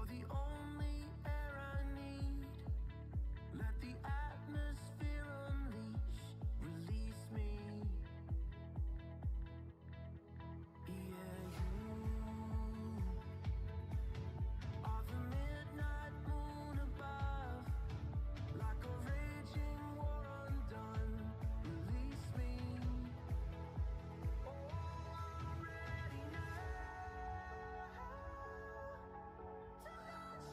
You're the only air I need. Let the atmosphere unleash, release me. Yeah, you are the midnight moon above, like a raging war undone. Release me. Oh, I'm ready now to launch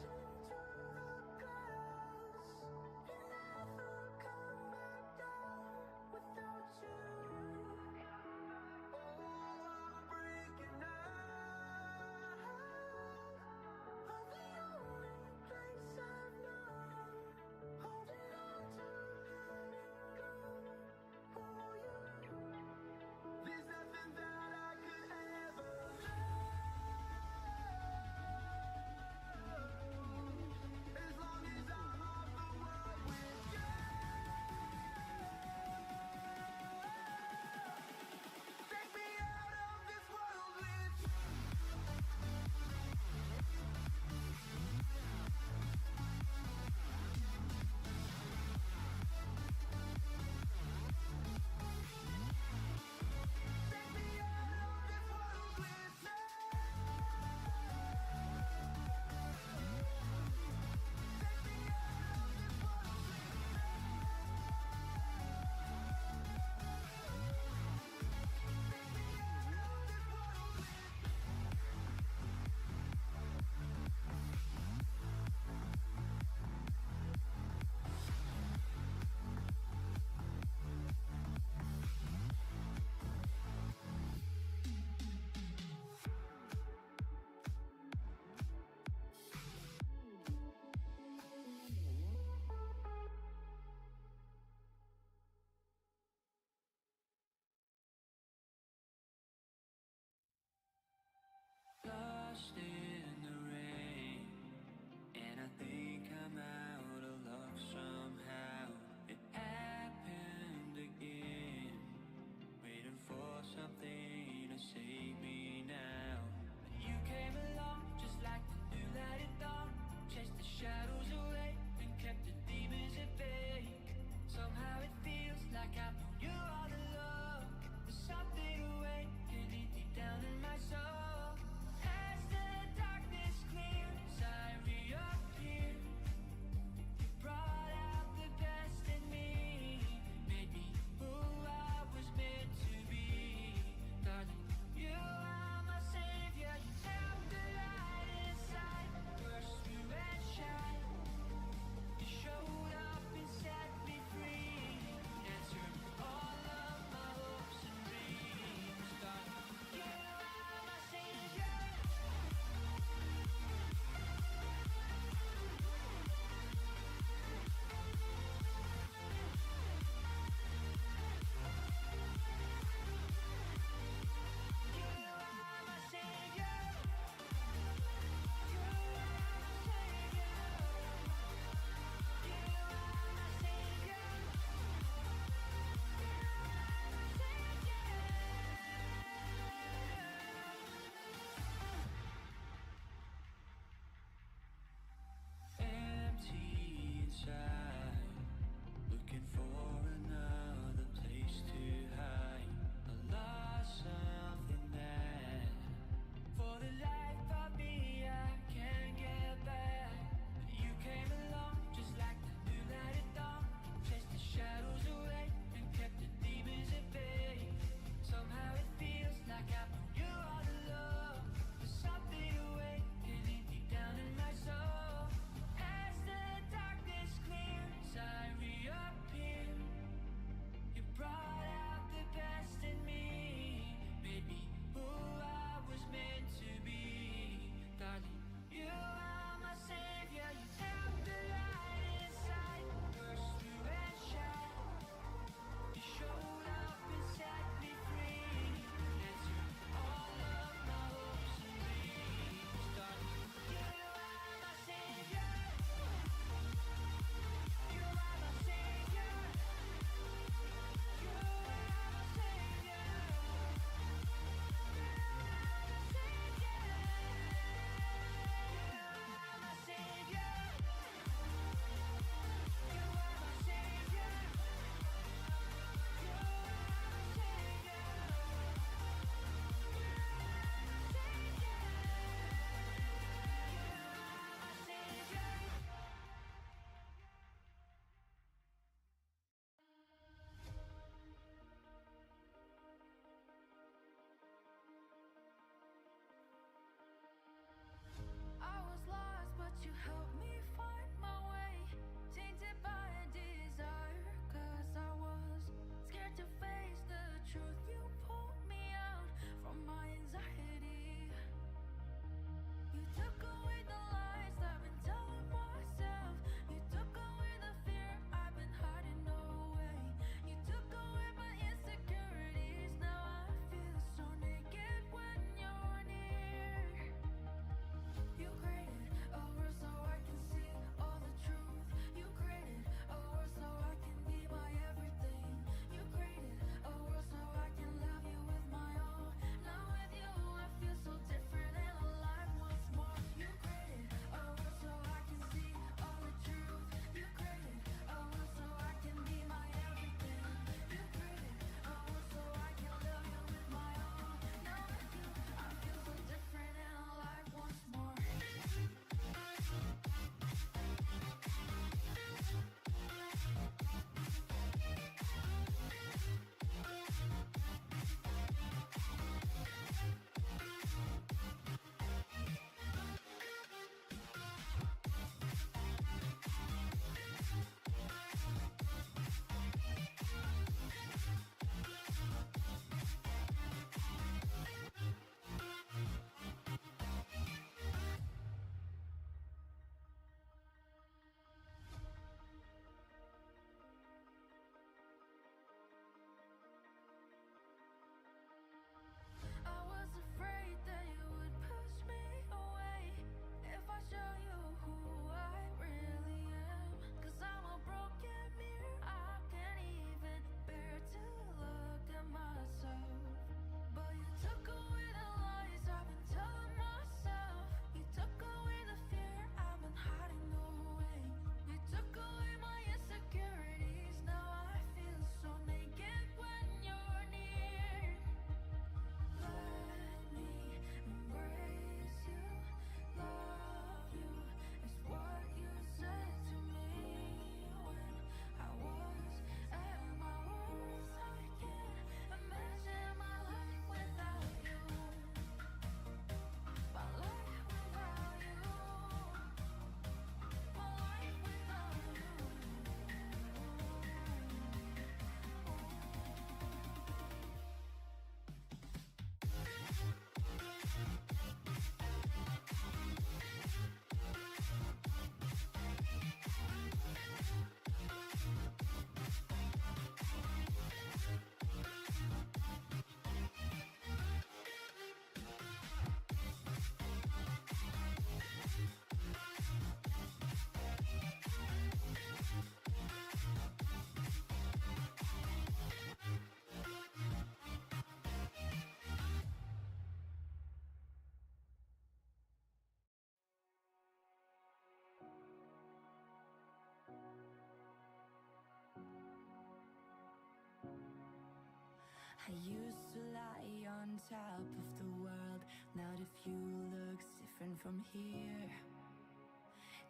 I used to lie on top of the world. Now the view looks different from here.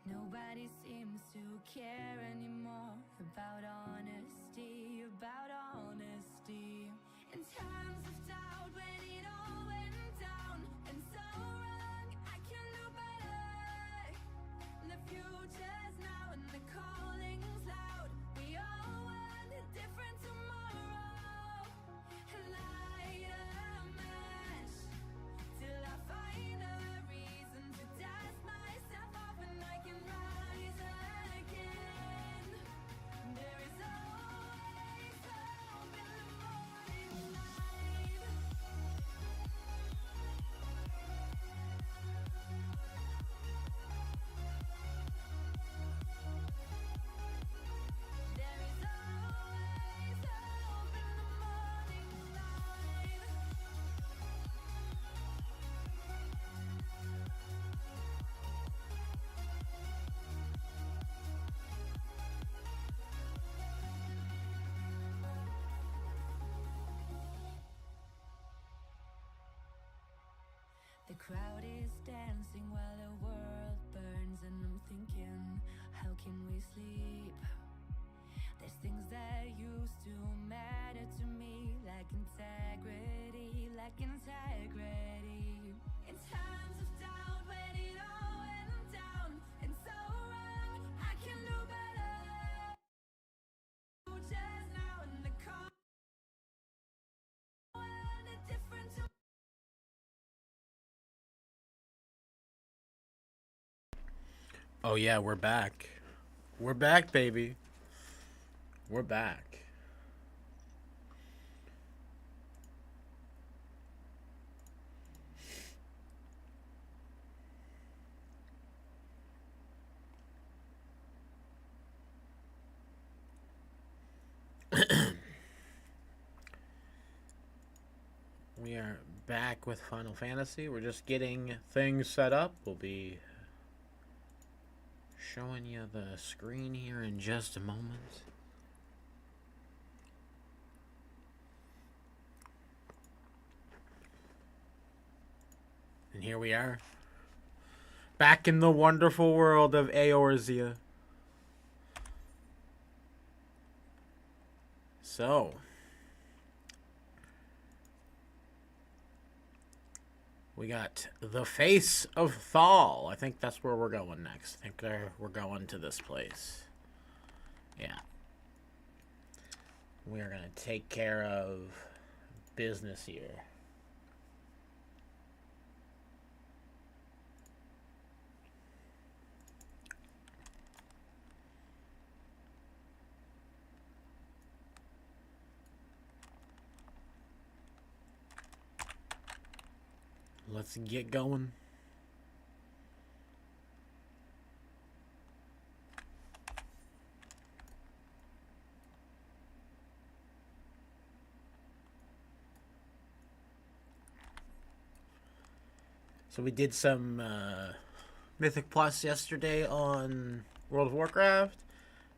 Nobody seems to care anymore about honesty, about honesty. In times of doubt, when it all went down and so wrong, I can do better. The future's now and the calling's loud. We all want a different tomorrow. Light a match till I find a reason to dust myself off and I can rise again. There is always hope in the morning light. There is always hope in the morning light. The crowd is dancing while the world burns, and I'm thinking, how can we sleep? There's things that used to matter to me, like integrity, like integrity. In times of doubt, when it all went down and so wrong, I can do better. Just now in the car, and a different Oh yeah, we're back. We're back, baby. We're back. We are back with Final Fantasy. We're just getting things set up. We'll be showing you the screen here in just a moment. And here we are. Back in the wonderful world of Eorzea. So, we got the Face of Thal. I think that's where we're going next. I think we're going to this place. Yeah. We are going to take care of business here. Let's get going. So we did some Mythic Plus yesterday on World of Warcraft.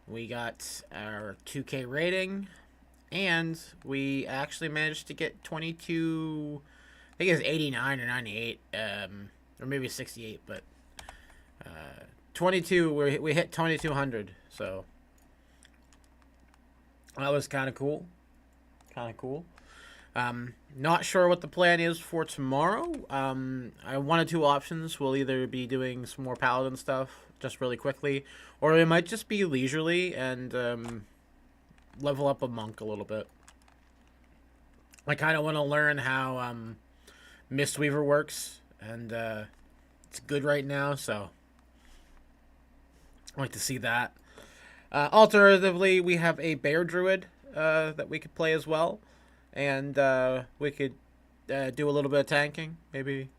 We got our 2K rating, and we actually managed to get 22... I think it was 89 or 98, or maybe 68, but 22, we hit 2200, so that was kind of cool. Not sure what the plan is for tomorrow. I one of two options. We'll either be doing some more Paladin stuff, just really quickly, or it might just be leisurely and level up a monk a little bit. I kind of want to learn how Mistweaver works, and it's good right now, so I'd like to see that. Alternatively, we have a Bear Druid that we could play as well, and we could do a little bit of tanking, maybe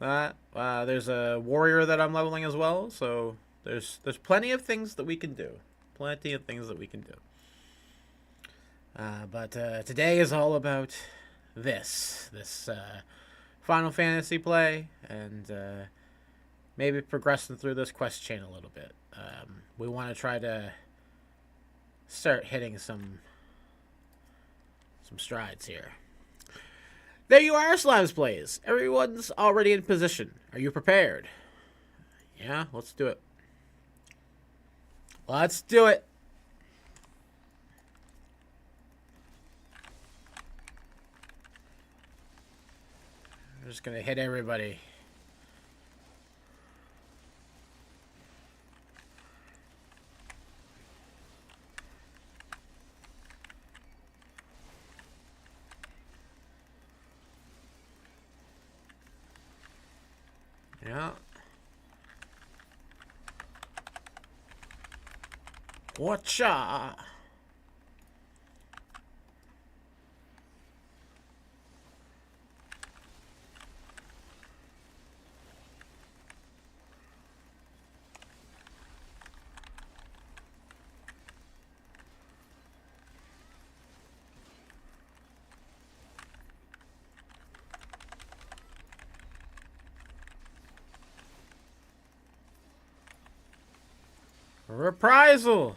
that. There's a Warrior that I'm leveling as well, so there's plenty of things that we can do. But today is all about this Final Fantasy play, and maybe progressing through this quest chain a little bit. We want to try to start hitting some strides here. There you are, Slimes Plays. Everyone's already in position. Are you prepared? Yeah, let's do it. Let's do it. I'm just gonna hit everybody. Yeah. Whatcha? Reprisal.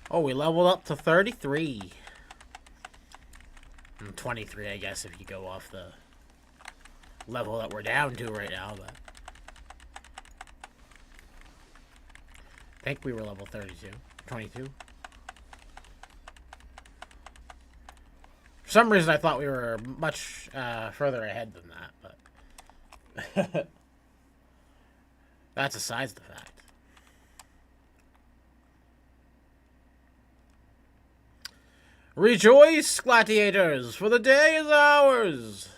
Oh, we leveled up to 33. 23, I guess, if you go off the level that we're down to right now, but I think we were level 32. 22. For some reason, I thought we were much further ahead than that, but that's besides the fact. Rejoice, gladiators, for the day is ours!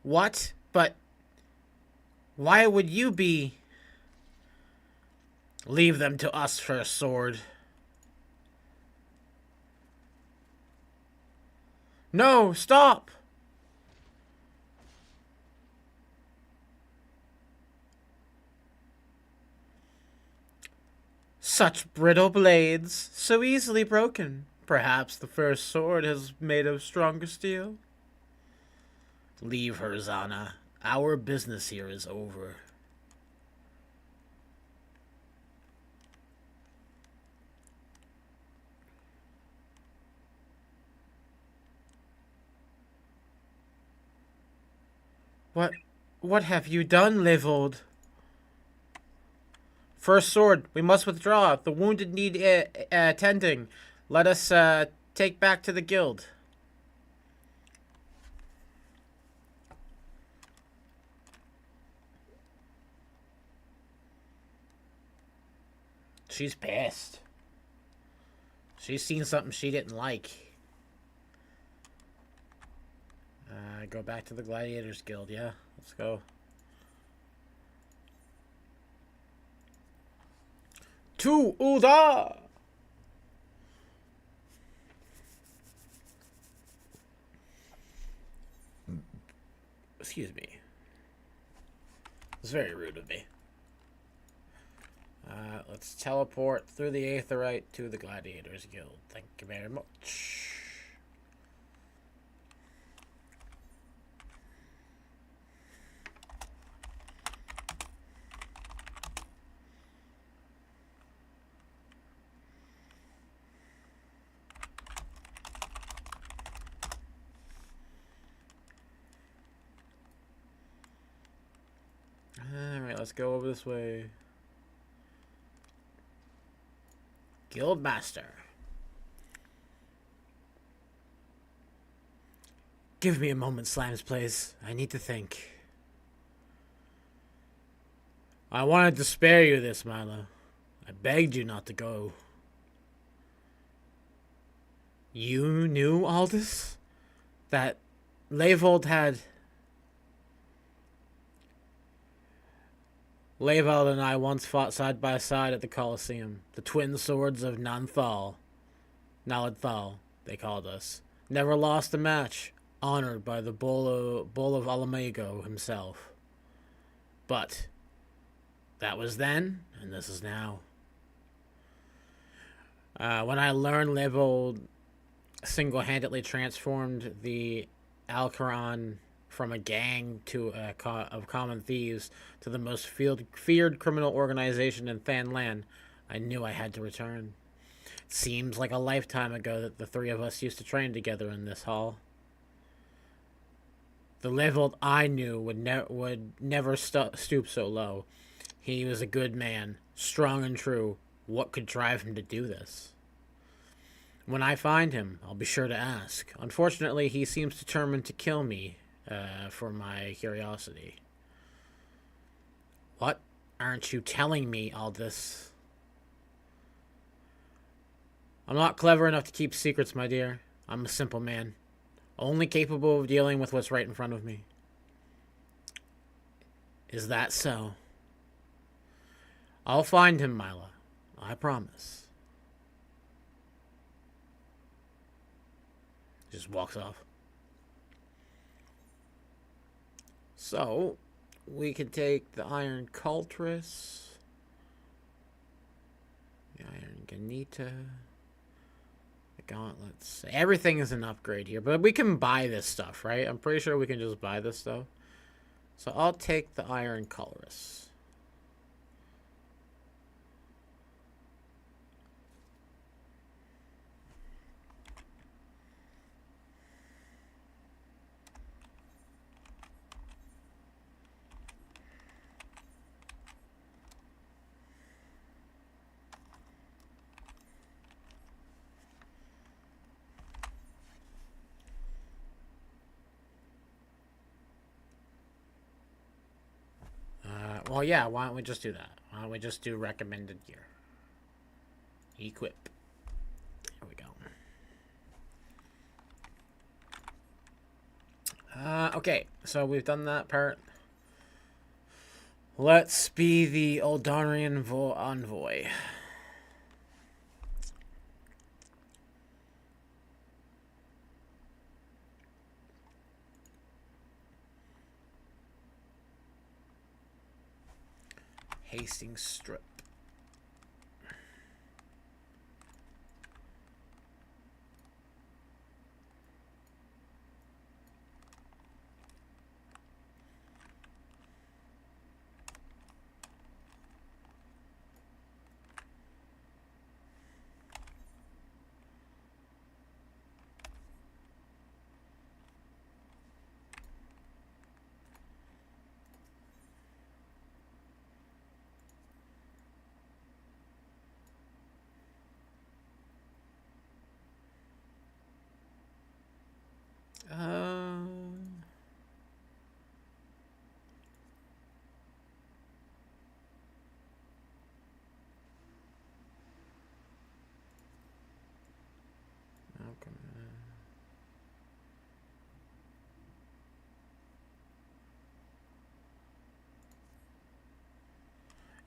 What? But why would you be... Leave them to us for a sword. No, stop! Such brittle blades, so easily broken. Perhaps the first sword is made of stronger steel. Leave her, Zana. Our business here is over. What have you done, Levold? First sword, we must withdraw. The wounded need tending. Let us take back to the guild. She's pissed. She's seen something she didn't like. Go back to the Gladiators Guild, yeah. Let's go. To Ulda! Excuse me. It's very rude of me. Let's teleport through the Aetherite to the Gladiators Guild. Thank you very much. Alright, let's go over this way. Guildmaster. Give me a moment, Slimes, please. I need to think. I wanted to spare you this, Milo. I begged you not to go. You knew all this? that Leovold and I once fought side by side at the Colosseum. The twin swords of Naladthal, they called us. Never lost a match, honored by the Bull of Alamago himself. But that was then, and this is now. When I learned Leovold single-handedly transformed the Alcaran from a gang of common thieves to the most feared criminal organization in Thanlan, I knew I had to return. It seems like a lifetime ago that the three of us used to train together in this hall. The Leovold I knew would never stoop so low. He was a good man, strong and true. What could drive him to do this? When I find him, I'll be sure to ask. Unfortunately, he seems determined to kill me for my curiosity. What? Aren't you telling me all this? I'm not clever enough to keep secrets, my dear. I'm a simple man, only capable of dealing with what's right in front of me. Is that so? I'll find him, Mila. I promise. Just walks off. So, we can take the Iron Cultress, the Iron Ganita, the Gauntlets. Everything is an upgrade here, but we can buy this stuff, right? I'm pretty sure we can just buy this stuff. So I'll take the Iron Colorist. Well, yeah, why don't we just do that? Why don't we just do recommended gear? Equip. There we go. Okay, so we've done that part. Let's be the Eldarian envoy. Hastings Strip.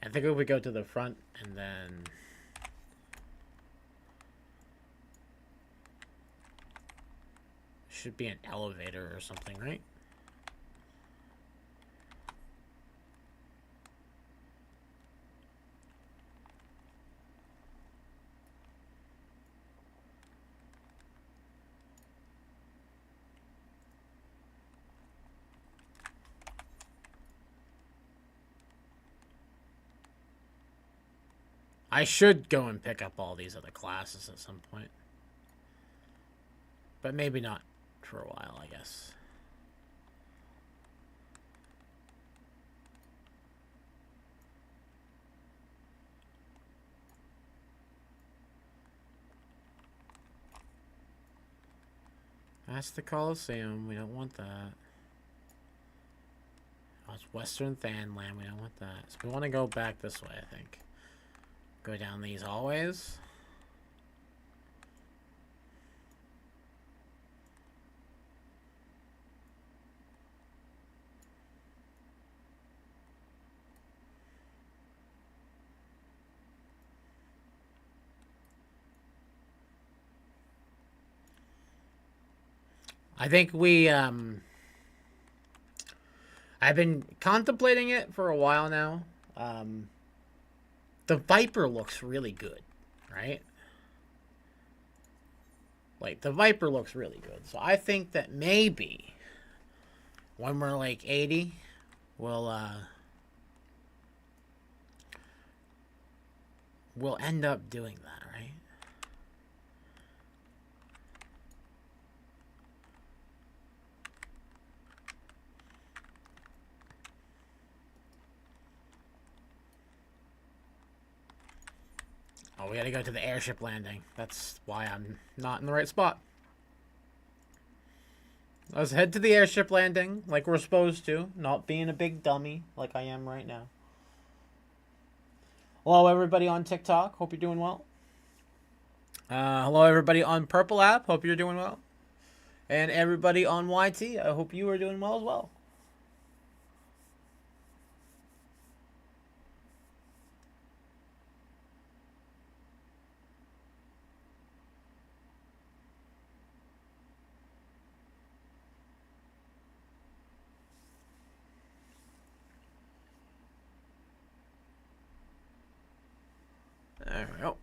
I think if we go to the front and then should be an elevator or something, right? I should go and pick up all these other classes at some point. But maybe not for a while, I guess. That's the Colosseum. We don't want that. Oh, it's Western Thanlan. We don't want that. So we want to go back this way, I think. Go down these hallways. I think I've been contemplating it for a while now. Um, the Viper looks really good, right? Like, the Viper looks really good. So I think that maybe when we're like 80, we'll end up doing that, right? Oh, we gotta go to the airship landing. That's why I'm not in the right spot. Let's head to the airship landing like we're supposed to, not being a big dummy like I am right now. Hello, everybody on TikTok. Hope you're doing well. Hello, everybody on Purple app. Hope you're doing well. And everybody on YT, I hope you are doing well as well. There we go.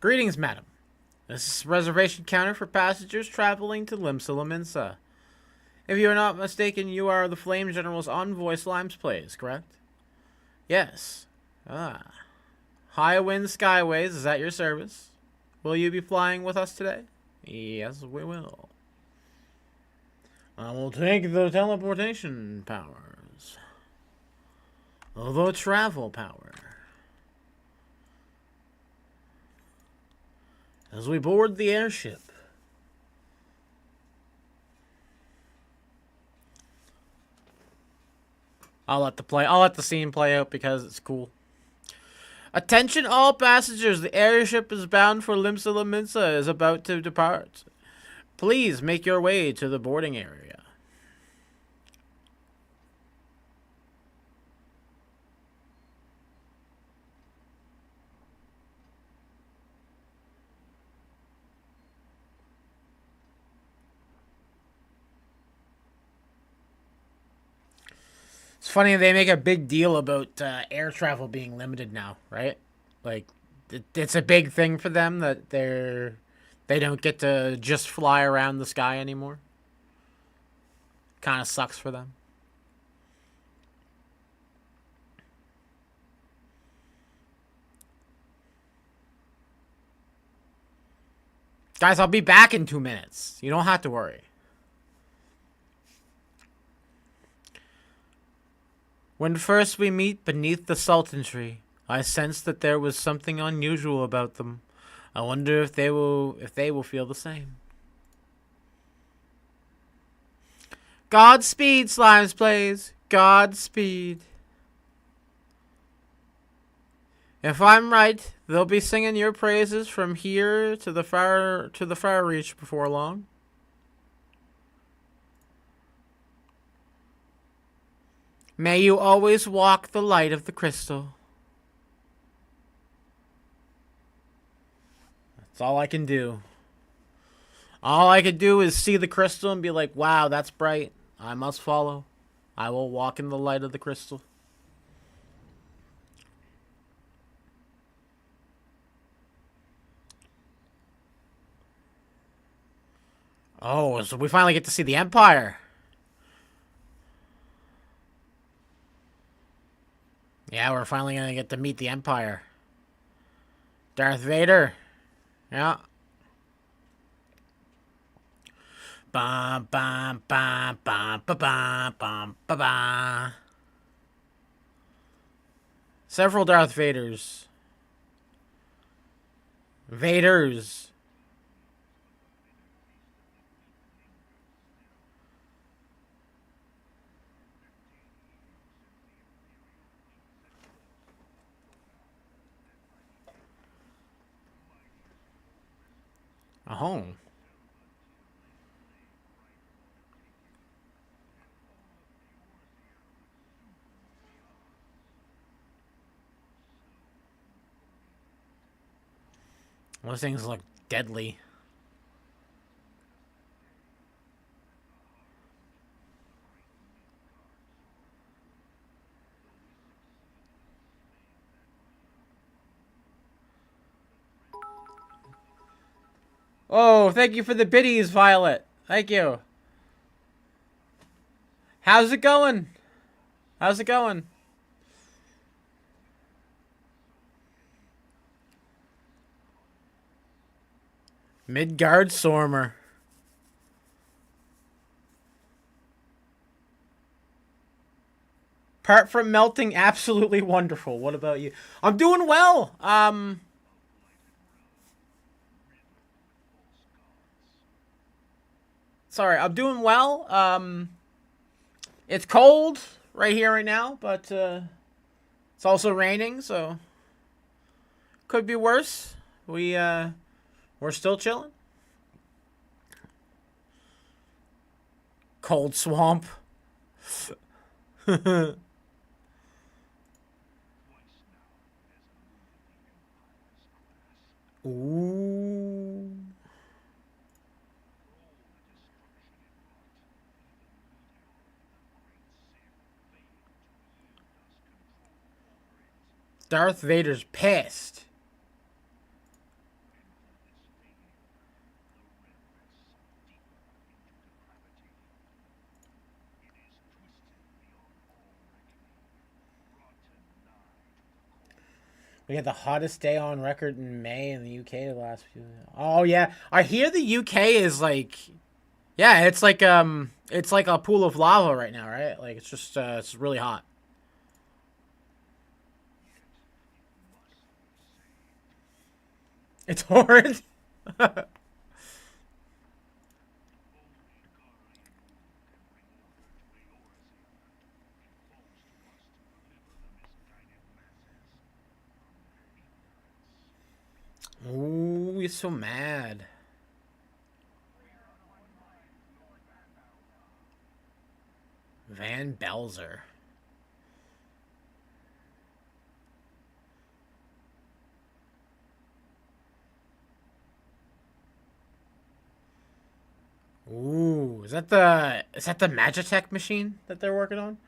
Greetings, madam. This is a reservation counter for passengers traveling to Limsa Lominsa. If you are not mistaken, you are the Flame General's envoy Slimes Plays, correct? Yes. Ah. High Wind Skyways is at your service. Will you be flying with us today? Yes, we will. I will take the teleportation powers. The travel power. As we board the airship. I'll let the scene play out because it's cool. Attention all passengers, the airship is bound for Limsa Lominsa is about to depart. Please make your way to the boarding area. It's funny they make a big deal about air travel being limited now, right? Like, it's a big thing for them that they don't get to just fly around the sky anymore. Kind of sucks for them. Guys, I'll be back in 2 minutes. You don't have to worry. When first we meet beneath the Sultan tree, I sense that there was something unusual about them. I wonder if they will feel the same. Godspeed, Slimes Plays. Godspeed. If I'm right, they'll be singing your praises from here to the far reach before long. May you always walk the light of the crystal. That's all I can do. All I could do is see the crystal and be like, wow, that's bright. I must follow. I will walk in the light of the crystal. Oh, so we finally get to see the Empire. Yeah, we're finally going to get to meet the Empire. Darth Vader. Yeah. Bum, bum, bum, bum, ba, bum, bum, ba, ba. Several Darth Vaders. Vaders. Oh. Those things look deadly. Oh, thank you for the biddies, Violet. Thank you. How's it going? How's it going? Midgard Sormer. Apart from melting, absolutely wonderful. What about you? I'm doing well. Sorry, I'm doing well. It's cold right here right now, but it's also raining, so could be worse. We're still chilling. Cold swamp. Ooh. Darth Vader's pissed. We had the hottest day on record in May in the UK the last few. Oh yeah, I hear the UK is like, yeah, it's like a pool of lava right now, right? Like it's just it's really hot. It's horrid. Ooh, you're so mad. Van Belzer. Ooh, is that the Magitech machine that they're working on?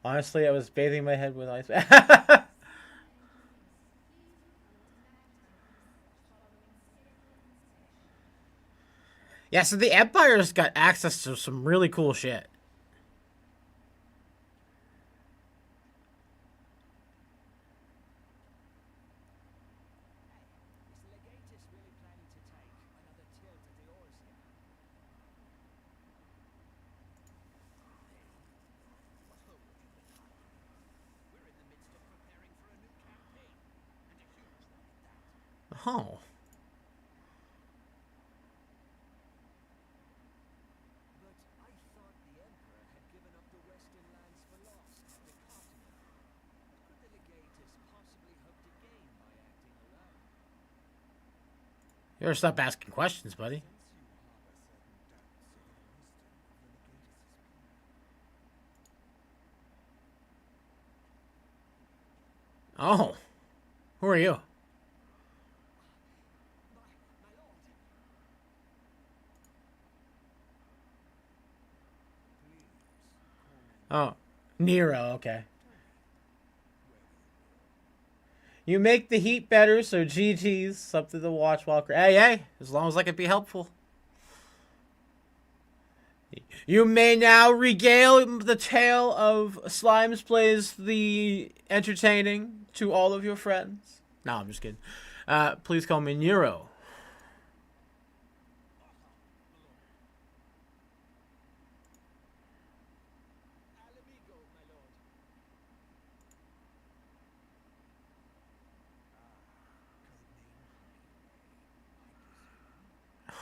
Honestly, I was bathing my head with ice. Yeah, so the Empire's got access to some really cool shit. Oh. You better stop asking questions, buddy. Oh. Who are you? Oh. Nero, okay. You make the heat better, so GG's. Something to watch while... Hey, hey. As long as I can be helpful. You may now regale the tale of Slimes Plays the Entertaining to all of your friends. No, I'm just kidding. Please call me Nero.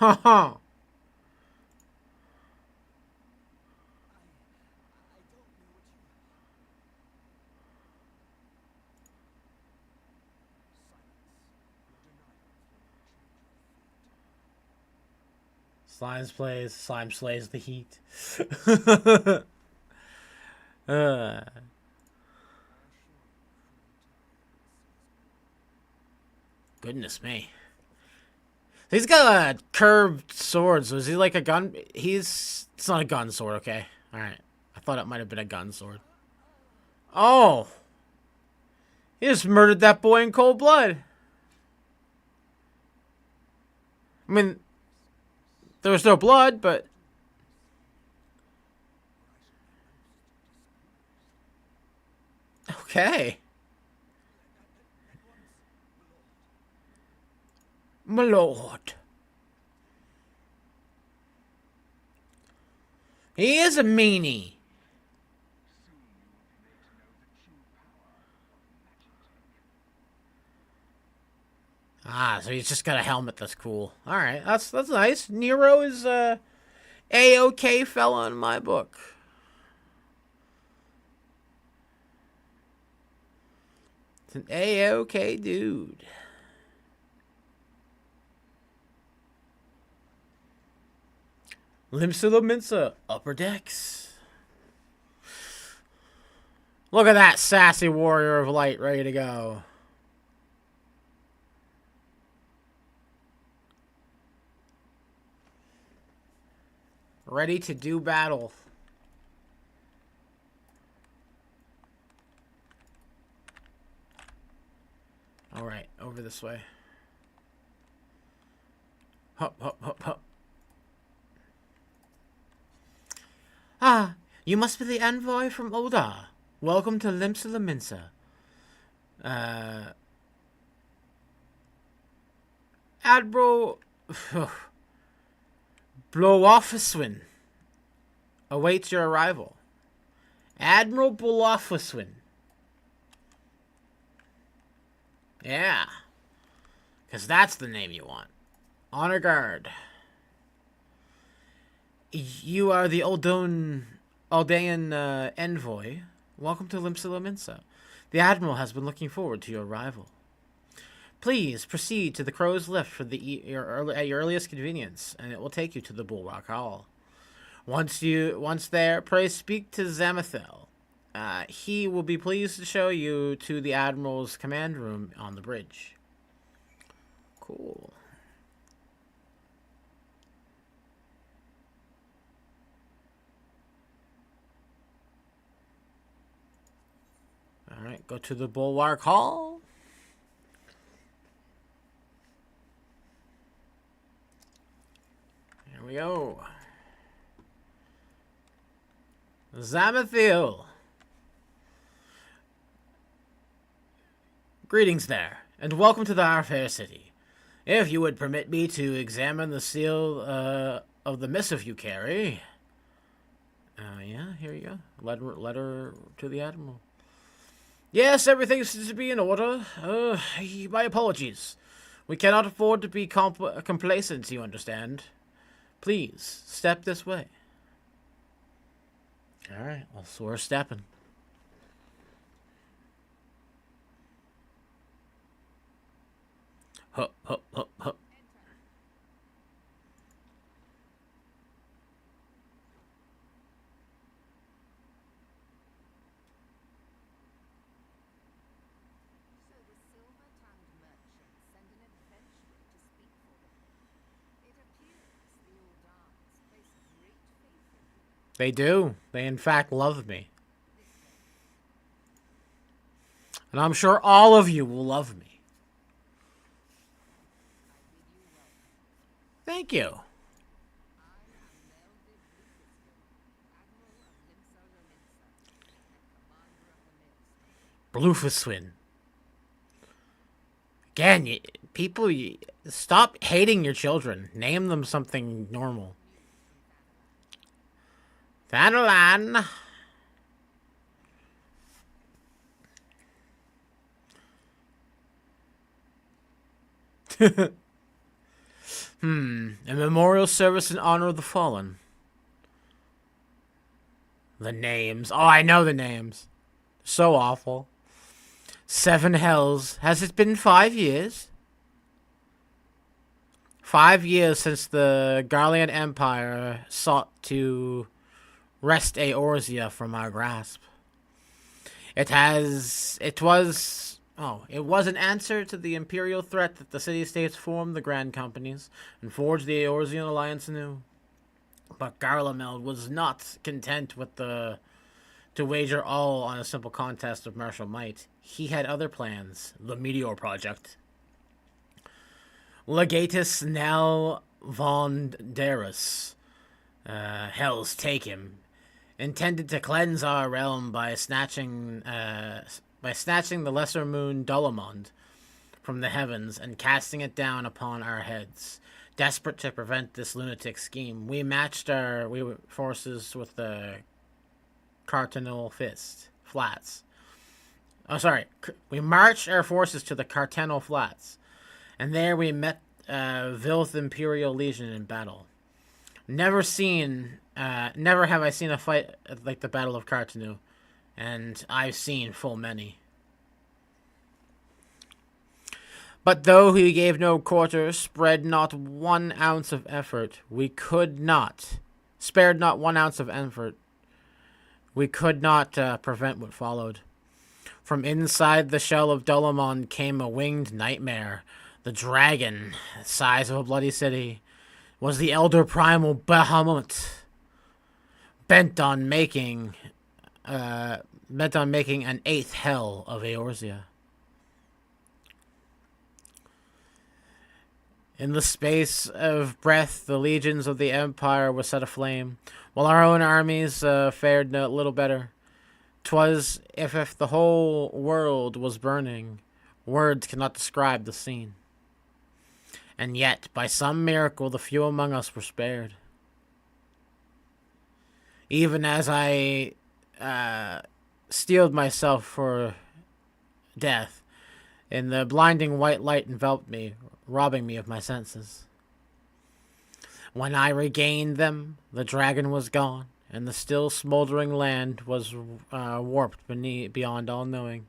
Haha. Slime slays the heat. uh, Goodness me. He's got a curved sword, so is he like a gun? It's not a gun sword, okay. Alright. I thought it might have been a gun sword. Oh! He just murdered that boy in cold blood. I mean, there was no blood, but... Okay. My lord. He is a meanie. Ah, so he's just got a helmet that's cool. Alright, that's nice. Nero is A-OK fella in my book. It's an A-OK dude. Limsa Minsa, upper decks. Look at that sassy warrior of light ready to go. Ready to do battle. Alright, over this way. Hop, hop, hop, hop. Ah, you must be the envoy from Oda. Welcome to Limsa Minsa. Admiral Blowofiswin awaits your arrival. Admiral Blowofiswin. Yeah. Because that's the name you want. Honor guard. You are the Aldean envoy. Welcome to Limsa Minsa. The Admiral has been looking forward to your arrival. Please proceed to the Crow's Lift at your earliest convenience, and it will take you to the Bulwark Hall. Once there, pray speak to Zamathiel. He will be pleased to show you to the Admiral's command room on the bridge. Cool. Alright, go to the Bulwark Hall. Here we go. Zamathiel. Greetings there, and welcome to our fair city. If you would permit me to examine the seal of the missive you carry. Yeah, here you go. Letter to the Admiral. Yes, everything seems to be in order. My apologies. We cannot afford to be complacent, you understand. Please, step this way. Alright, well, so we're stepping. Hup, hup, hup, hup. They do. They, in fact, love me. And I'm sure all of you will love me. Thank you. Bluefuswin. Again, people, stop hating your children. Name them something normal. Thanalan. A memorial service in honor of the fallen. The names. Oh, I know the names. So awful. 7 hells. Has it been 5 years? 5 years since the Garlean Empire sought to wrest Eorzea from our grasp. It was Oh, it was an answer to the imperial threat that the city-states formed the Grand Companies and forged the Eorzean alliance anew. But Garlemald was not content with to wager all on a simple contest of martial might. He had other plans. The Meteor Project. Legatus Nell von Darus, Hell's Take Him, intended to cleanse our realm by snatching the lesser moon Dolomond from the heavens and casting it down upon our heads. Desperate to prevent this lunatic scheme, we matched our forces with the Cardinal Flats. We marched our forces to the Cardinal Flats, and there we met Vilth Imperial Legion in battle. Never have I seen a fight like the Battle of Cartanu, and I've seen full many. But though he gave no quarter, spared not 1 ounce of effort, we could not prevent what followed. From inside the shell of Dolomon came a winged nightmare. The dragon, size of a bloody city, was the elder primal Bahamut, bent on making an 8th hell of Eorzea. In the space of breath, the legions of the Empire were set aflame, while our own armies fared a little better. 'Twas if the whole world was burning. Words cannot describe the scene. And yet, by some miracle, the few among us were spared. Even as I steeled myself for death, and the blinding white light enveloped me, robbing me of my senses. When I regained them, the dragon was gone, and the still smoldering land was warped beyond all knowing.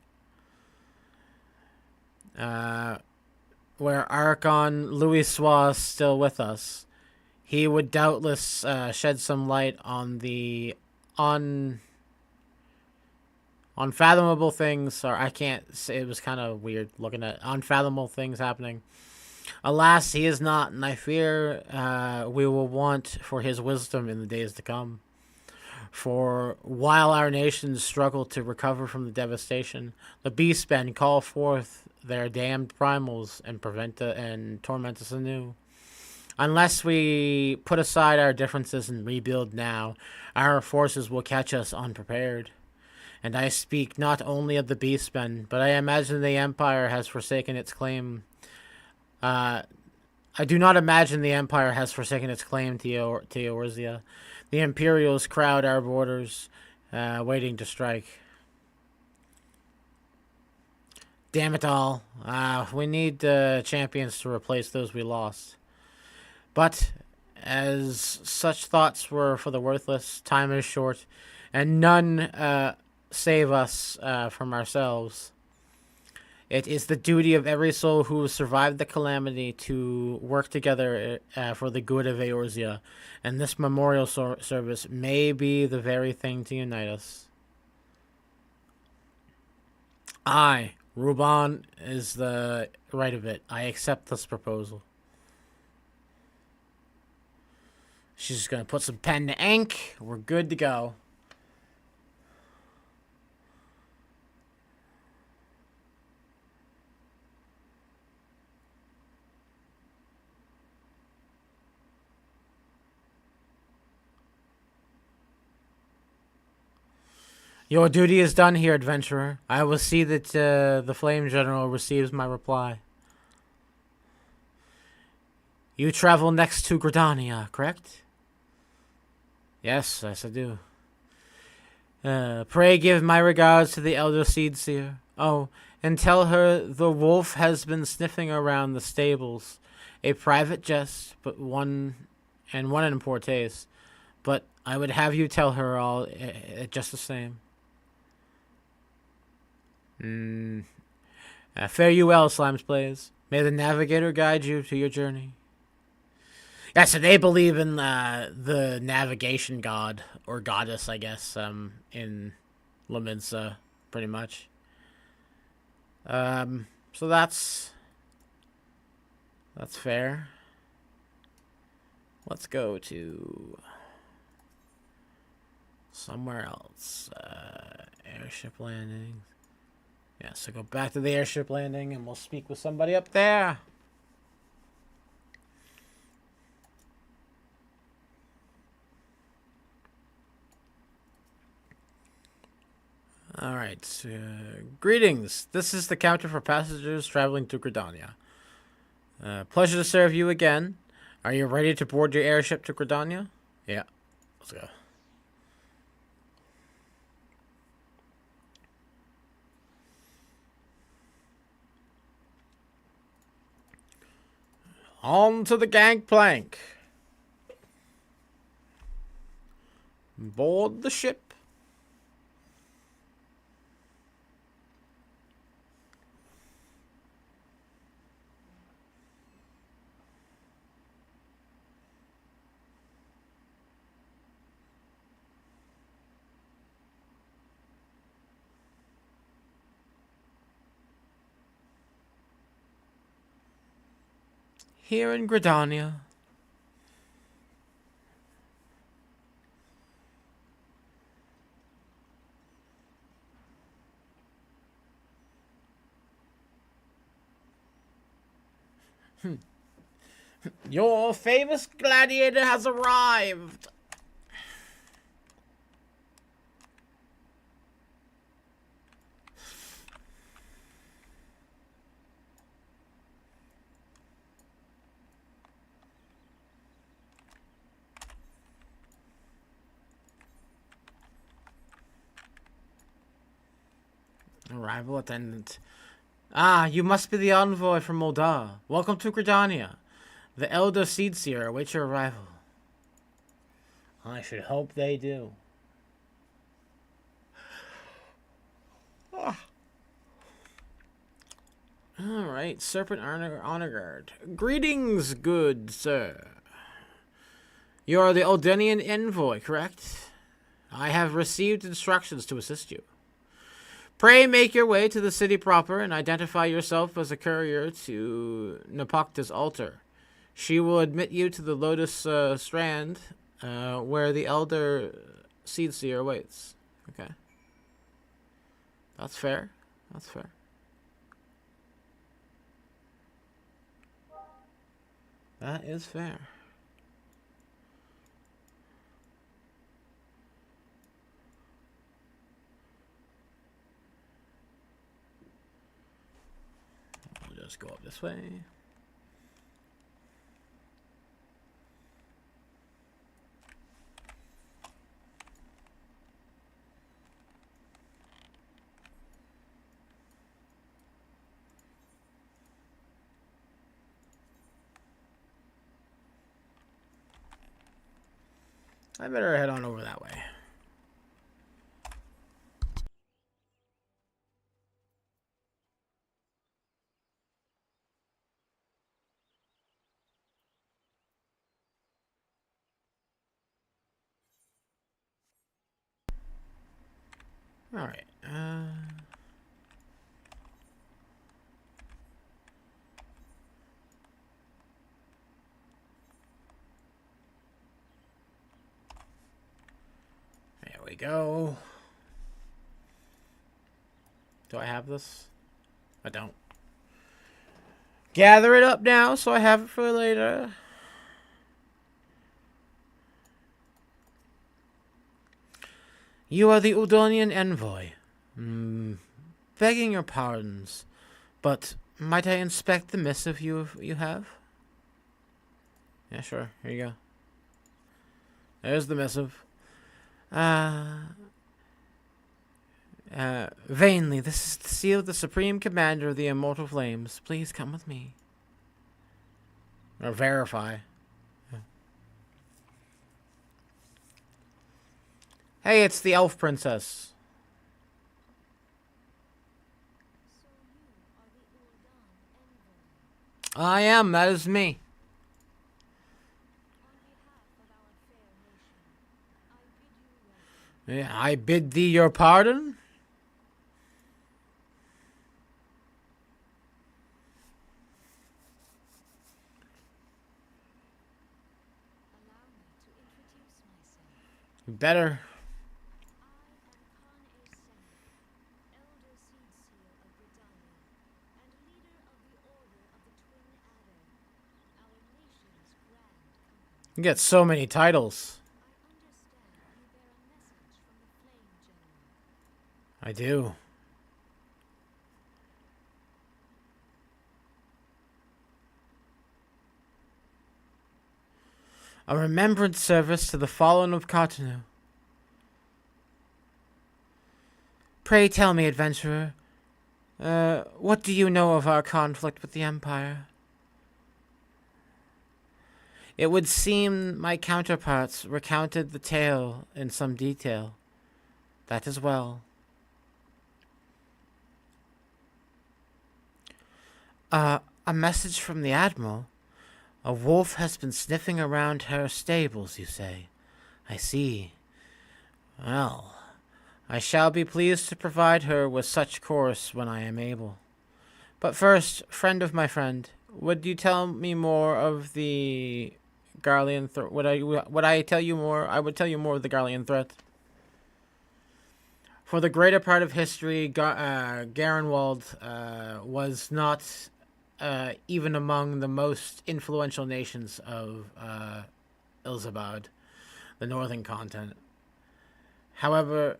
Where Archon Louis was still with us, he would doubtless shed some light on the unfathomable things, or I can't say, it was kind of weird looking at unfathomable things happening. Alas, he is not, and I fear we will want for his wisdom in the days to come. For while our nations struggle to recover from the devastation, the beastmen call forth their damned primals and torment us anew. Unless we put aside our differences and rebuild now, our forces will catch us unprepared. And I speak not only of the beastmen, but I imagine the Empire has forsaken its claim. I do not imagine the Empire has forsaken its claim to Eorzea. The Imperials crowd our borders, waiting to strike. Damn it all. We need champions to replace those we lost. But as such thoughts were for the worthless, time is short, and none save us from ourselves. It is the duty of every soul who has survived the calamity to work together for the good of Eorzea, and this memorial service may be the very thing to unite us. Reborn is the right of it. I accept this proposal. She's just going to put some pen to ink. We're good to go. Your duty is done here, adventurer. I will see that the Flame General receives my reply. You travel next to Gridania, correct? Yes, I do. Pray give my regards to the Elder Seedseer. Oh, and tell her the wolf has been sniffing around the stables. A private jest, but one in poor taste. But I would have you tell her all just the same. Fare you well, Slimes Plays. May the Navigator guide you to your journey. Yeah, so they believe in the navigation god, or goddess, I guess, in Laminsa, pretty much. So that's fair. Let's go to somewhere else. Airship landing. Yeah, so go back to the airship landing and we'll speak with somebody up there. Alright, greetings. This is the counter for passengers traveling to Gridania. Pleasure to serve you again. Are you ready to board your airship to Gridania? Yeah, let's go. On to the gangplank. Board the ship. Here in Gridania. Your famous gladiator has arrived. Arrival attendant. Ah, you must be the envoy from Moldar. Welcome to Gridania. The Elder Seedseer awaits your arrival. I should hope they do. Alright, Serpent Honor Guard. Greetings, good sir. You are the Eldenian envoy, correct? I have received instructions to assist you. Pray make your way to the city proper and identify yourself as a courier to Napocta's altar. She will admit you to the Lotus Strand, where the Elder Seedseer waits. Okay. That's fair. That's fair. That is fair. We'll just go up this way. I better head on over that way. All right. There we go. Do I have this? I don't. Gather it up now so I have it for later. You are the Udonian envoy. Begging your pardons, but might I inspect the missive you have? Yeah, sure. Here you go. There's the missive. Vainly, this is the seal of the Supreme Commander of the Immortal Flames. Please come with me. Or verify. Hey, it's the Elf Princess. I am, that is me. Yeah, I bid thee your pardon? Better. You get so many titles. I do. A remembrance service to the fallen of Cotonou. Pray tell me, adventurer, what do you know of our conflict with the Empire? It would seem my counterparts recounted the tale in some detail. That as well. A message from the Admiral? A wolf has been sniffing around her stables, you say? I see. Well, I shall be pleased to provide her with such course when I am able. But first, friend of my friend, would you tell me more of the Garlean threat? Would I tell you more? I would tell you more of the Garlean threat. For the greater part of history, Garenwald was not even among the most influential nations of Ilzabad, the northern continent. However,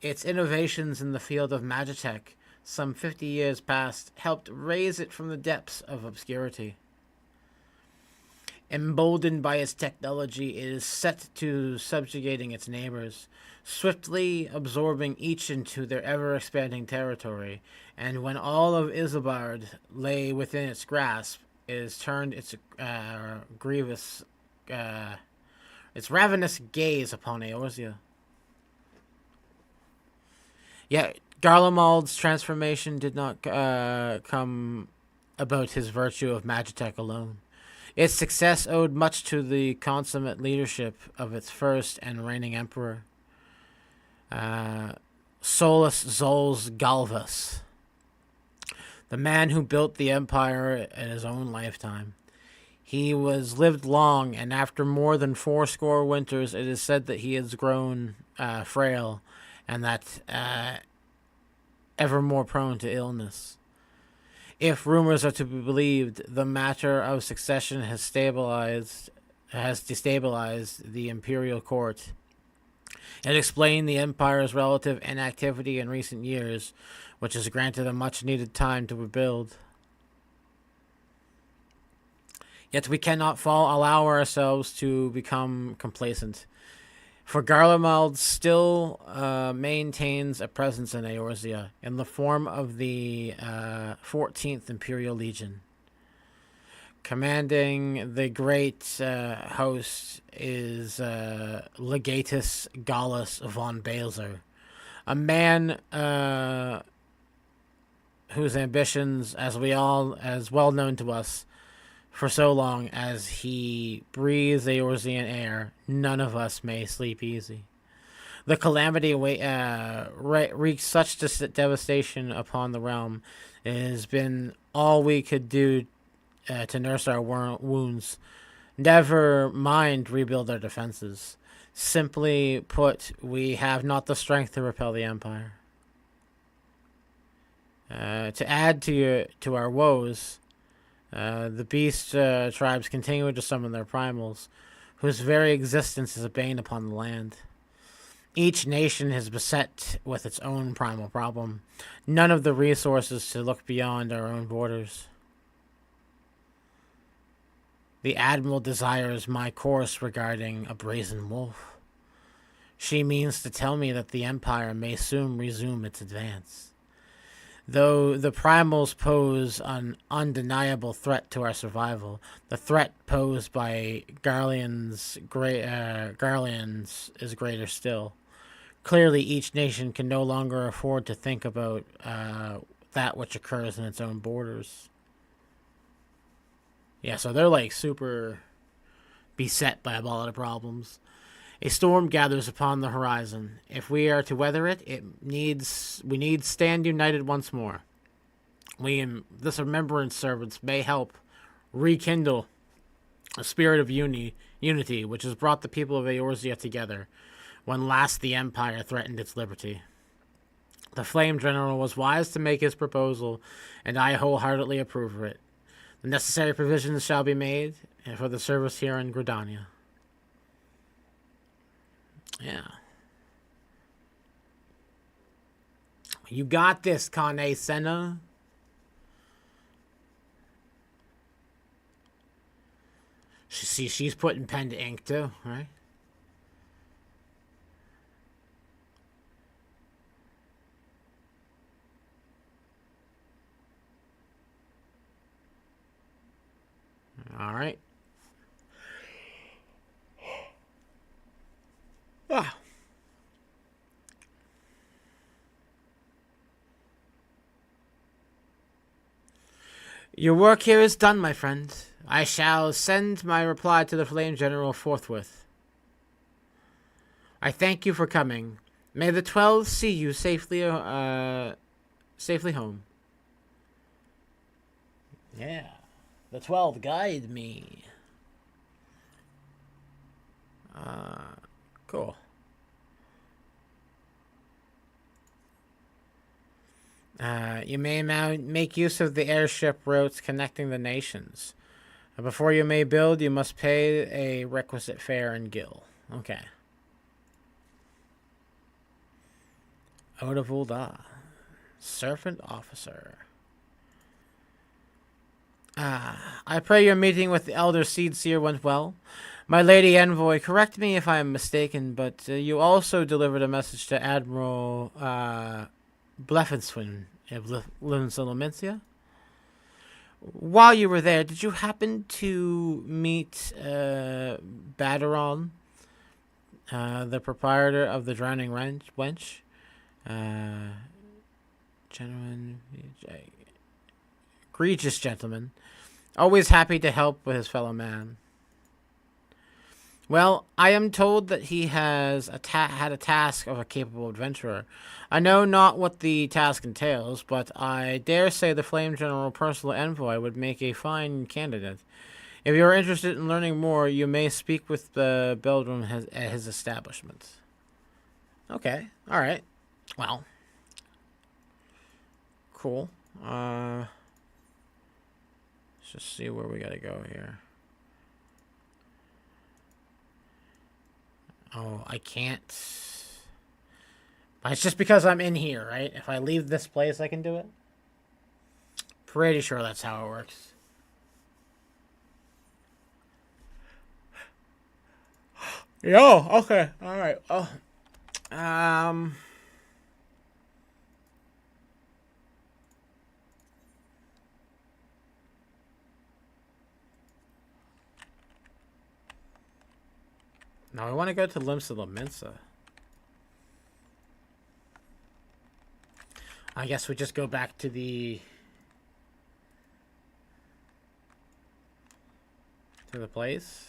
its innovations in the field of magitech, some 50 years past, helped raise it from the depths of obscurity. Emboldened by its technology, it is set to subjugating its neighbors, swiftly absorbing each into their ever-expanding territory, and when all of Isambard lay within its grasp, it has turned its its ravenous gaze upon Eorzea. Yet Garlemald's transformation did not come about his virtue of magitech alone. Its success owed much to the consummate leadership of its first and reigning emperor, Solus Zols Galvus, the man who built the empire in his own lifetime. He was lived long, and after more than 80 winters, it is said that he has grown frail, and that ever more prone to illness. If rumors are to be believed, the matter of succession has destabilized the imperial court. It explained the empire's relative inactivity in recent years, which has granted a much-needed time to rebuild. Yet we cannot allow ourselves to become complacent, for Garlemald still maintains a presence in Eorzea in the form of the 14th Imperial Legion. Commanding the great host is Legatus Gallus von Balzer, a man whose ambitions, as well known to us, for so long as he breathes Eorzean air, none of us may sleep easy. The calamity wreaks such devastation upon the realm. It has been all we could do to nurse our wounds. Never mind rebuild our defenses. Simply put, we have not the strength to repel the Empire. To add to our woes, the beast tribes continue to summon their primals, whose very existence is a bane upon the land. Each nation is beset with its own primal problem, none of the resources to look beyond our own borders. The Admiral desires my course regarding a brazen wolf. She means to tell me that the Empire may soon resume its advance. Though the primals pose an undeniable threat to our survival, the threat posed by Garleans is greater still. Clearly, each nation can no longer afford to think about that which occurs in its own borders. Yeah, so they're like super beset by a lot of problems. A storm gathers upon the horizon. If we are to weather it, we need stand united once more. This remembrance service may help rekindle a spirit of unity which has brought the people of Eorzea together. when last the Empire threatened its liberty. The Flame General was wise to make his proposal, and I wholeheartedly approve of it. The necessary provisions shall be made for the service here in Gridania. Yeah. You got this, Kane Senna. She's putting pen to ink too, right? All right. Ah. Your work here is done, my friend. I shall send my reply to the Flame General forthwith. I thank you for coming. May the 12 see you safely home. Yeah. The 12 guide me. Cool. You may make use of the airship routes connecting the nations. Before you may build, you must pay a requisite fare and gil. Okay. Odavulda. Serpent Officer. I pray your meeting with the Elder Seedseer went well. My Lady Envoy, correct me if I am mistaken, but you also delivered a message to Admiral Bleffenswin of Linsalamentia. While you were there, did you happen to meet Baderon, the proprietor of the Drowning Wench? Gentleman, egregious gentleman, always happy to help with his fellow man. Well, I am told that he has had a task of a capable adventurer. I know not what the task entails, but I dare say the Flame General personal envoy would make a fine candidate. If you are interested in learning more, you may speak with the Beldrum at his establishment. Okay, alright. Well. Cool. Let's just see where we gotta go here. Oh, I can't. But it's just because I'm in here, right? If I leave this place, I can do it? Pretty sure that's how it works. Yo, okay. Alright. Oh. Now I want to go to Limsa. I guess we just go back to the place.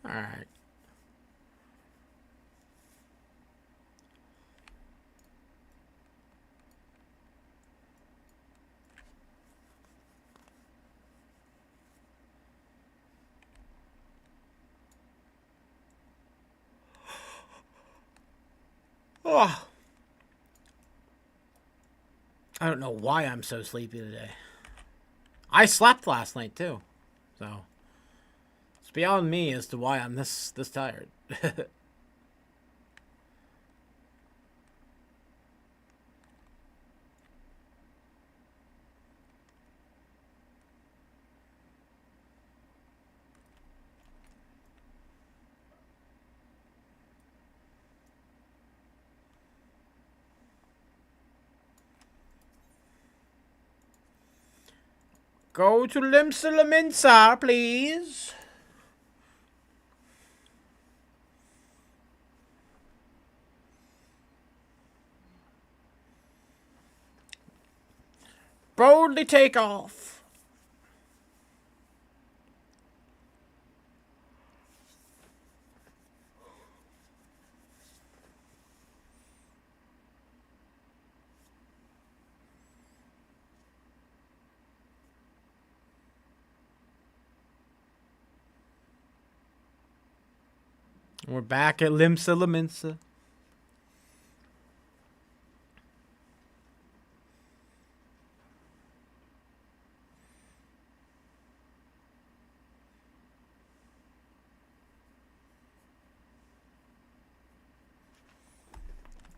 All right. Oh. I don't know why I'm so sleepy today. I slept last night too. So it's beyond me as to why I'm this tired. Go to Limsa, please. Boldly take off. We're back at Limsa Laminsa.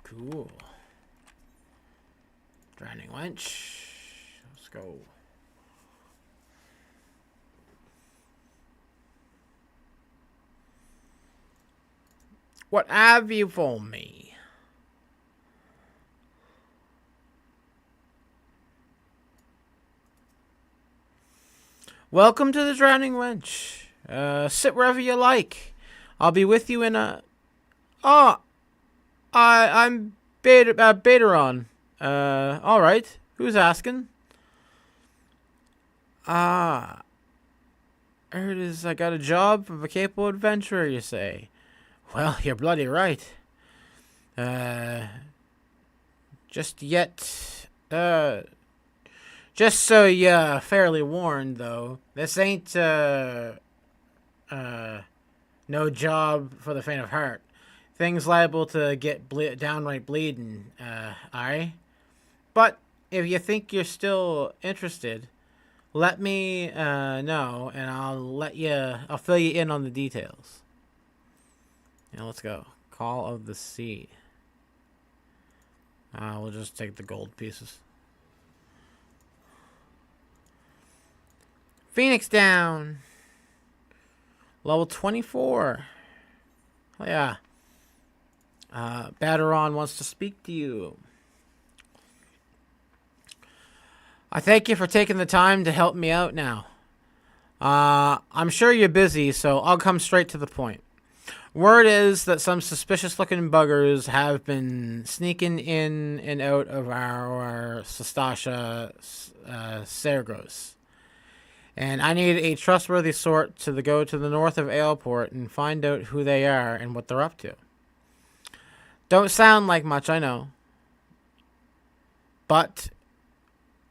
Cool. Drowning wench. Let's go. What have you for me? Welcome to the Drowning Wench. Sit wherever you like. I'll be with you in a... Oh, I'm Bateron. Alright. Who's asking? I heard I got a job of a capable adventurer, you say. Well, you're bloody right. Just so you're fairly warned, though, this ain't, no job for the faint of heart. Things liable to get downright bleeding, aye? But if you think you're still interested, let me, know, and I'll fill you in on the details. Now let's go. Call of the Sea. We'll just take the gold pieces. Phoenix down. Level 24. Oh, yeah. Bateron wants to speak to you. I thank you for taking the time to help me out now. I'm sure you're busy, so I'll come straight to the point. Word is that some suspicious-looking buggers have been sneaking in and out of our Sastasha Sergos. And I need a trustworthy sort to go to the north of Aleport and find out who they are and what they're up to. Don't sound like much, I know. But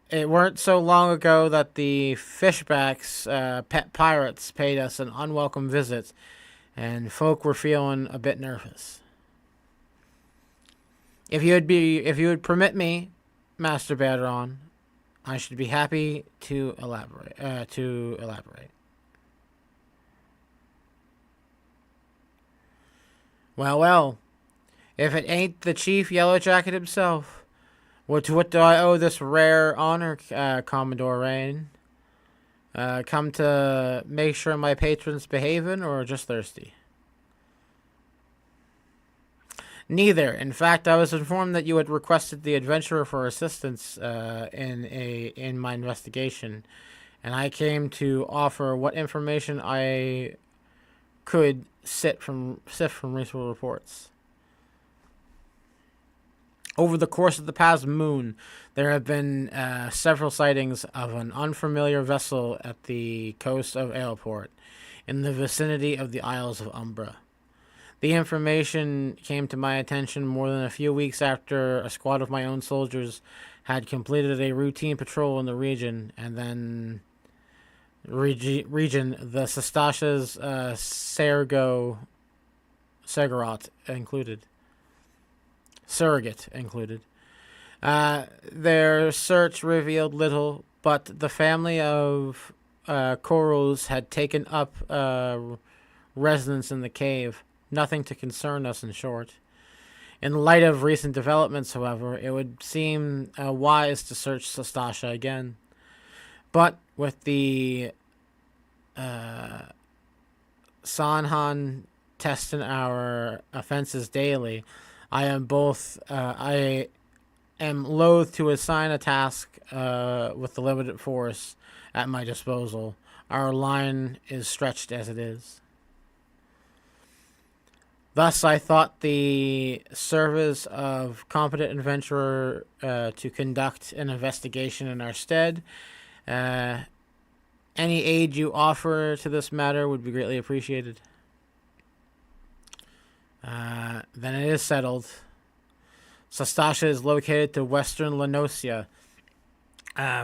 it weren't so long ago that the Fishbacks, pet pirates, paid us an unwelcome visit, and folk were feeling a bit nervous. If you would permit me, Master Bateron, I should be happy to elaborate. Well, if it ain't the Chief Yellowjacket himself, what do I owe this rare honor, Commodore Rain? Come to make sure my patron's behaving, or just thirsty? Neither. In fact, I was informed that you had requested the adventurer for assistance in my investigation, and I came to offer what information I could sift from recent reports. Over the course of the past moon, there have been several sightings of an unfamiliar vessel at the coast of Aleport, in the vicinity of the Isles of Umbra. The information came to my attention more than a few weeks after a squad of my own soldiers had completed a routine patrol in the region, and then the Sastash's surrogate included. Their search revealed little, but the family of Koros had taken up residence in the cave. Nothing to concern us, in short. In light of recent developments, however, it would seem wise to search Sastasha again. But with the Sanhan testing our offenses daily, I am loath to assign a task with the limited force at my disposal. Our line is stretched as it is. Thus, I thought the service of competent adventurer to conduct an investigation in our stead. Any aid you offer to this matter would be greatly appreciated. Then it is settled. Sastasha is located to western Lenosia.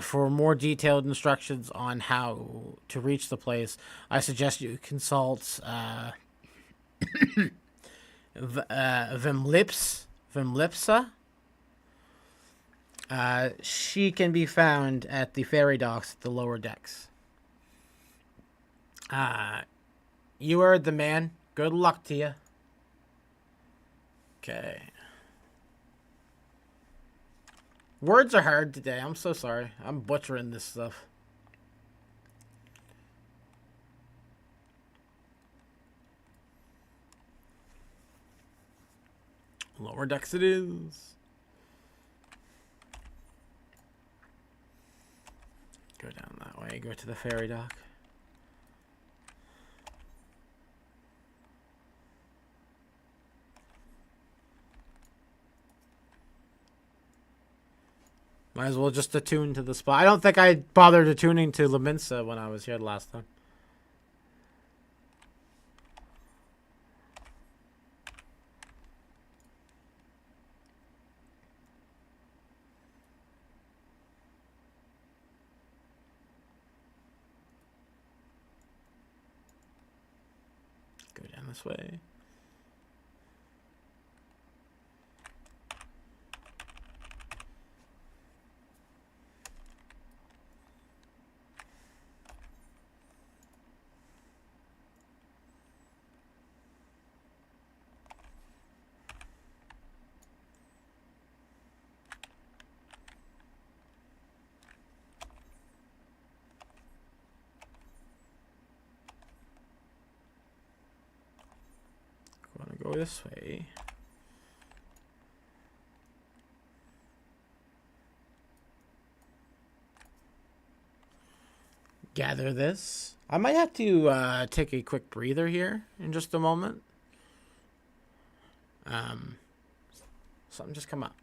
For more detailed instructions on how to reach the place, I suggest you consult Vimlipsa. She can be found at the ferry docks at the lower decks. You heard the man. Good luck to you. Okay. Words are hard today. I'm so sorry. I'm butchering this stuff. Lower decks it is. Go down that way. Go to the ferry dock. Might as well just attune to the spot. I don't think I bothered attuning to Laminsa when I was here last time. Go down this way. Want to go this way. Gather this. I might have to take a quick breather here in just a moment. Something just come up.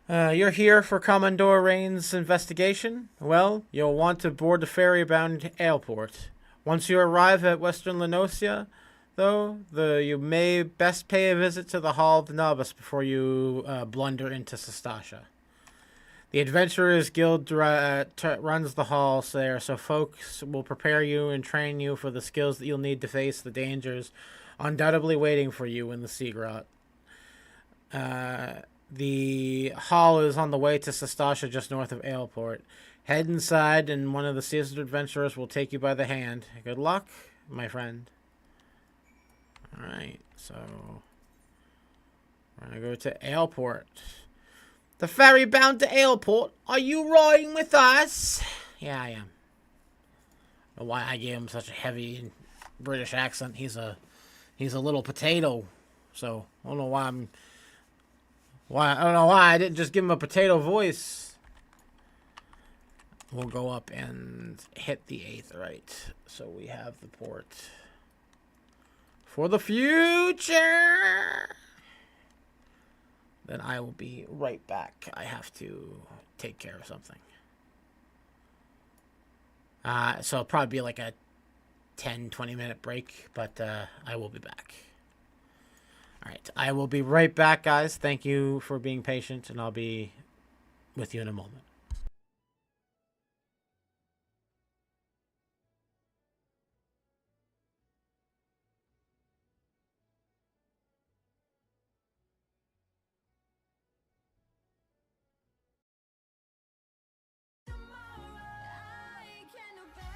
You're here for Commodore Rain's investigation? Well, you'll want to board the ferry bound to Airport. Once you arrive at Western Lenosia, though, you may best pay a visit to the Hall of the Novice before you blunder into Sestasha. The Adventurers Guild runs the hall there, so folks will prepare you and train you for the skills that you'll need to face the dangers undoubtedly waiting for you in the Sea Grot. The hall is on the way to Sestasha, just north of Ailport. Head inside, and one of the seasoned adventurers will take you by the hand. Good luck, my friend. Alright, so we're going to go to Ailport. The ferry bound to Ailport. Are you riding with us? Yeah, I am. I don't know why I gave him such a heavy British accent. He's a little potato. So I don't know why I didn't just give him a potato voice. We'll go up and hit the 8th, right? So we have the port for the future. Then I will be right back. I have to take care of something. So it'll probably be like a 10-20 minute break, but I will be back. All right, I will be right back, guys. Thank you for being patient, and I'll be with you in a moment. I can do better.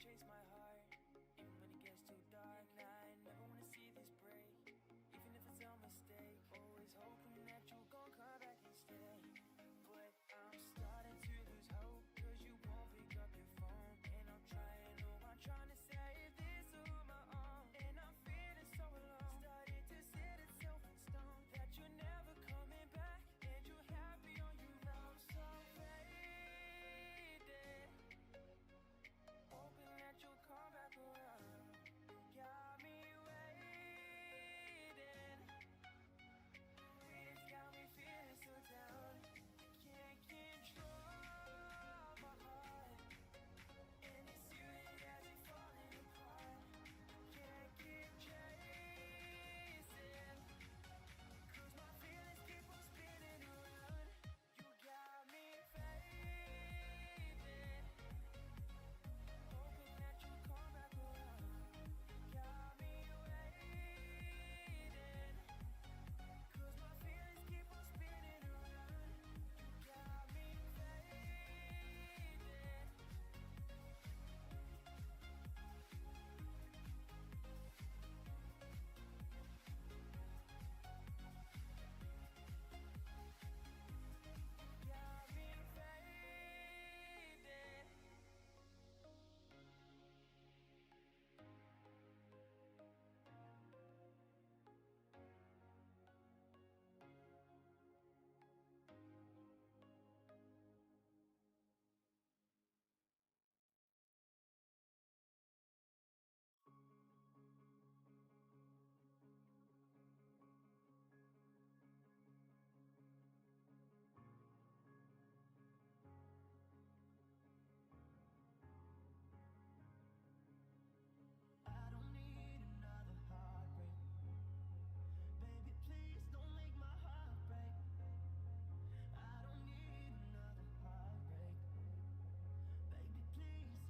chase my heart, even when it gets too dark. And I never wanna see this break, even if it's a mistake. Always hoping that you're gonna come back and stay. But I'm starting to lose hope, cause you won't pick up your phone. And I'm trying to save this on my own. And I'm feeling so alone, starting to set itself in stone, that you're never coming back, and you're happy on your own. So faded, hoping that you'll come back around. Got me waiting, it's got me feeling so down. Can't control my heart, and it's you that has me falling apart. Can't keep chasing, cause my feelings keep on spinning around. You got me fading, hoping that you'll come back around. Got me waiting, cause my feelings keep on spinning around. You got me fading. Got me fading. I don't need another heartbreak. Baby, please don't make my heart break. I don't need another heartbreak. Baby, please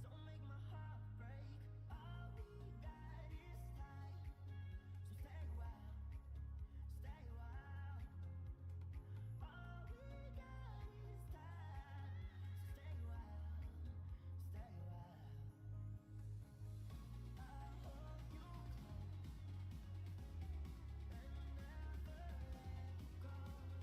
don't make my heart break. All we got is time, so stay a while, stay a while. All we got is time, so stay a while, stay a while. I hold you close and never let you go. I hold you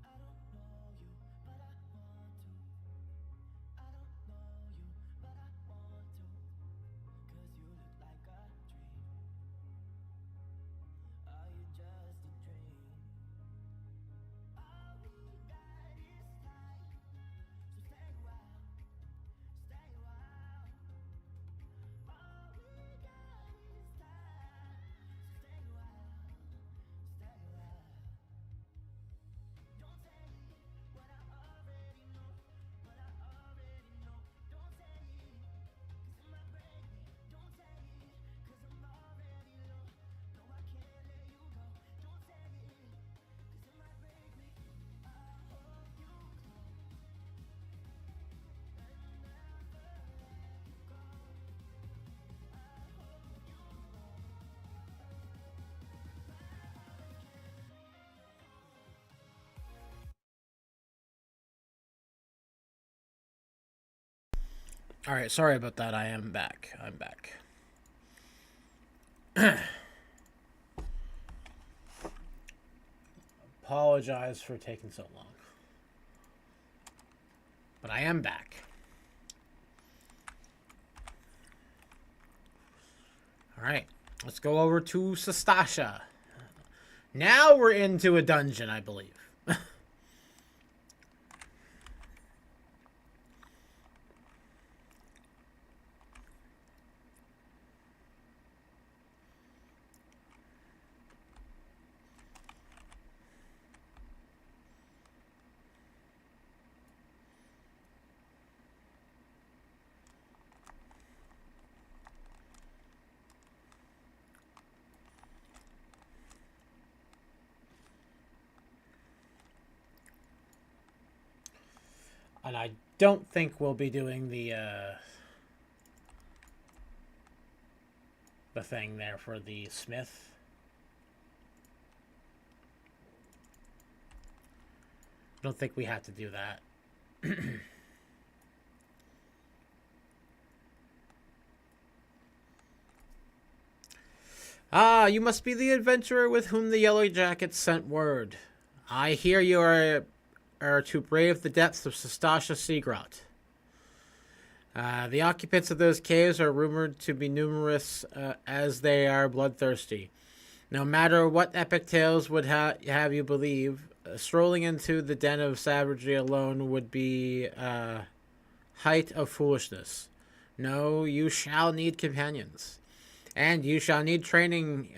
I don't know you, but I want to. I don't know you, but I want to. Cause you look like a dream. Are you just a dream? All we got is time, so stay a while, stay a while. All we got is time, so stay a while, stay a while. Don't say what I already know, what I already know. Don't say it, cause it might break me. Don't say it, cause I'm already low. No, I can't let you go. Don't say it, cause it might break me. I hold you close and never let you go. I hold you All right, sorry about that. I am back. I'm back. Apologize for taking so long. But I am back. All right, let's go over to Sastasha. Now we're into a dungeon, I believe. don't think we'll be doing the thing there for the smith. I don't think we have to do that. Ah, you must be the adventurer with whom the Yellow Jackets sent word. I hear you are to brave the depths of Sastasha Seagrot. The occupants of those caves are rumored to be numerous as they are bloodthirsty. No matter what epic tales would have you believe, strolling into the den of savagery alone would be height of foolishness. No, you shall need companions. And you shall need training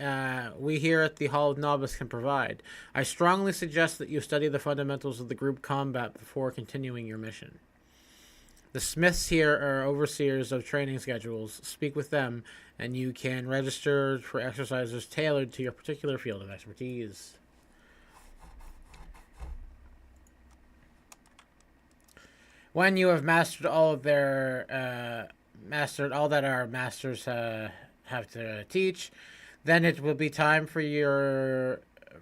we here at the Hall of Novice can provide. I strongly suggest that you study the fundamentals of the group combat before continuing your mission. The smiths here are overseers of training schedules. Speak with them, and you can register for exercises tailored to your particular field of expertise. When you have mastered all of their mastered all that our masters have to teach, then it will be time for you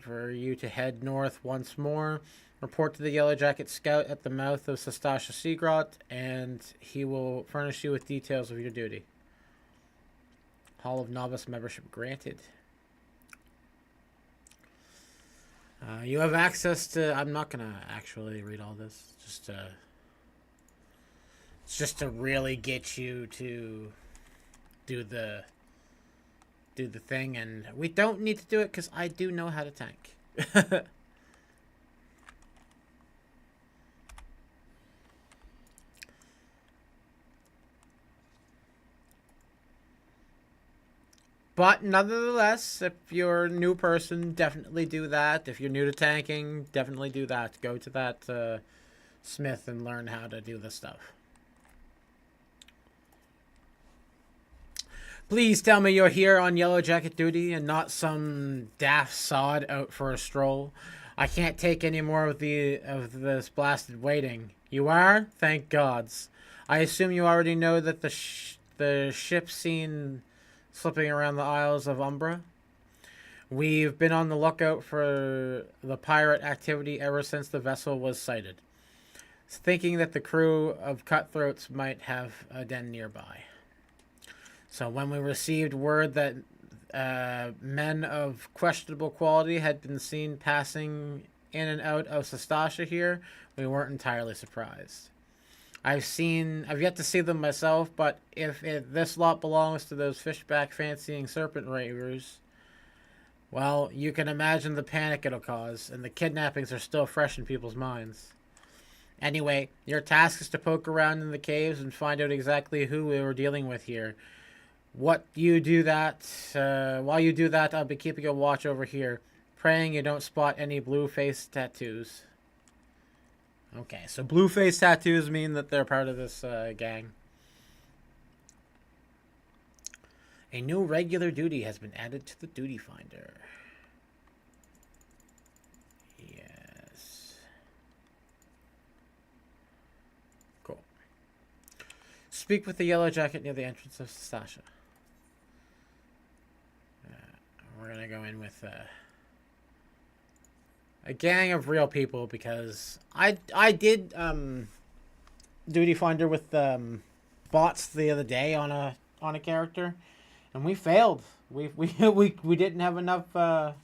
to head north once more. Report to the Yellow Jacket Scout at the mouth of Sastasha Seagrot, and he will furnish you with details of your duty. Hall of Novice membership granted. You have access to... I'm not going to actually read all this. It's just to really get you to do the thing, and we don't need to do it because I do know how to tank. But nonetheless, if you're a new person, definitely do that. If you're new to tanking, definitely do that. Go to that smith and learn how to do this stuff. Please tell me you're here on Yellow Jacket duty and not some daft sod out for a stroll. I can't take any more of this blasted waiting. You are? Thank gods. I assume you already know that the ship seen slipping around the Isles of Umbra. We've been on the lookout for the pirate activity ever since the vessel was sighted, thinking that the crew of cutthroats might have a den nearby. So when we received word that men of questionable quality had been seen passing in and out of Sastasha here, we weren't entirely surprised. I've yet to see them myself, but if this lot belongs to those fishback fancying serpent raiders, well, you can imagine the panic it'll cause, and the kidnappings are still fresh in people's minds. Anyway, your task is to poke around in the caves and find out exactly who we were dealing with here. While you do that, I'll be keeping a watch over here, praying you don't spot any blue-face tattoos. Okay, so blue-face tattoos mean that they're part of this gang. A new regular duty has been added to the duty finder. Yes. Cool. Speak with the Yellow Jacket near the entrance of Sastasha. We're going to go in with... a gang of real people, because I did duty finder with bots the other day on a character, and we failed. We didn't have enough. There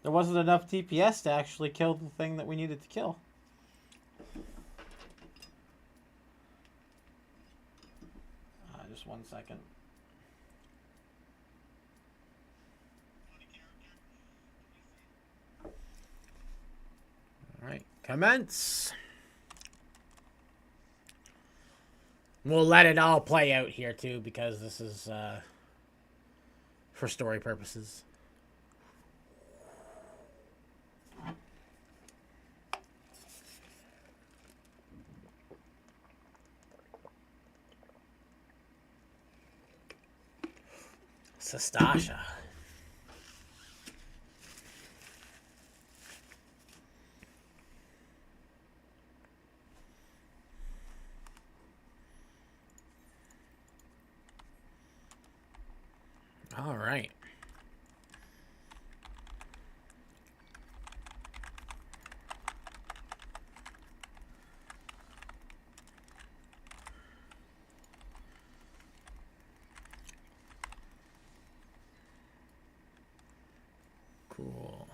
wasn't enough DPS to actually kill the thing that we needed to kill. Just 1 second. Alright, commence. We'll let it all play out here too, because this is for story purposes. Sastasha. All right. Cool.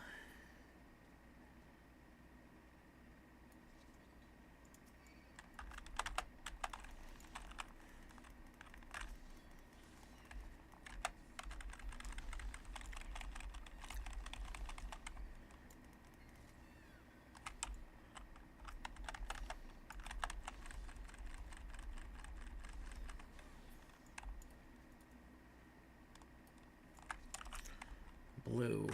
Blue.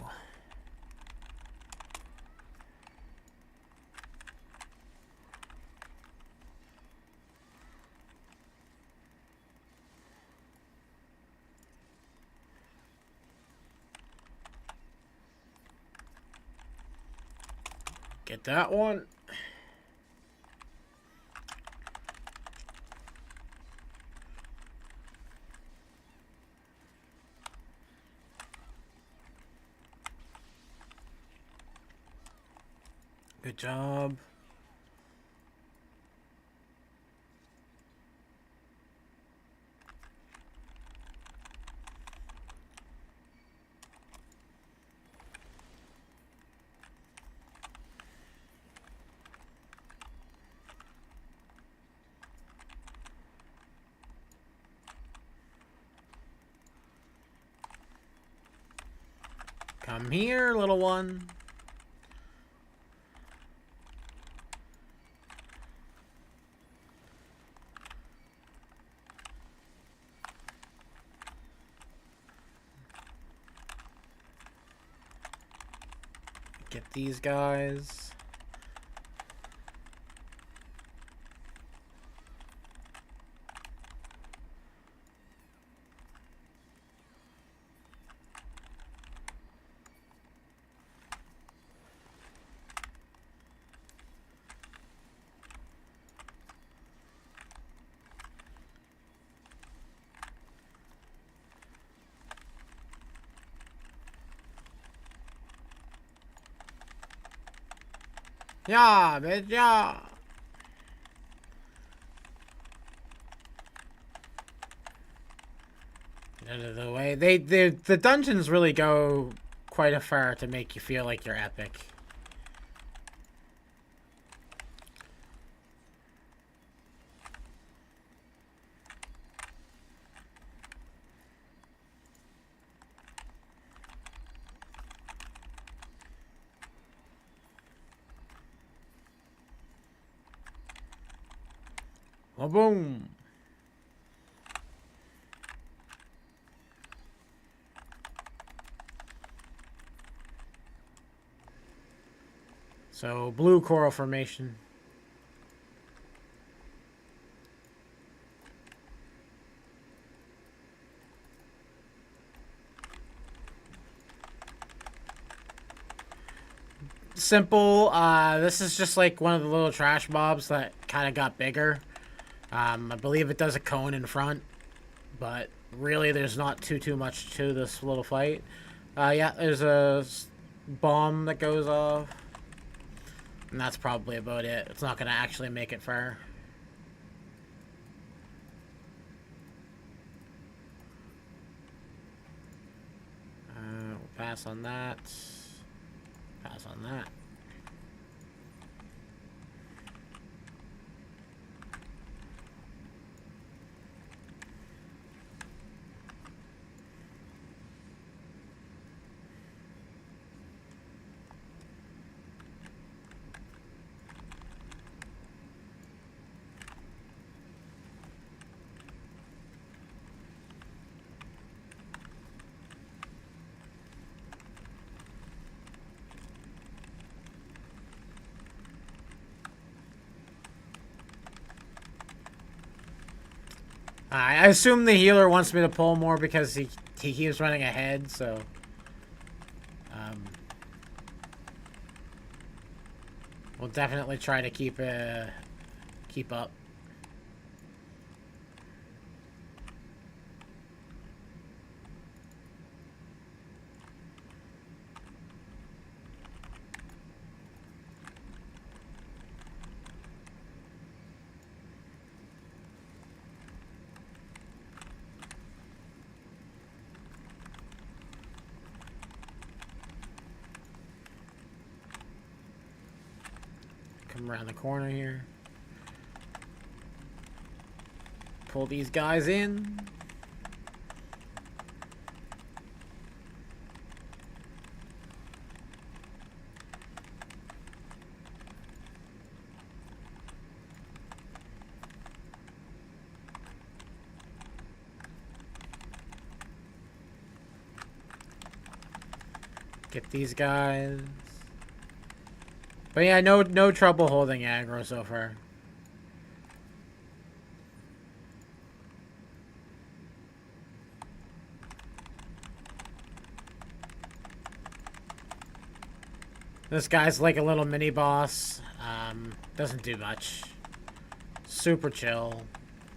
Get that one. Good job. Come here, little one. Get these guys. Yeah, bitch, yeah. Out of the way. The dungeons really go quite a far to make you feel like you're epic. Well, boom. So, blue coral formation. Simple. This is just like one of the little trash mobs that kind of got bigger. I believe it does a cone in front, but really there's not too much to this little fight. Yeah, there's a bomb that goes off, and that's probably about it. It's not going to actually make it far. We'll pass on that. Pass on that. I assume the healer wants me to pull more because he keeps running ahead, so... we'll definitely try to keep up. Come around the corner here. Pull these guys in. Get these guys. But yeah, no trouble holding aggro so far. This guy's like a little mini boss. Doesn't do much. Super chill.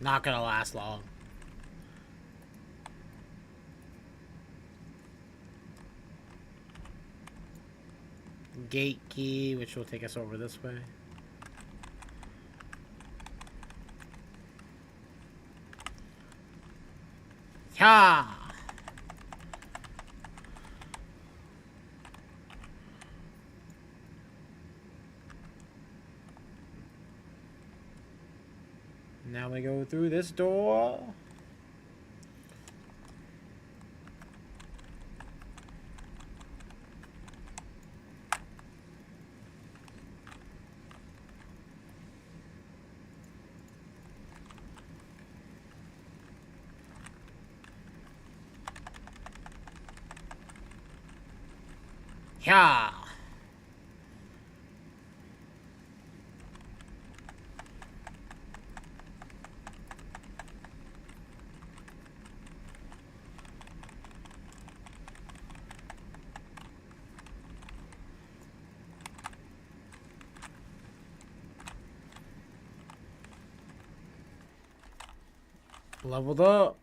Not gonna last long. Gate key, which will take us over this way. Ha! Now we go through this door. Yeah. Leveled up.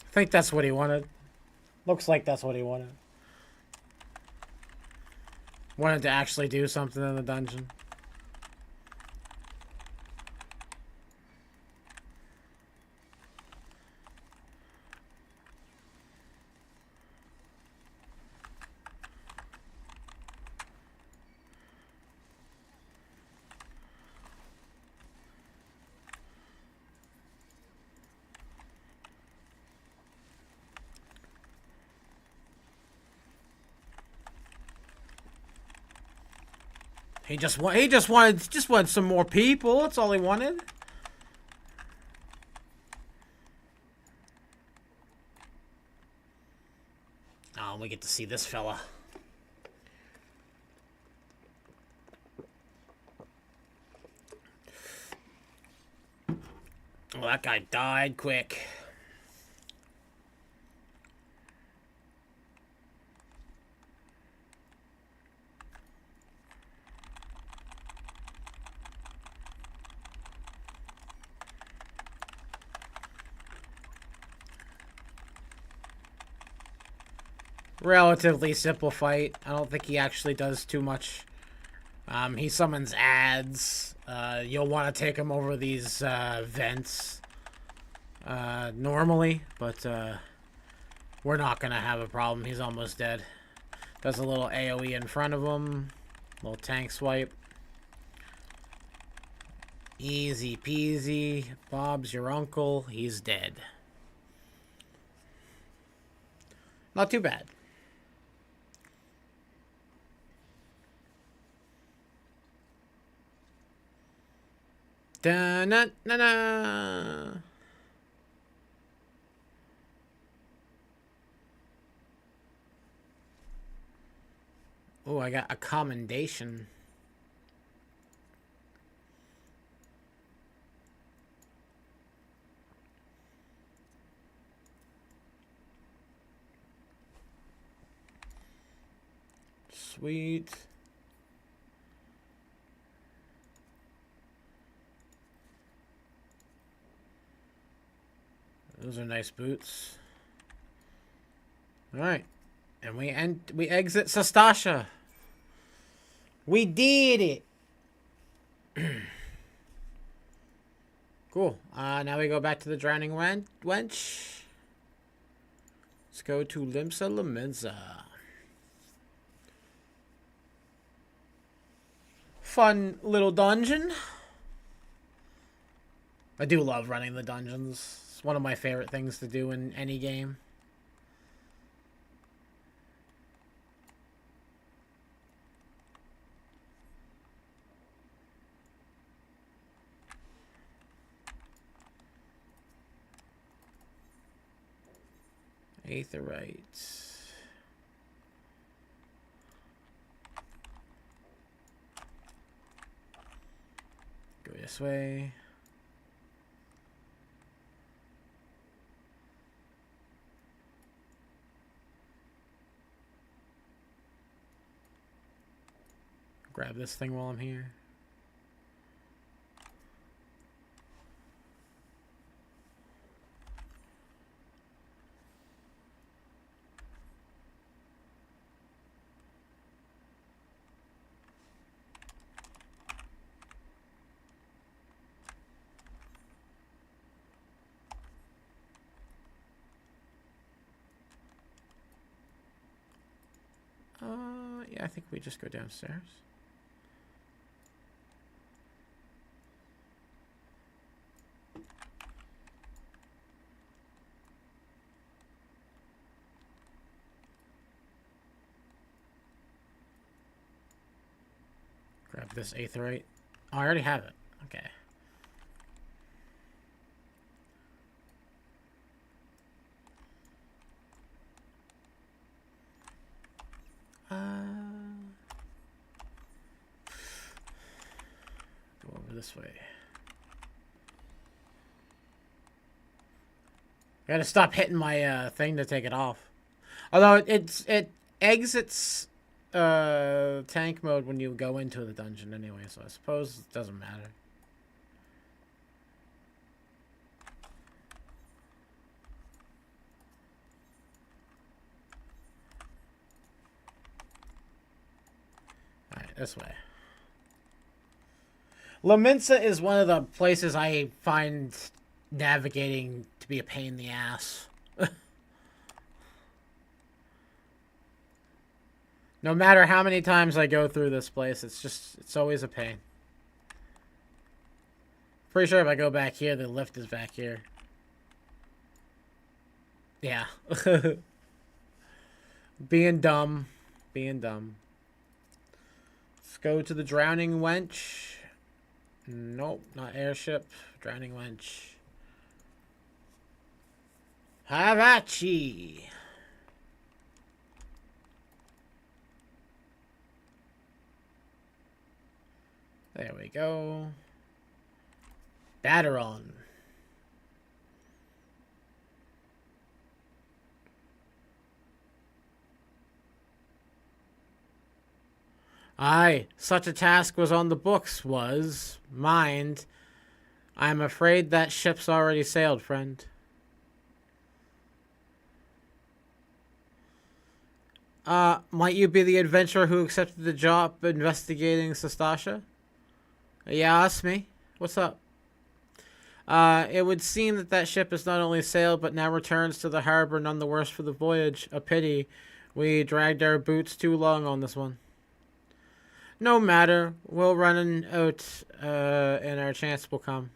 I think that's what he wanted. Looks like that's what he wanted. Wanted to actually do something in the dungeon. He just wanted some more people. That's all he wanted. Oh, we get to see this fella. Oh, that guy died quick. Relatively simple fight. I don't think he actually does too much. He summons ads. You'll want to take him over these vents normally, but we're not going to have a problem. He's almost dead. Does a little AoE in front of him. Little tank swipe. Easy peasy. Bob's your uncle. He's dead. Not too bad. Da-na-na-na. Oh, I got a commendation. Sweet. Those are nice boots. All right, and we exit Sastasha. We did it. Cool. Now we go back to the Drowning Wench. Let's go to Limsa Lamenza. Fun little dungeon. I do love running the dungeons. It's one of my favorite things to do in any game. Aetherite. Go this way. Grab this thing while I'm here. Yeah, I think we just go downstairs. Grab this aetherite. Oh, I already have it. Okay. Go over this way. I gotta stop hitting my thing to take it off. Although it exits tank mode when you go into the dungeon anyway, so I suppose it doesn't matter. Alright, this way. Lamenza is one of the places I find navigating to be a pain in the ass. No matter how many times I go through this place, it's always a pain. Pretty sure if I go back here, the lift is back here. Yeah. Being dumb. Being dumb. Let's go to the Drowning Wench. Nope, not airship. Drowning Wench. Havachi. There we go. Batteron. Aye, such a task was on the books, was. Mind. I'm afraid that ship's already sailed, friend. Might you be the adventurer who accepted the job investigating Sastasha? Yeah, that's me. What's up? It would seem that ship has not only sailed, but now returns to the harbor, none the worse for the voyage. A pity. We dragged our boots too long on this one. No matter. We'll run out, and our chance will come.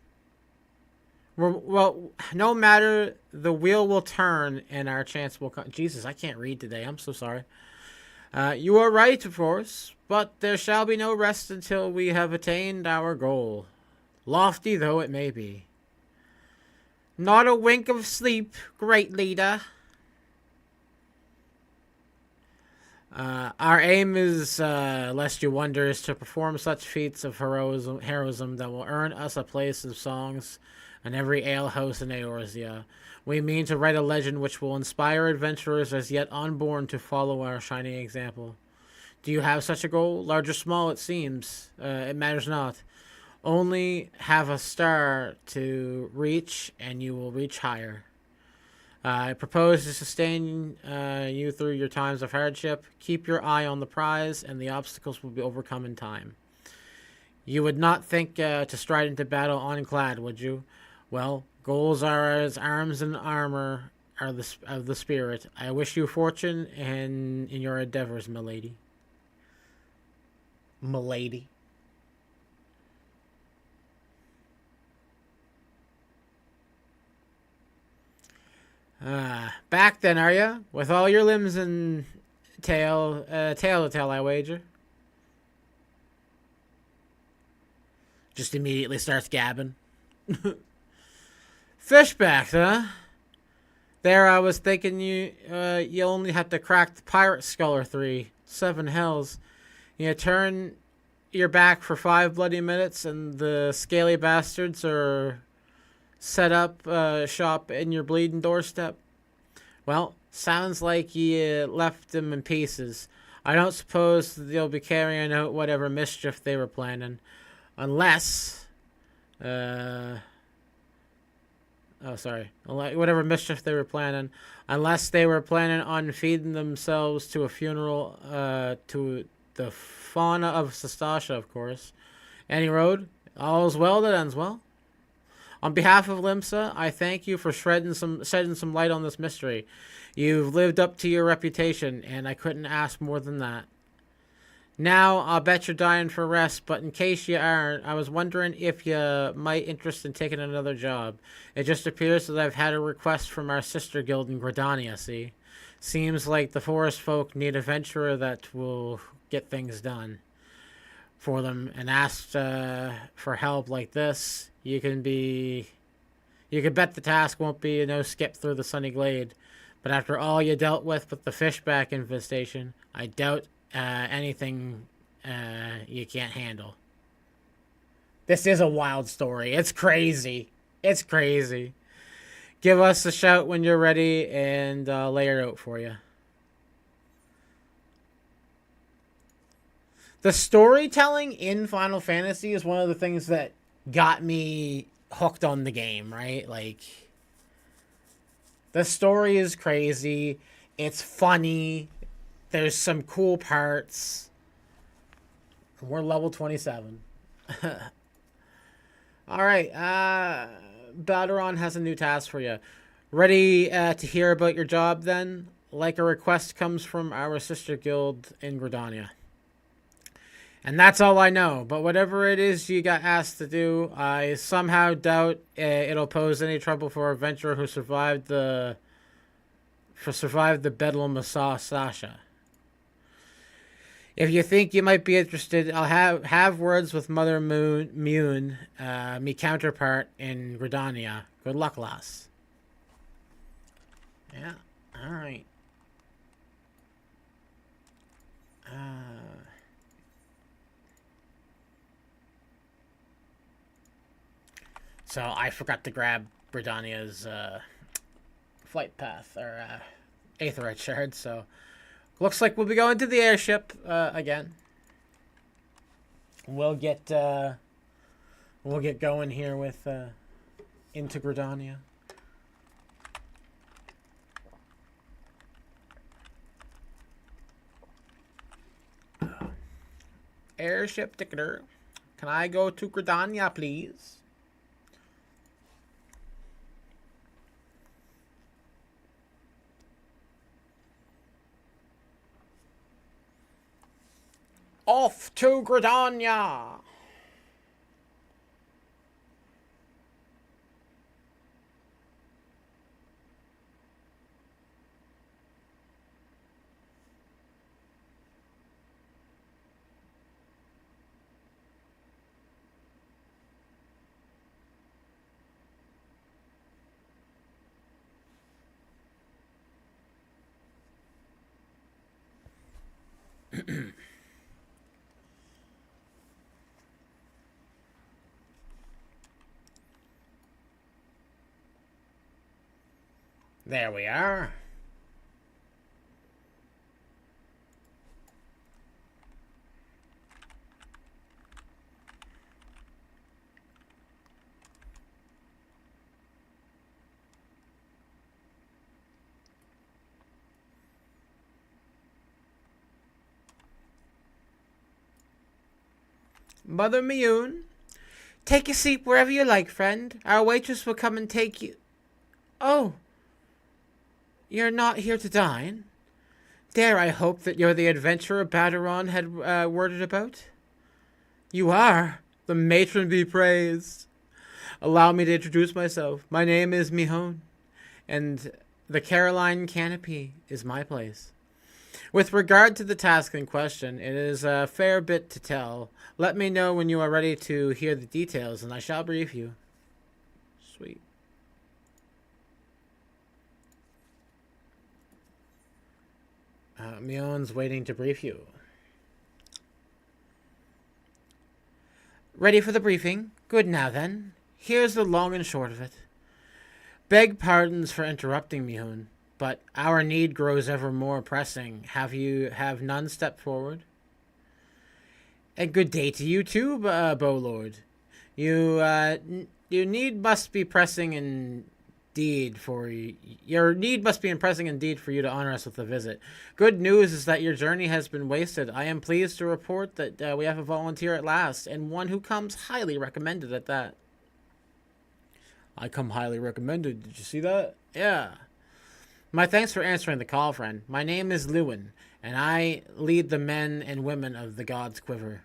Well, no matter. The wheel will turn, and our chance will come. Jesus, I can't read today. I'm so sorry. You are right, of course, but there shall be no rest until we have attained our goal, lofty though it may be. Not a wink of sleep, great leader. Our aim is, lest you wonder, is to perform such feats of heroism that will earn us a place of songs in every alehouse in Eorzea. We mean to write a legend which will inspire adventurers as yet unborn to follow our shining example. Do you have such a goal? Large or small, it seems. It matters not. Only have a star to reach, and you will reach higher. I propose to sustain you through your times of hardship. Keep your eye on the prize, and the obstacles will be overcome in time. You would not think to stride into battle unclad, would you? Well, goals are as arms and armor are of the spirit. I wish you fortune in your endeavors, milady. Milady. Back then, are ya? With all your limbs and tail to tail, I wager. Just immediately starts gabbing. Fishbacks, huh? There, I was thinking you only have to crack the pirate skull or 3. 7 hells. You turn your back for 5 bloody minutes, and the scaly bastards are set up shop in your bleeding doorstep. Well, sounds like you left them in pieces. I don't suppose they'll be carrying out whatever mischief they were planning. Unless, whatever mischief they were planning. Unless they were planning on feeding themselves to a funeral, to the fauna of Sastasha, of course. Any road? All's well that ends well. On behalf of Limsa, I thank you for shedding some light on this mystery. You've lived up to your reputation, and I couldn't ask more than that. Now, I'll bet you're dying for rest, but in case you aren't, I was wondering if you might interest in taking another job. It just appears that I've had a request from our sister guild in Gridania, see? Seems like the forest folk need a venturer that will get things done for them, and asked for help like this. You can bet the task won't be no skip through the sunny glade. But after all you dealt with the fishback infestation, I doubt anything you can't handle. This is a wild story. It's crazy. It's crazy. Give us a shout when you're ready, and lay it out for you. The storytelling in Final Fantasy is one of the things that got me hooked on the game, right? Like, the story is crazy. It's funny. There's some cool parts. We're level 27. Alright, Balderon has a new task for you. Ready to hear about your job then? Like a request comes from our sister guild in Gridania. And that's all I know. But whatever it is you got asked to do, I somehow doubt it'll pose any trouble for a adventurer who survived the Bedlam of Sasha. If you think you might be interested, I'll have words with Mother Mune, me counterpart in Gridania. Good luck, lass. Yeah, all right. So I forgot to grab Gridania's flight path, or Aetheryte shard, so looks like we'll be going to the airship again. We'll get going here with into Gridania. Airship ticketer. Can I go to Gridania, please? Off to Gridania! There we are. Mother Miyun, take a seat wherever you like, friend. Our waitress will come and take you. Oh, you're not here to dine? Dare I hope that you're the adventurer Baderon had worded about? You are. The matron be praised. Allow me to introduce myself. My name is Mihon, and the Caroline Canopy is my place. With regard to the task in question, it is a fair bit to tell. Let me know when you are ready to hear the details, and I shall brief you. Sweet. Mion's waiting to brief you. Ready for the briefing? Good now then. Here's the long and short of it. Beg pardons for interrupting, Mihun, but our need grows ever more pressing. Have none stepped forward? And good day to you too, Bowlord. Your need must be pressing indeed for your need must be pressing indeed for you to honor us with a visit. Good news is that your journey has been wasted. I am pleased to report that we have a volunteer at last, and one who comes highly recommended at that. I come highly recommended. Did you see that? Yeah. My thanks for answering the call, friend. My name is Lewin, and I lead the men and women of the God's Quiver.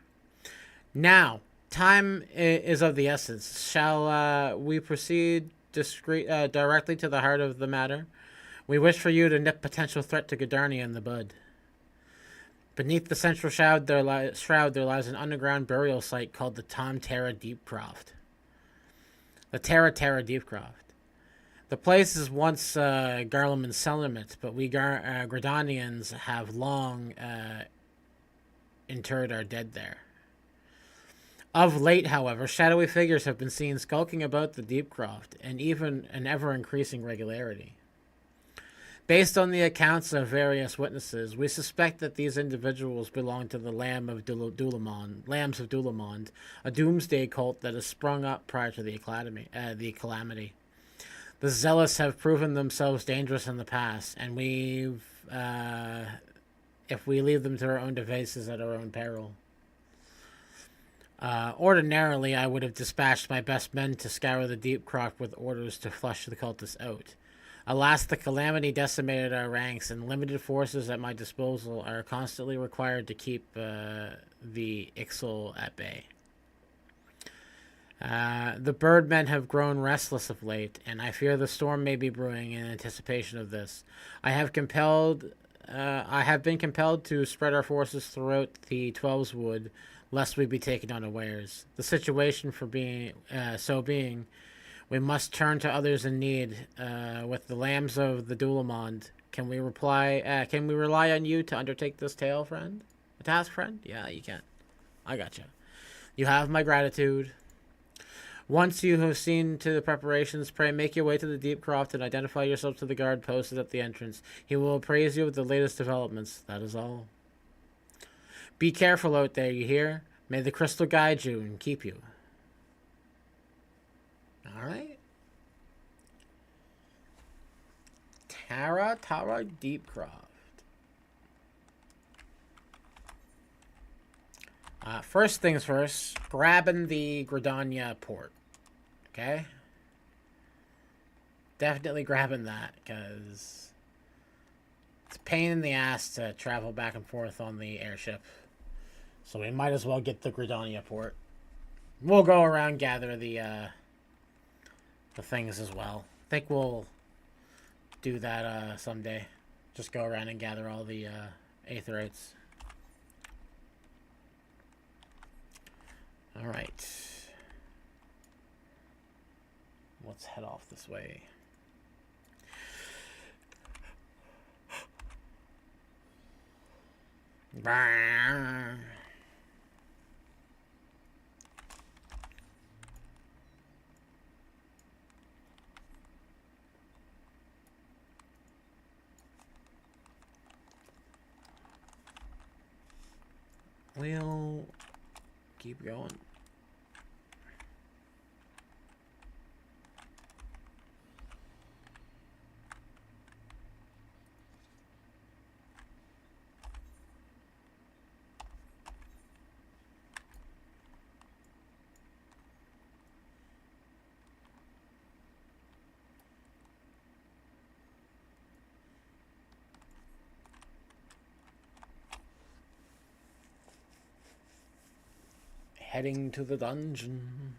Now, time is of the essence. Shall we proceed directly to the heart of the matter? We wish for you to nip potential threat to Gdarnia in the bud. Beneath the central shroud there lies an underground burial site called the Tom Terra Deepcroft. The Terra Deepcroft. The place is once Garleman's settlement, but we Gridanians have long interred our dead there. Of late, however, shadowy figures have been seen skulking about the Deepcroft, and even an ever-increasing regularity. Based on the accounts of various witnesses, we suspect that these individuals belong to the Lambs of Dulamond, a doomsday cult that has sprung up prior to the calamity. The zealous have proven themselves dangerous in the past, and if we leave them to our own devices at our own peril. Ordinarily, I would have dispatched my best men to scour the Deepcroft with orders to flush the cultists out. Alas, the calamity decimated our ranks, and limited forces at my disposal are constantly required to keep the Ixal at bay. The birdmen have grown restless of late, and I fear the storm may be brewing in anticipation of this. I have been compelled to spread our forces throughout the Twelves Wood, lest we be taken unawares. The situation being, we must turn to others in need. With the Lambs of the Dulamond, can we rely on you to undertake this task, friend? Yeah, you can. I gotcha. You have my gratitude. Once you have seen to the preparations, pray make your way to the Deepcroft and identify yourself to the guard posted at the entrance. He will appraise you with the latest developments. That is all. Be careful out there, you hear? May the crystal guide you and keep you. Alright. Terra Deepcroft. First things first, grabbing the Gridania port. Okay? Definitely grabbing that, because it's a pain in the ass to travel back and forth on the airship. So we might as well get the Gridania port. We'll go around gather the things as well. I think we'll do that someday. Just go around and gather all the aetherites. Alright. Let's head off this way. We'll keep going. heading to the dungeon.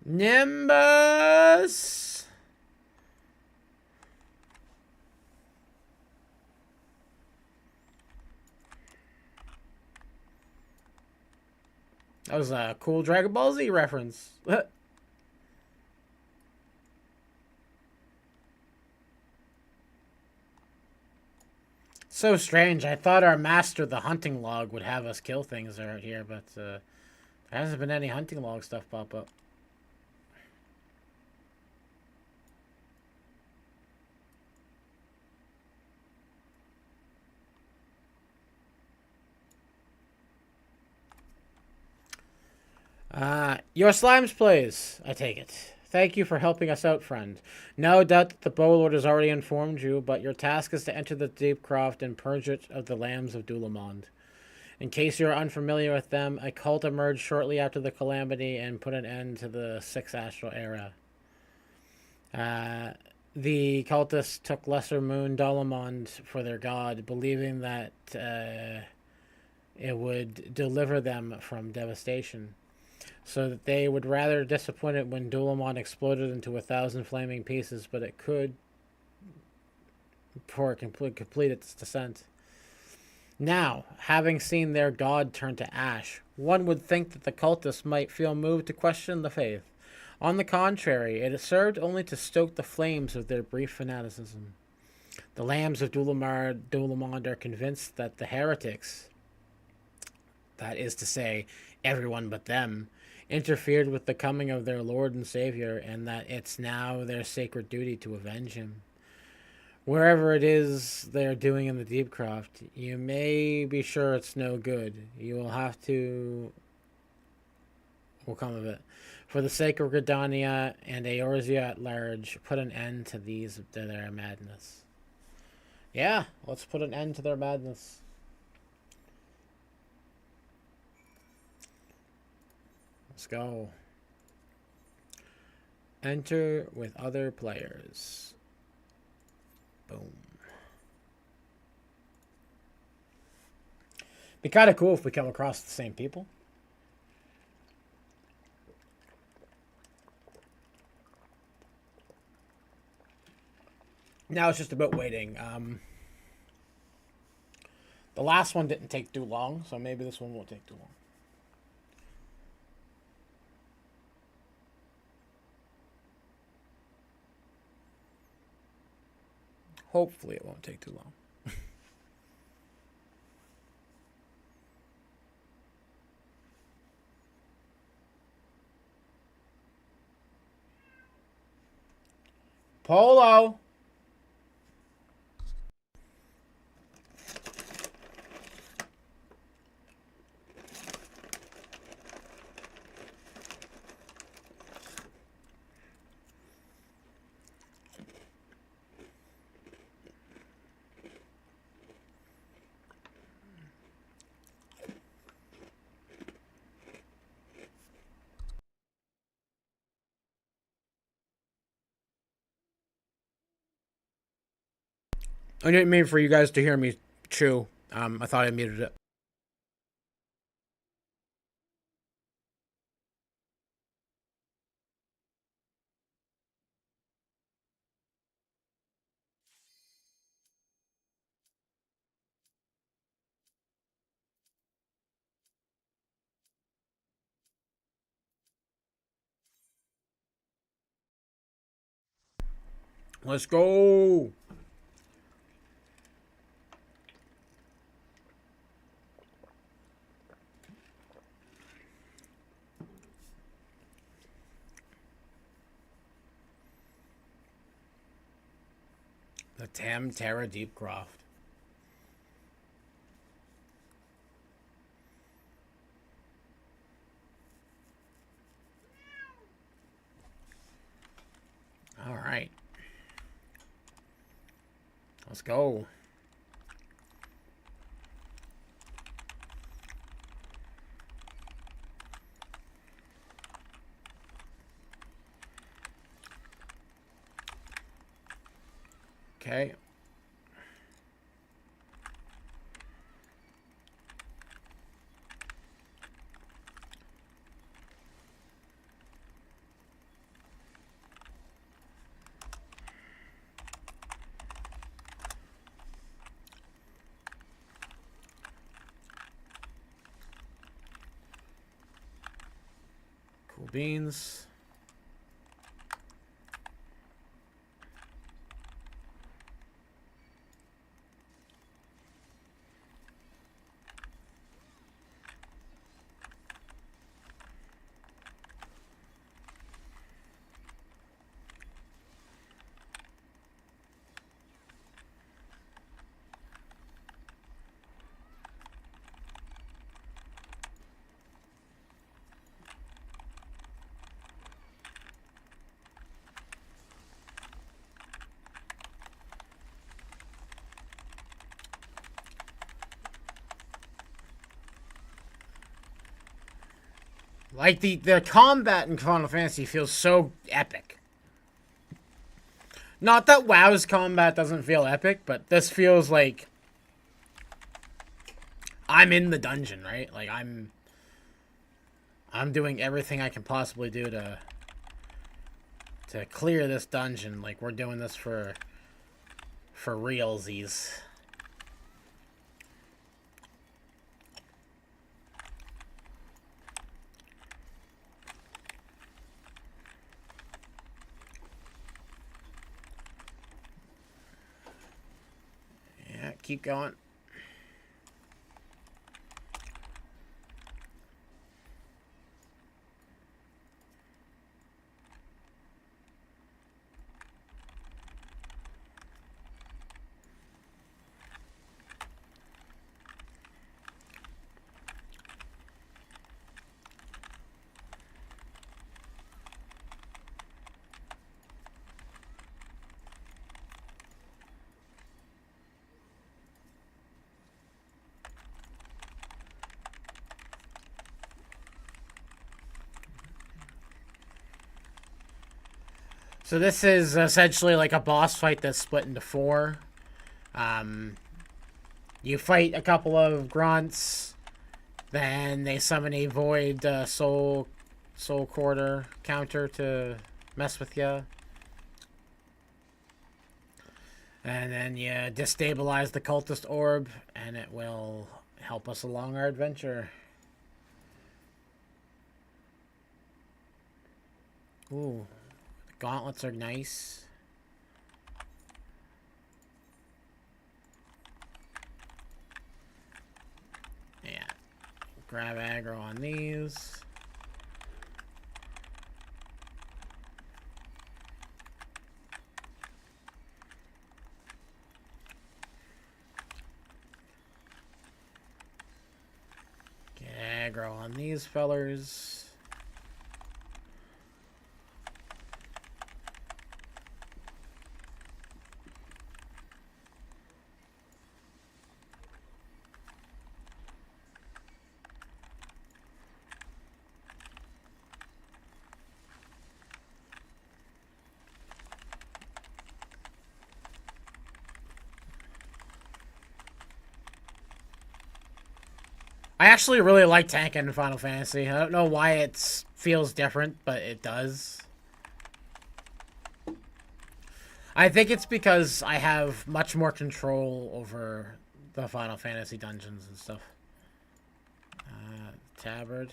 Nimbus! That was a cool Dragon Ball Z reference. So strange. I thought our master, the hunting log, would have us kill things out here, but there hasn't been any hunting log stuff pop up. Your slimes plays, I take it. Thank you for helping us out, friend. No doubt that the Bowlord has already informed you, but your task is to enter the Deep Croft and purge it of the Lambs of Dulamond. In case you are unfamiliar with them, a cult emerged shortly after the calamity and put an end to the Sixth Astral Era. The cultists took Lesser Moon Dulamond for their god, believing that it would deliver them from devastation. So that they would rather disappointed when Dulamon exploded into 1,000 flaming pieces, but it could before it complete its descent. Now, having seen their god turn to ash, one would think that the cultists might feel moved to question the faith. On the contrary, it served only to stoke the flames of their brief fanaticism. The Lambs of Dulamond are convinced that the heretics, that is to say, everyone but them, interfered with the coming of their Lord and Savior, and that it's now their sacred duty to avenge him. Wherever it is they are doing in the Deep Croft, you may be sure it's no good. You will have to... will come of it. For the sake of Gridania and Eorzea at large, put an end to their madness. Yeah, let's put an end to their madness. Let's go. Enter with other players. Boom. Be kind of cool if we come across the same people. Now it's just about waiting. The last one didn't take too long, so maybe this one won't take too long. Hopefully it won't take too long. Polo! I didn't mean for you guys to hear me chew. I thought I muted it. Let's go! The Terra Deepcroft. All right. Let's go. Okay. Cool beans. Like, the combat in Final Fantasy feels so epic. Not that WoW's combat doesn't feel epic, but this feels like I'm in the dungeon, right? Like, I'm doing everything I can possibly do to clear this dungeon. Like, we're doing this for realsies. Yeah, keep going. So this is essentially like a boss fight that's split into 4. You fight a couple of grunts, then they summon a void soul quarter counter to mess with you. And then you destabilize the cultist orb, and it will help us along our adventure. Ooh. Gauntlets are nice. Yeah. Grab aggro on these. Get aggro on these fellers. I actually really like tanking in Final Fantasy. I don't know why it feels different, but it does. I think it's because I have much more control over the Final Fantasy dungeons and stuff. Tabard.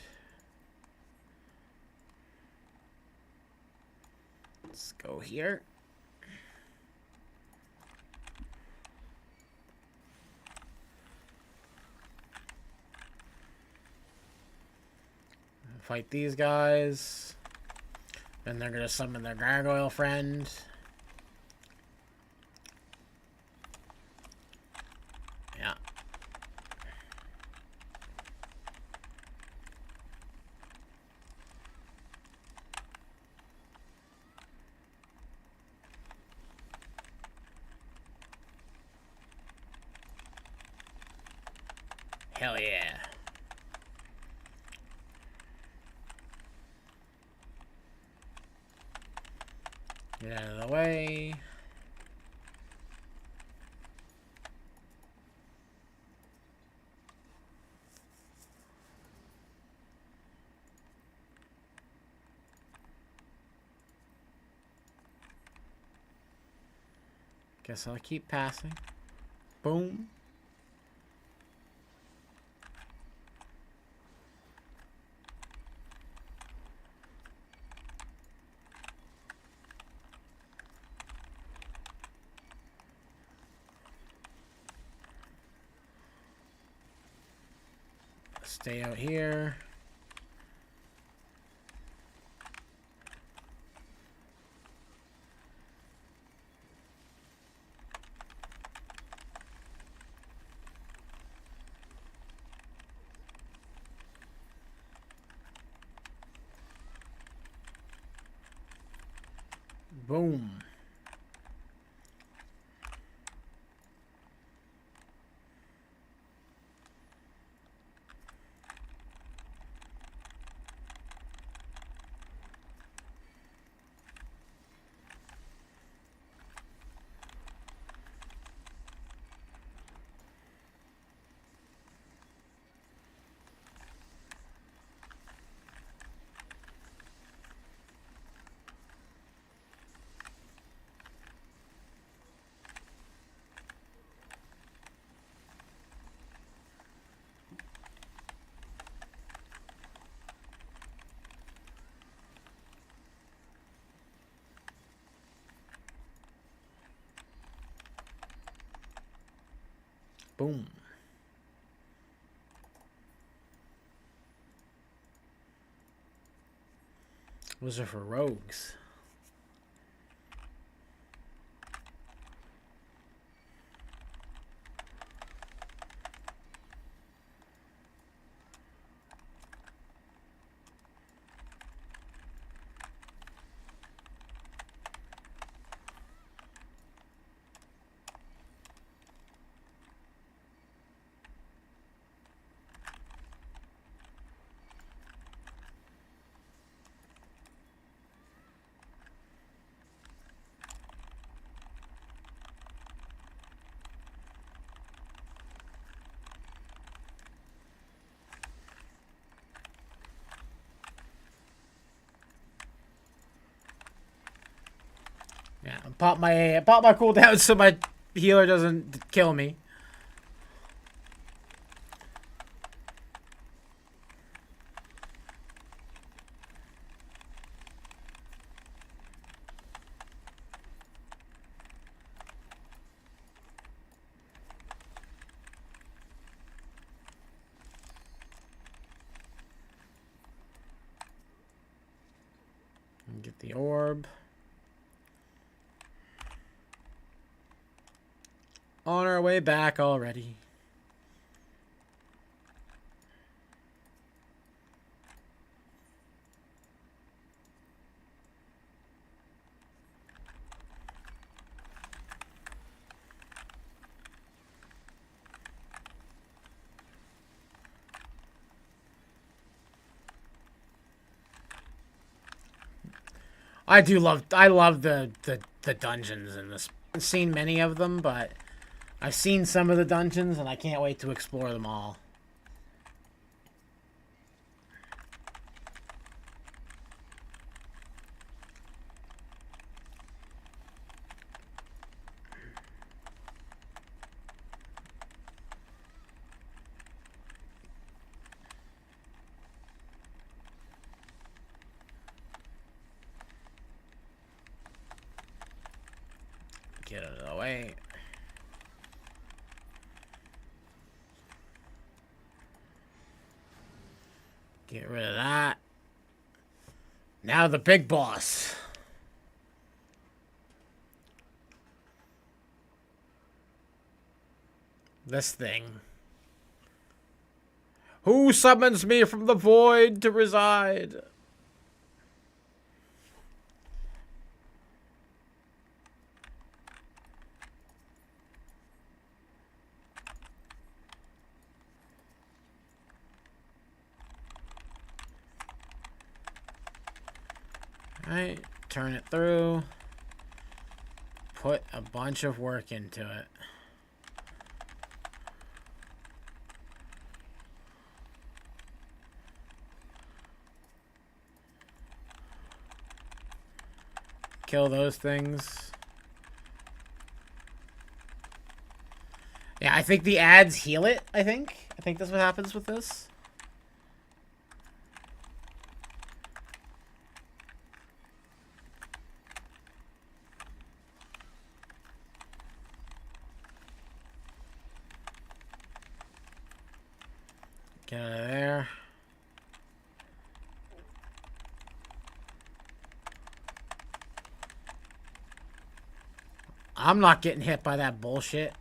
Let's go here. Fight these guys. Then they're gonna summon their gargoyle friend. Yeah. Hell yeah. Get out of the way. Guess I'll keep passing. Boom. Stay out here. Boom. Boom. Those are for rogues. Yeah, pop my cooldown so my healer doesn't kill me. Get the orb. On our way back already. I love the dungeons in this. I haven't seen many of them, but I've seen some of the dungeons and I can't wait to explore them all. Get out of the way. Get rid of that. Now the big boss. This thing. Who summons me from the void to reside? Alright, turn it through. Put a bunch of work into it. Kill those things. Yeah, I think the ads heal it, I think that's what happens with this. Get out of there. I'm not getting hit by that bullshit.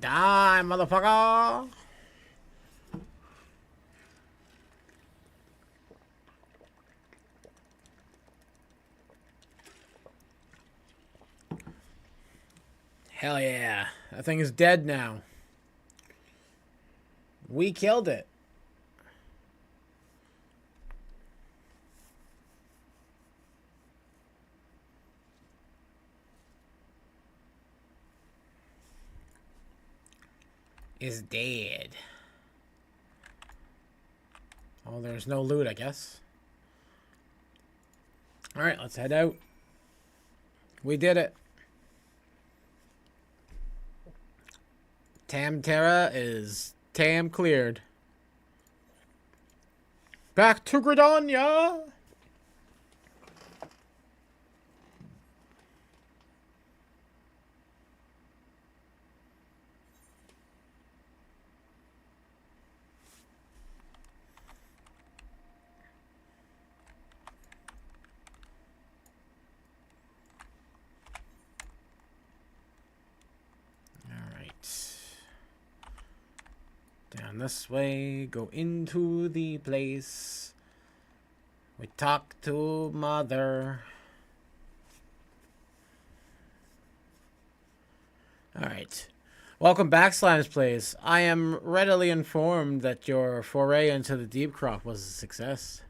Die, motherfucker! Hell yeah. That thing is dead now. We killed it. Is dead. Oh, there's no loot, I guess. Alright, let's head out. We did it. Tam Terra is Tam cleared. Back to Gridania! Down this way, go into the place. We talk to Mother. Alright. Welcome back, Slime's Place. I am readily informed that your foray into the deep crop was a success.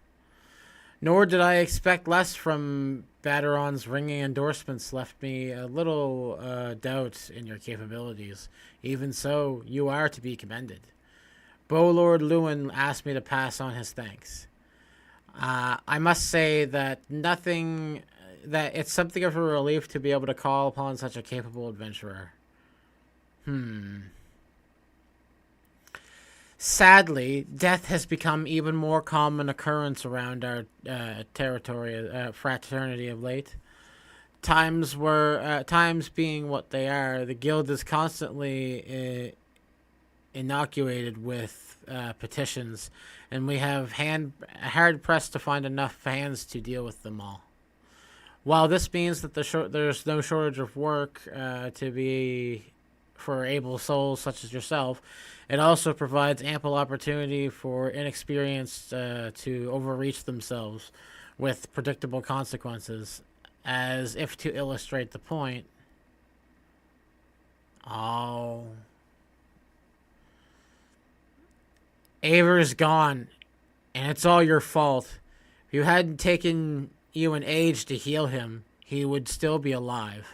Nor did I expect less from Baderon's ringing endorsements left me a little doubt in your capabilities. Even so, you are to be commended. Lord Lewin asked me to pass on his thanks. I must say that it's something of a relief to be able to call upon such a capable adventurer. Sadly, death has become even more common occurrence around our fraternity of late. Times being what they are, the guild is constantly inoculated with petitions, and we have hard pressed to find enough hands to deal with them all. While this means that there's no shortage of work for able souls such as yourself, it also provides ample opportunity for inexperienced to overreach themselves with predictable consequences, as if to illustrate the point. Oh. Aver's gone, and it's all your fault. If you hadn't taken you an age to heal him, he would still be alive.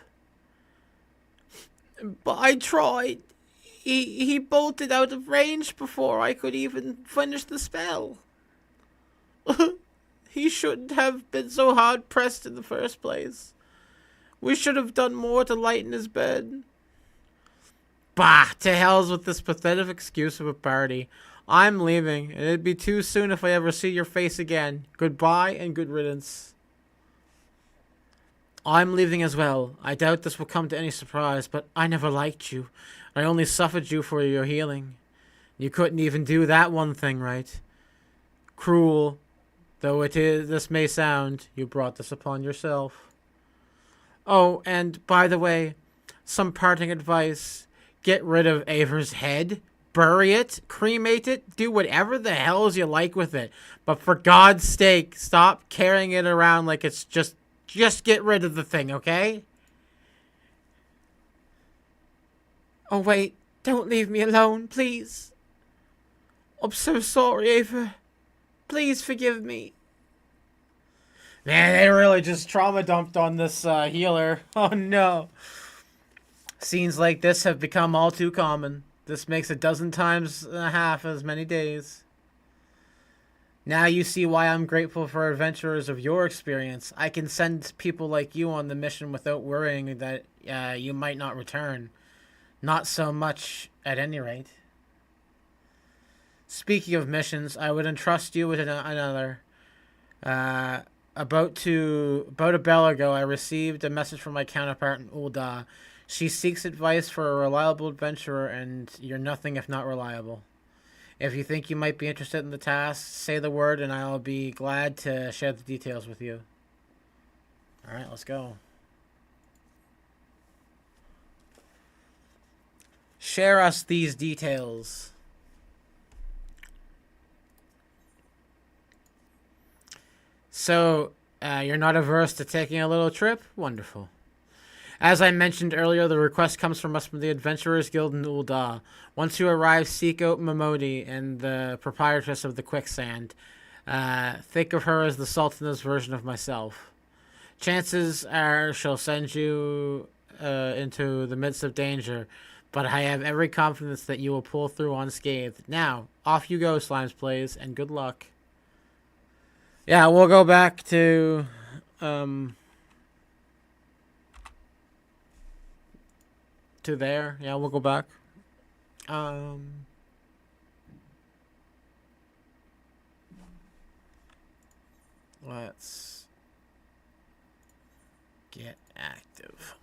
But I tried. He bolted out of range before I could even finish the spell. He shouldn't have been so hard pressed in the first place. We should have done more to lighten his bed. Bah, to hells with this pathetic excuse of a party. I'm leaving, and it'd be too soon if I ever see your face again. Goodbye and good riddance. I'm leaving as well. I doubt this will come to any surprise, but I never liked you. I only suffered you for your healing. You couldn't even do that one thing right. Cruel, Though this may sound, you brought this upon yourself. Oh, and by the way, some parting advice. Get rid of Aver's head. Bury it. Cremate it. Do whatever the hells you like with it. But for God's sake, stop carrying it around like it's just get rid of the thing, okay? Oh, wait. Don't leave me alone, please. I'm so sorry, Ava. Please forgive me. Man, they really just trauma dumped on this healer. Oh, no. Scenes like this have become all too common. This makes 12 times and a half as many days. Now you see why I'm grateful for adventurers of your experience. I can send people like you on the mission without worrying that you might not return. Not so much, at any rate. Speaking of missions, I would entrust you with another. About a bell ago, I received a message from my counterpart in Ul'dah. She seeks advice for a reliable adventurer, and you're nothing if not reliable. If you think you might be interested in the task, say the word, and I'll be glad to share the details with you. Alright, let's go. Share us these details. So, you're not averse to taking a little trip? Wonderful. As I mentioned earlier, the request comes from us from the Adventurers Guild in Ul'dah. Once you arrive, seek out Momodi and the proprietress of the Quicksand. Think of her as the Sultan's version of myself. Chances are she'll send you into the midst of danger, but I have every confidence that you will pull through unscathed. Now, off you go, Slimes Plays, and good luck. Yeah, we'll go back to there. Yeah, we'll go back. Let's get active.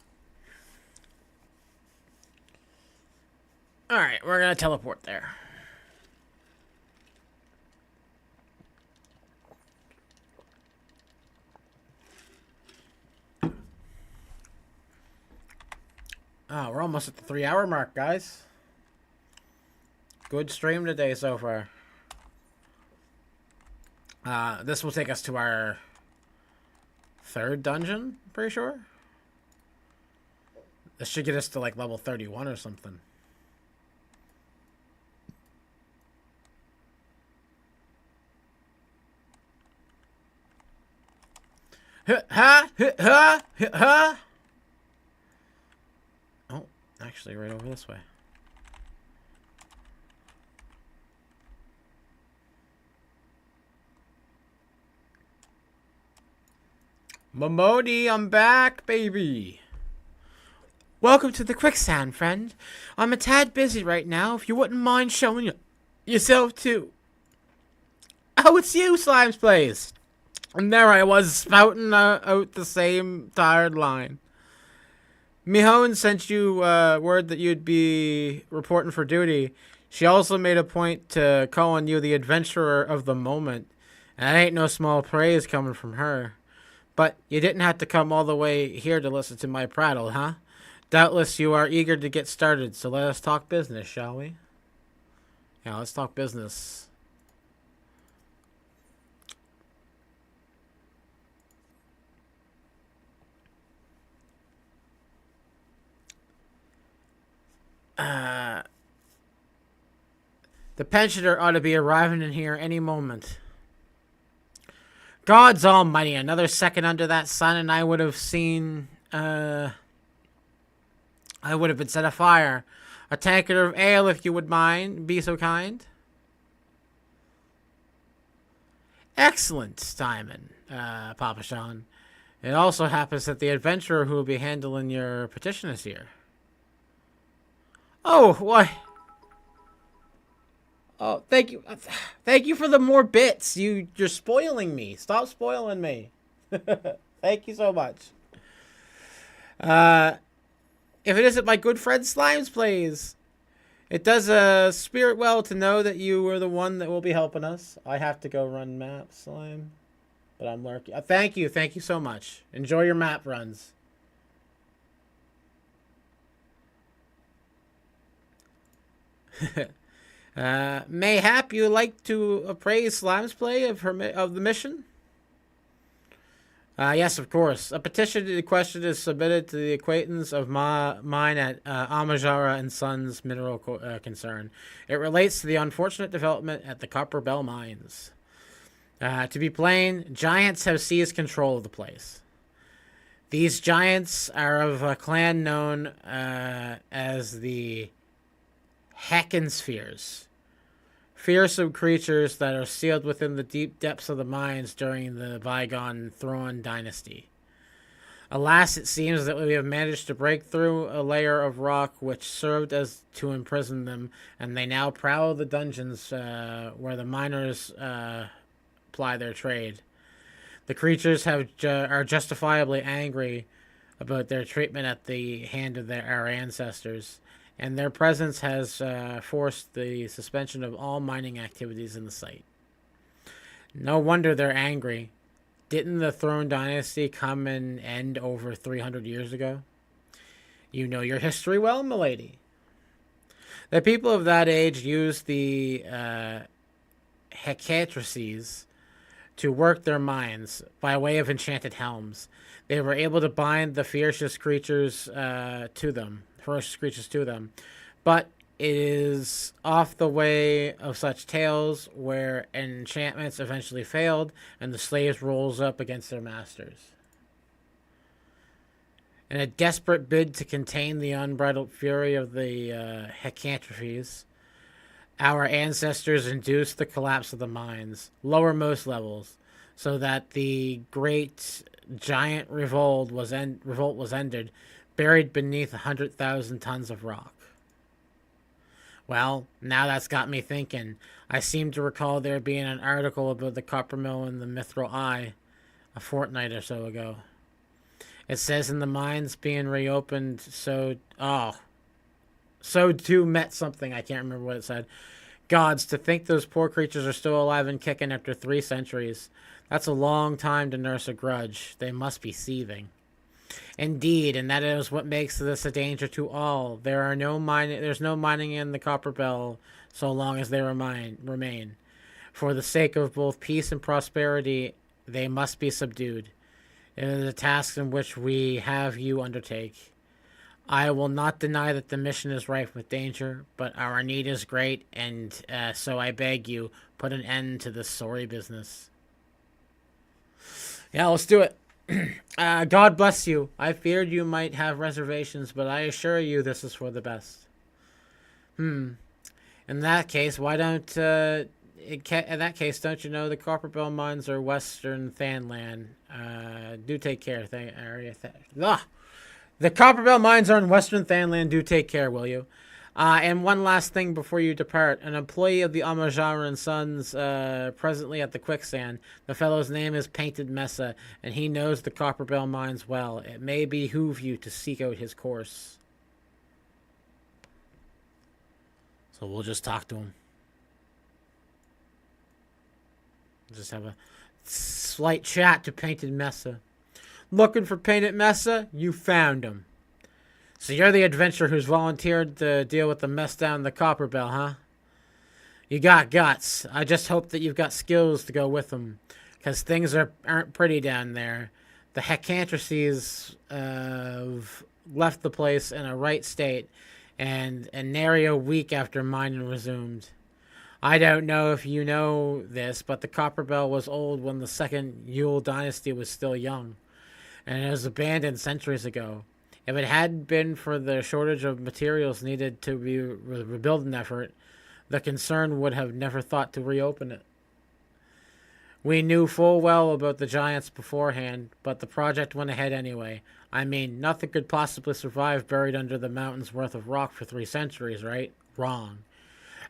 Alright, we're gonna teleport there. Oh, we're almost at the 3-hour mark, guys. Good stream today so far. This will take us to our 3rd dungeon, pretty sure. This should get us to like level 31 or something. Oh, actually right over this way. Momodi, I'm back, baby. Welcome to the Quicksand, friend. I'm a tad busy right now. If you wouldn't mind showing yourself too. Oh, it's you, Slimes Plays. And there I was, spouting out the same tired line. Mihone sent you word that you'd be reporting for duty. She also made a point to calling you the adventurer of the moment. And that ain't no small praise coming from her. But you didn't have to come all the way here to listen to my prattle, huh? Doubtless you are eager to get started, so let us talk business, shall we? Yeah, let's talk business. The pensioner ought to be arriving in here any moment. God's almighty, another second under that sun and I would have seen, I would have been set afire. A tankard of ale, if you would mind, be so kind. Excellent, Simon, Papa Sean. It also happens that the adventurer who will be handling your petition is here. Oh, why? Oh, thank you. Thank you for the more bits. You're spoiling me. Stop spoiling me. Thank you so much. If it isn't my good friend Slimes Plays, it does spirit well to know that you were the one that will be helping us. I have to go run maps, Slime. but I'm lurking. Thank you so much. Enjoy your map runs. Mayhap you like to appraise Slime's play of the mission? Yes, of course. A petition to the question is submitted to the acquaintance of mine at Amajara and Sons Mineral Concern. It relates to the unfortunate development at the Copper Bell Mines. To be plain, giants have seized control of the place. These giants are of a clan known as the Heckenspheres. Fearsome creatures that are sealed within the deep depths of the mines during the bygone Thrawn dynasty. Alas, it seems that we have managed to break through a layer of rock which served as to imprison them, and they now prowl the dungeons where the miners ply their trade. The creatures are justifiably angry about their treatment at the hand of our ancestors, and their presence has forced the suspension of all mining activities in the site. No wonder they're angry. Didn't the Throne Dynasty come and end over 300 years ago? You know your history well, milady. The people of that age used the Hecatrices to work their mines by way of enchanted helms. They were able to bind the ferocious creatures to them. But it is off the way of such tales where enchantments eventually failed and the slaves rose up against their masters. In a desperate bid to contain the unbridled fury of the Hecatrices, our ancestors induced the collapse of the mines, lowermost levels, so that the great giant revolt was ended, buried beneath 100,000 tons of rock. Well, now that's got me thinking. I seem to recall there being an article about the copper mill in the Mithril Eye a fortnight or so ago. It says in the mines being reopened, so too met something. I can't remember what it said. Gods, to think those poor creatures are still alive and kicking after 3 centuries. That's a long time to nurse a grudge. They must be seething. Indeed, and that is what makes this a danger to all. There's no mining in the Copper Bell so long as they remain. For the sake of both peace and prosperity, they must be subdued. It is a task in which we have you undertake. I will not deny that the mission is rife with danger, but our need is great, and so I beg you, put an end to this sorry business. Yeah, let's do it. God bless you. I feared you might have reservations, but I assure you this is for the best. In that case, why don't... in that case, don't you know the Copper Bell Mines are Western Thanland? Do take care. The Copper Bell Mines are in Western Thanland. Do take care, will you? And one last thing before you depart. An employee of the Amajara and Sons presently at the quicksand. The fellow's name is Painted Mesa, and he knows the Copper Bell Mines well. It may behoove you to seek out his course. So we'll just talk to him. Just have a slight chat to Painted Mesa. Looking for Painted Mesa? You found him. So you're the adventurer who's volunteered to deal with the mess down the Copper Bell, huh? You got guts. I just hope that you've got skills to go with them, because things aren't pretty down there. The Hecatrices left the place in a right state, and nary a week after mining resumed. I don't know if you know this, but the Copper Bell was old when the Second Yule Dynasty was still young, and it was abandoned centuries ago. If it hadn't been for the shortage of materials needed to be rebuild an effort, the concern would have never thought to reopen it. We knew full well about the giants beforehand, but the project went ahead anyway. I mean, nothing could possibly survive buried under the mountain's worth of rock for 3 centuries, right? Wrong.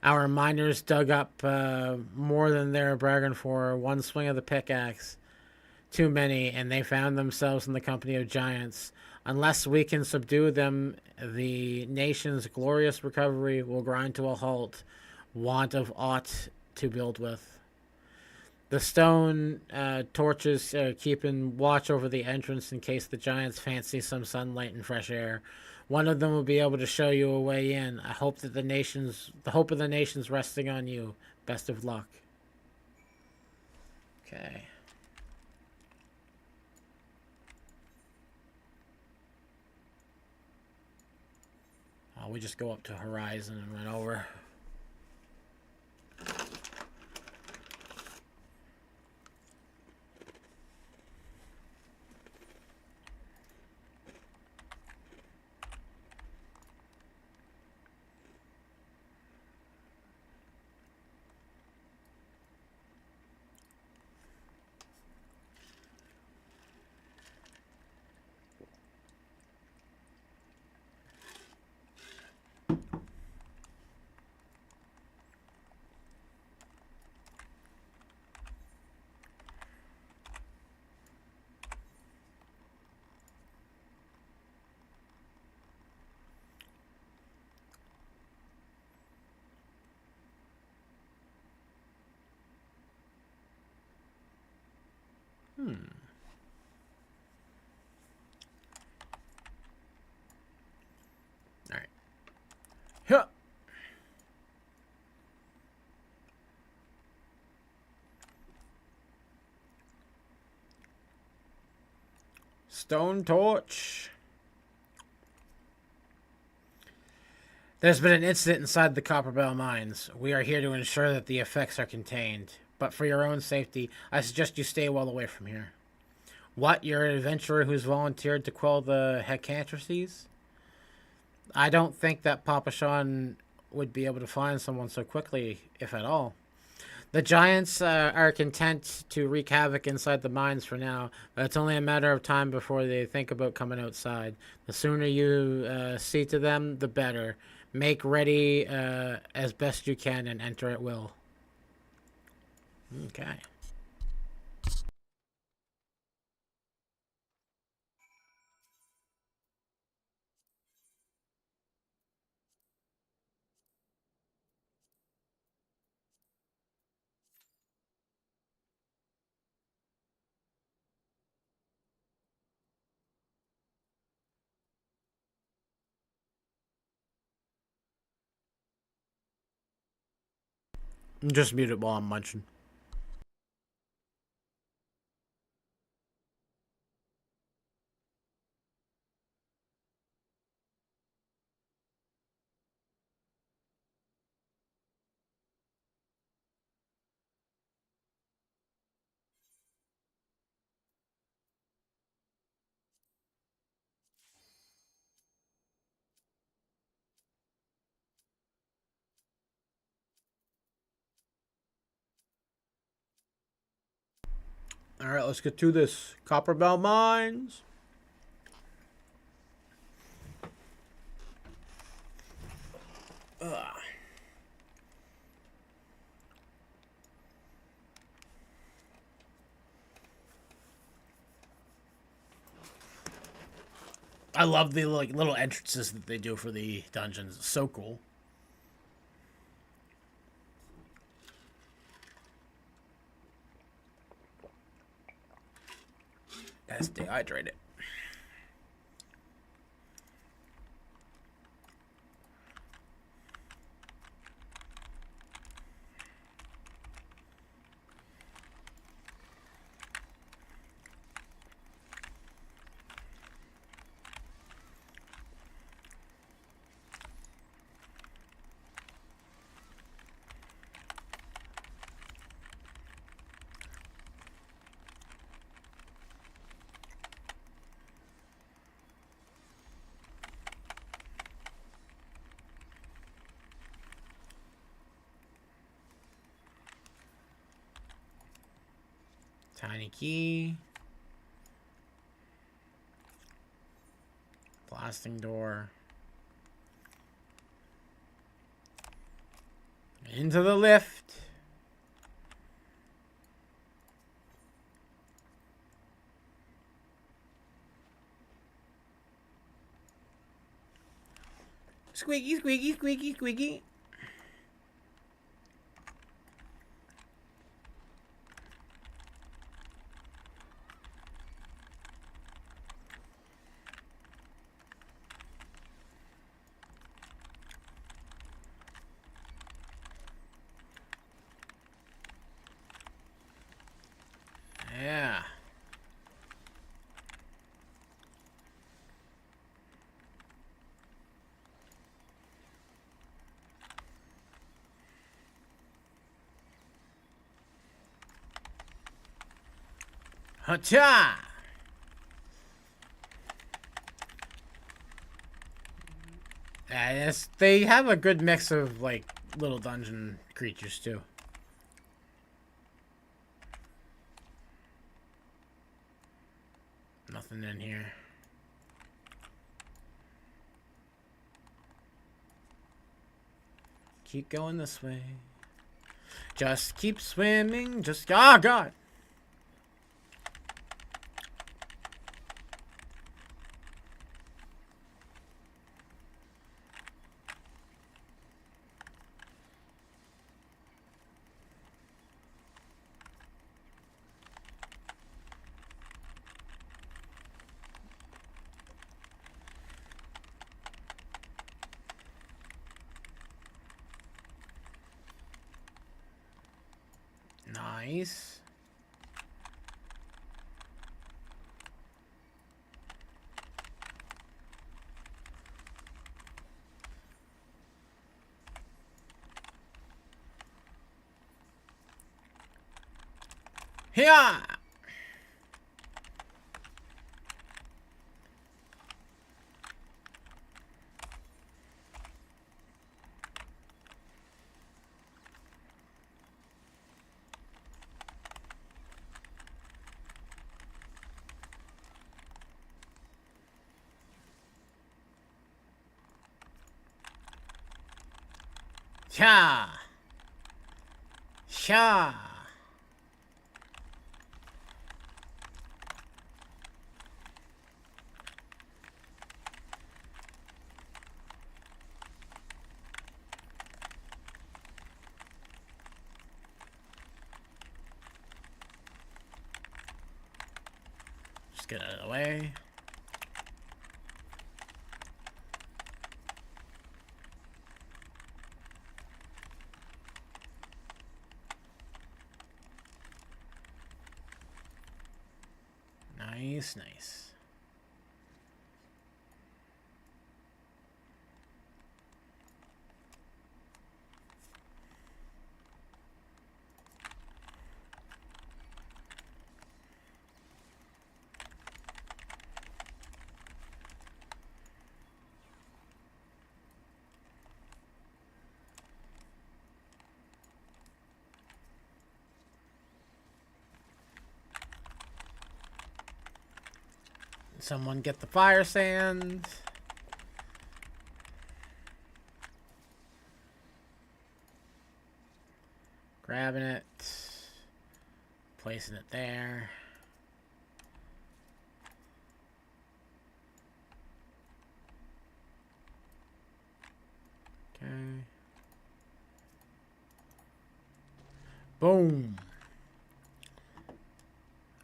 Our miners dug up more than they were bargained for, one swing of the pickaxe. Too many, and they found themselves in the company of giants. Unless we can subdue them, the nation's glorious recovery will grind to a halt, want of aught to build with. The stone torches keeping watch over the entrance in case the giants fancy some sunlight and fresh air. One of them will be able to show you a way in. I hope that the hope of the nations resting on you. Best of luck. Okay. Oh, we just go up to Horizon and run over. All right. Huh. Stone torch. There's been an incident inside the Copperbell mines. We are here to ensure that the effects are contained. But for your own safety, I suggest you stay well away from here. What? You're an adventurer who's volunteered to quell the hecatrices? I don't think that Papa Sean would be able to find someone so quickly, if at all. The giants are content to wreak havoc inside the mines for now, but it's only a matter of time before they think about coming outside. The sooner you see to them, the better. Make ready as best you can and enter at will. Okay. Just mute it while I'm munching. Alright, let's get to this. Copperbell Mines. Ugh. I love the little entrances that they do for the dungeons. It's so cool. Gotta stay hydrated. Tiny key. Blasting door. Into the lift. Squeaky, squeaky, squeaky, squeaky. Hacha! Yes, they have a good mix of, like, little dungeon creatures, too. Nothing in here. Keep going this way. Just keep swimming. Just... Oh, God! Nice. Here. Sha. Sha. Just get out of the way. Nice, nice. Someone get the fire sand. Grabbing it. Placing it there. Okay. Boom.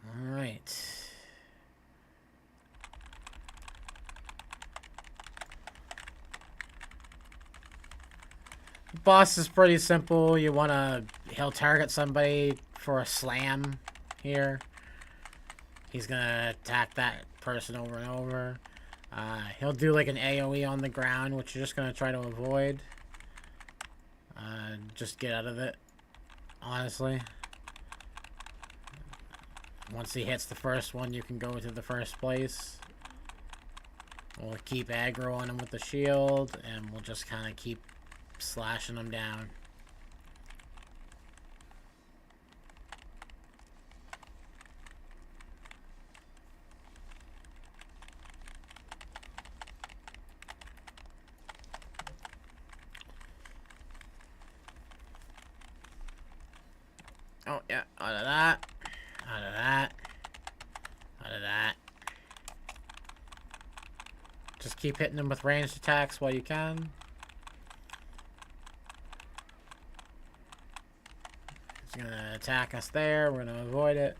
All right. Boss is pretty simple. He'll target somebody for a slam here. He's gonna attack that person over and over. He'll do like an AoE on the ground, which you're just gonna try to avoid. Just get out of it, honestly. Once he hits the first one, you can go to the first place. We'll keep aggro on him with the shield, and we'll just kind of keep slashing them down. Oh yeah, out of that, out of that, out of that. Just keep hitting them with ranged attacks while you can. He's gonna attack us there. We're gonna avoid it.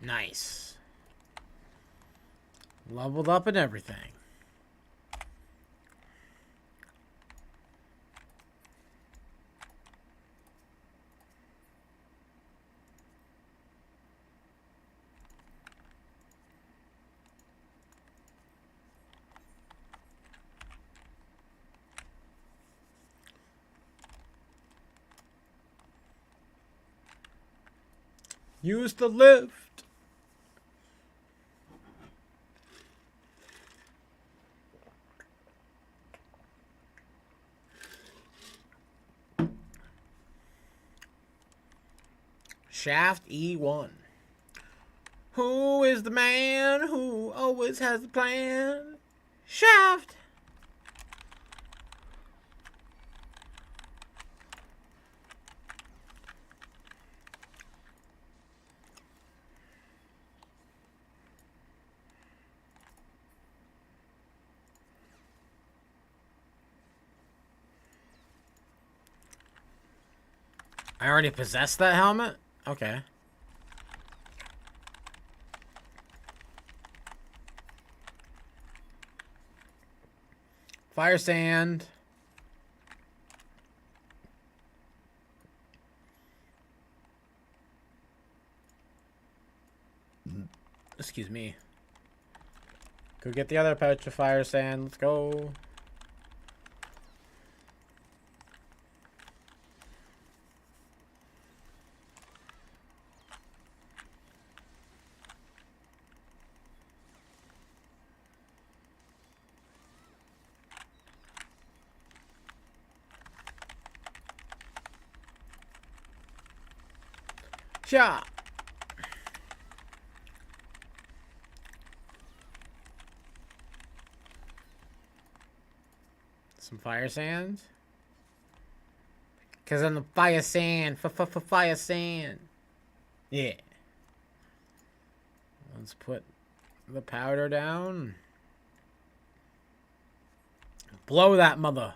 Nice. Leveled up and everything. Use the lift. Shaft E1. Who is the man who always has a plan? Shaft. I already possessed that helmet? Okay. Fire sand. Excuse me. Go get the other pouch of fire sand. Let's go. Shot. Some fire sand. Cause I'm the fire sand. Fire sand. Yeah. Let's put the powder down. Blow that mother.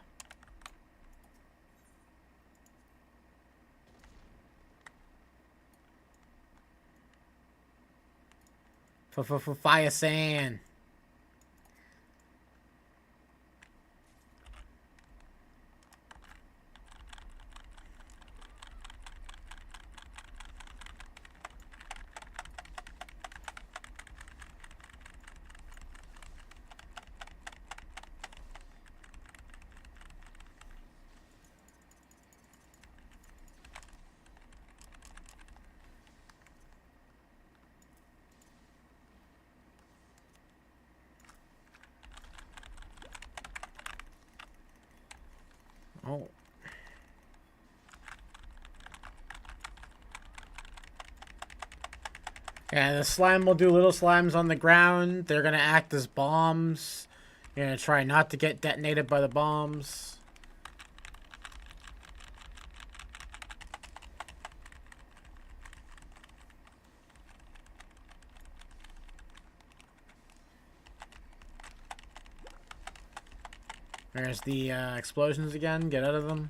Fire sand. Oh. Yeah, the slime will do little slimes on the ground. They're gonna act as bombs. You're gonna try not to get detonated by the bombs. There's the explosions again. Get out of them.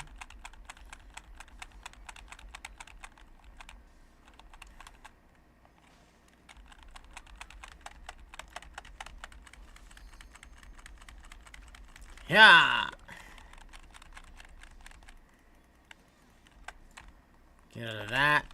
Yeah. Get out of that.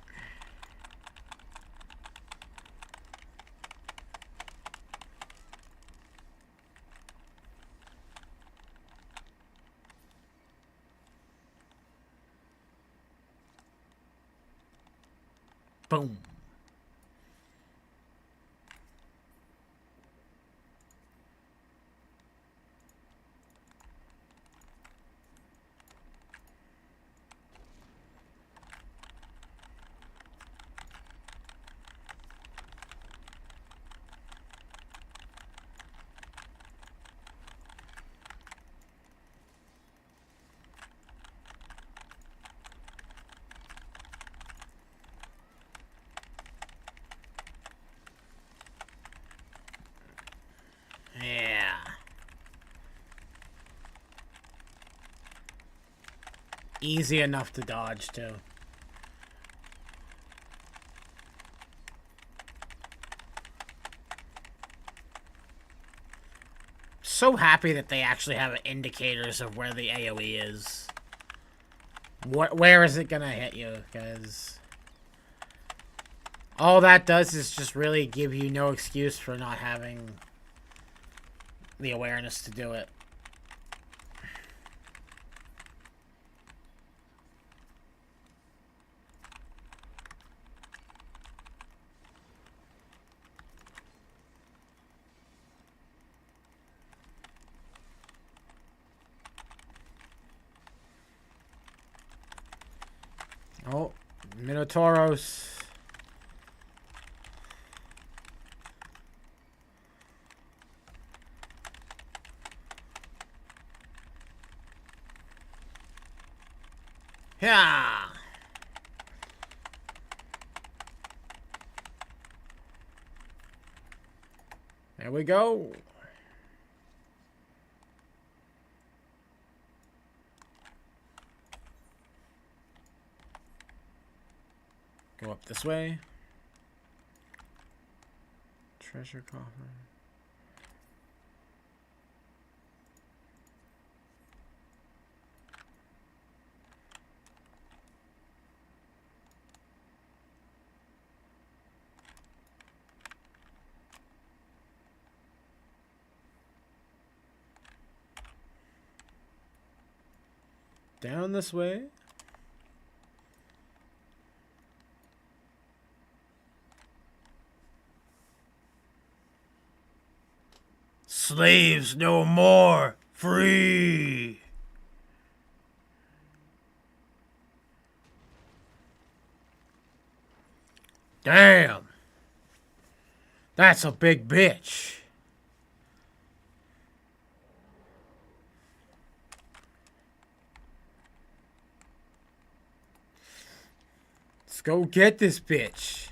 Boom. Yeah. Easy enough to dodge, too. So happy that they actually have indicators of where the AoE is. Where is it gonna hit you? Because all that does is just really give you no excuse for not having the awareness to do it. Minotauros. Yeah. There we go. Go up this way. Treasure coffer. Down this way. Slaves no more. Free. Damn. That's a big bitch. Let's go get this bitch.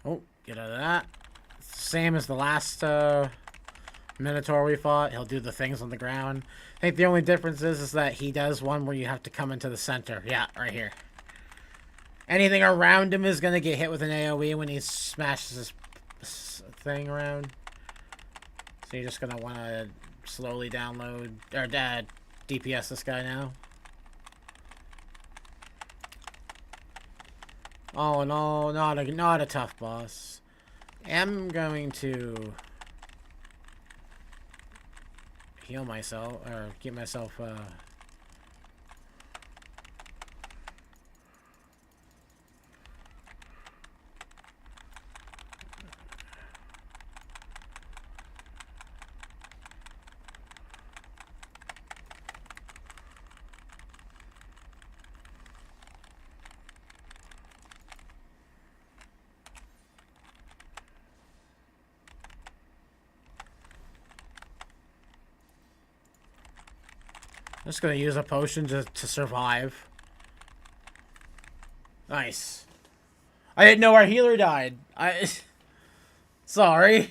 Oh, get out of that. Same as the last Minotaur we fought. He'll do the things on the ground. I think the only difference is that he does one where you have to come into the center. Yeah, right here. Anything around him is going to get hit with an AoE when he smashes his thing around. So you're just going to want to slowly download, or DPS this guy now. All in all, not a tough boss. I'm going to heal myself, or get myself, I'm just gonna use a potion to survive. Nice. I didn't know our healer died. Sorry.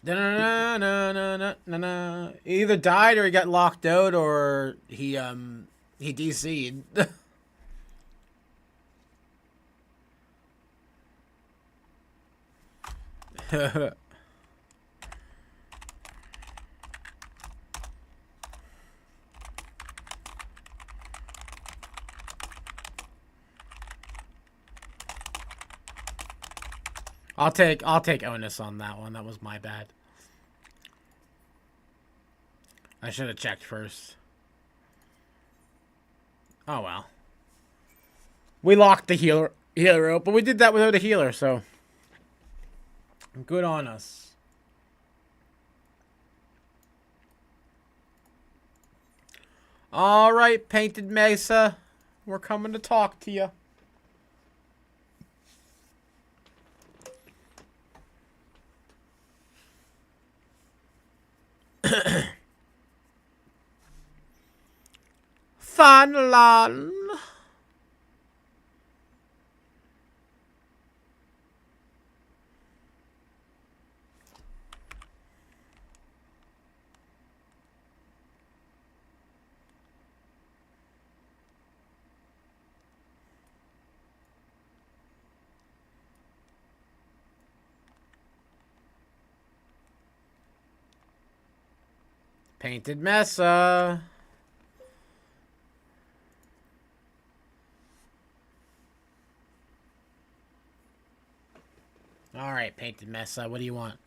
Da-na-na-na-na-na-na. He either died or he got locked out or he DC'd. I'll take onus on that one. That was my bad. I should have checked first. Oh well. We locked the healer out, but we did that without a healer, so good on us. All right, Painted Mesa, we're coming to talk to you. Fanlan. Painted Mesa. Alright, painted mess. What do you want?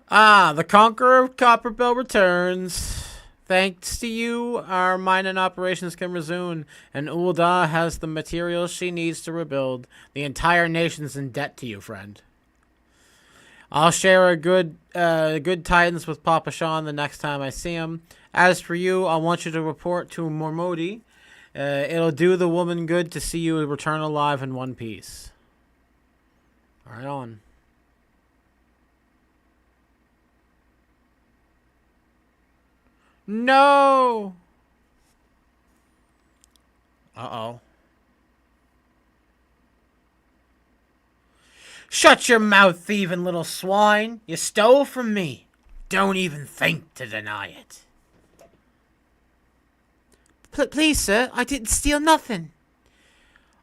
Ah, the Conqueror of Copperbell returns. Thanks to you, our mining operations can resume, and Ul'dah has the materials she needs to rebuild. The entire nation's in debt to you, friend. I'll share a good tidings with Papa Sean the next time I see him. As for you, I want you to report to Mormodi. It'll do the woman good to see you return alive in one piece. Right on. No! Uh-oh. Shut your mouth, thieving little swine. You stole from me. Don't even think to deny it. Please, sir, I didn't steal nothing.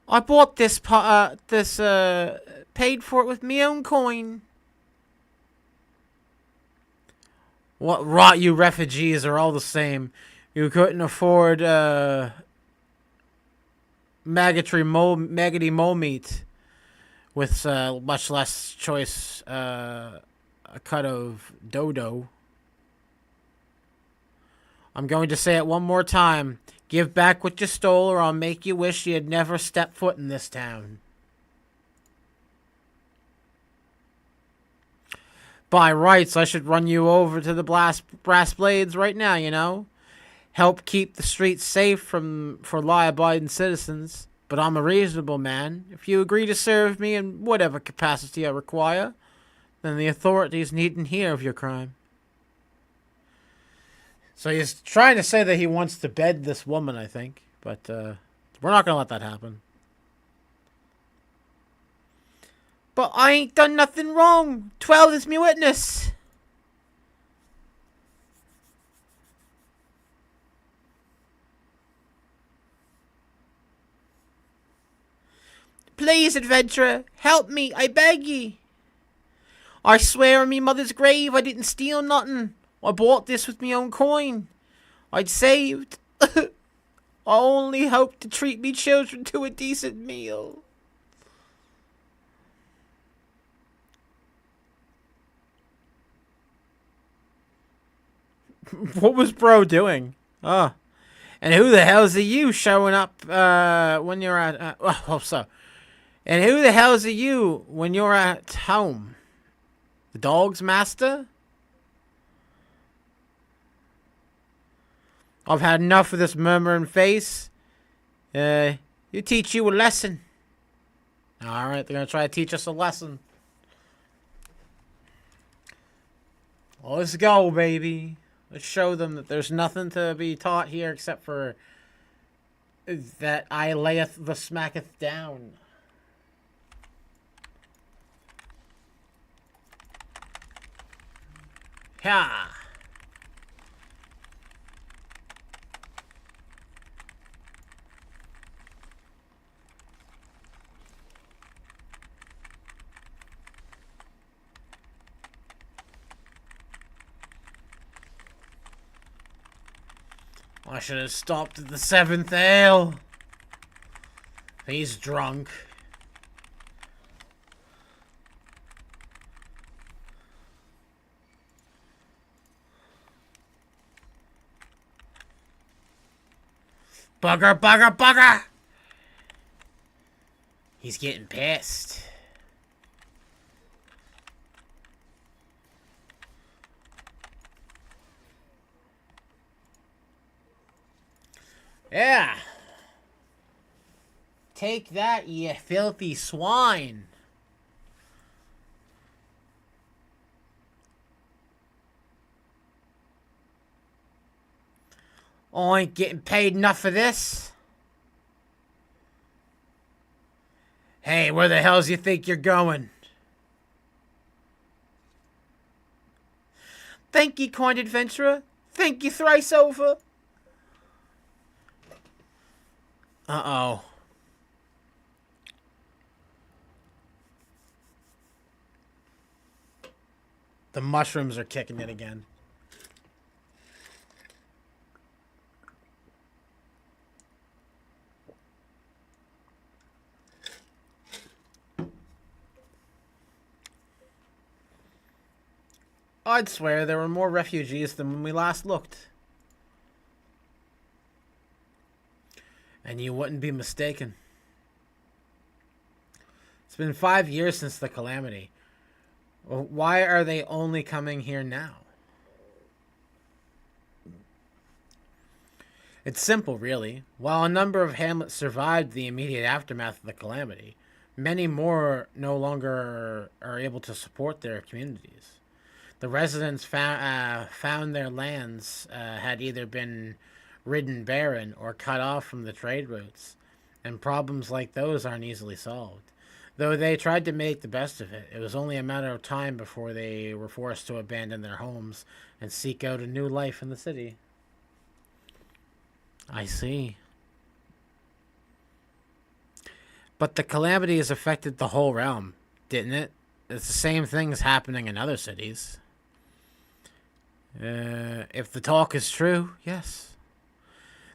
I bought this paid for it with me own coin. What rot, you refugees are all the same. You couldn't afford maggoty mole meat with much less choice a cut of dodo. I'm going to say it one more time. Give back what you stole, or I'll make you wish you had never stepped foot in this town. By rights, I should run you over to the brass blades right now, you know? Help keep the streets safe for law-abiding citizens. But I'm a reasonable man. If you agree to serve me in whatever capacity I require, then the authorities needn't hear of your crime. So he's trying to say that he wants to bed this woman, I think. But we're not going to let that happen. But I ain't done nothing wrong. 12 is me witness. Please, adventurer, help me, I beg ye. I swear on me mother's grave I didn't steal nothing. I bought this with me own coin. I'd saved. I only hope to treat me children to a decent meal. What was bro doing? Oh. And who the hell's you showing up when you're at... And who the hell's you when you're at home? The dog's master? I've had enough of this murmuring face. You teach you a lesson. Alright, they're going to try to teach us a lesson. Well, let's go, baby. Let's show them that there's nothing to be taught here except for that I layeth the smacketh down. Ha! I should have stopped at the 7th ale. He's drunk. Bugger, bugger, bugger! He's getting pissed. Yeah. Take that, you filthy swine. I ain't getting paid enough for this. Hey, where the hells you think you're going? Thank ye, kind adventurer. Thank ye thrice over. Uh-oh. The mushrooms are kicking it again. I'd swear there were more refugees than when we last looked. And you wouldn't be mistaken. It's been 5 years since the calamity. Why are they only coming here now? It's simple, really. While a number of hamlets survived the immediate aftermath of the calamity, many more no longer are able to support their communities. The residents found their lands had either been ridden barren or cut off from the trade routes, and problems like those aren't easily solved. Though they tried to make the best of it, it was only a matter of time before they were forced to abandon their homes and seek out a new life in the city. I see. But the calamity has affected the whole realm, didn't it? It's the same things happening in other cities. If the talk is true, yes.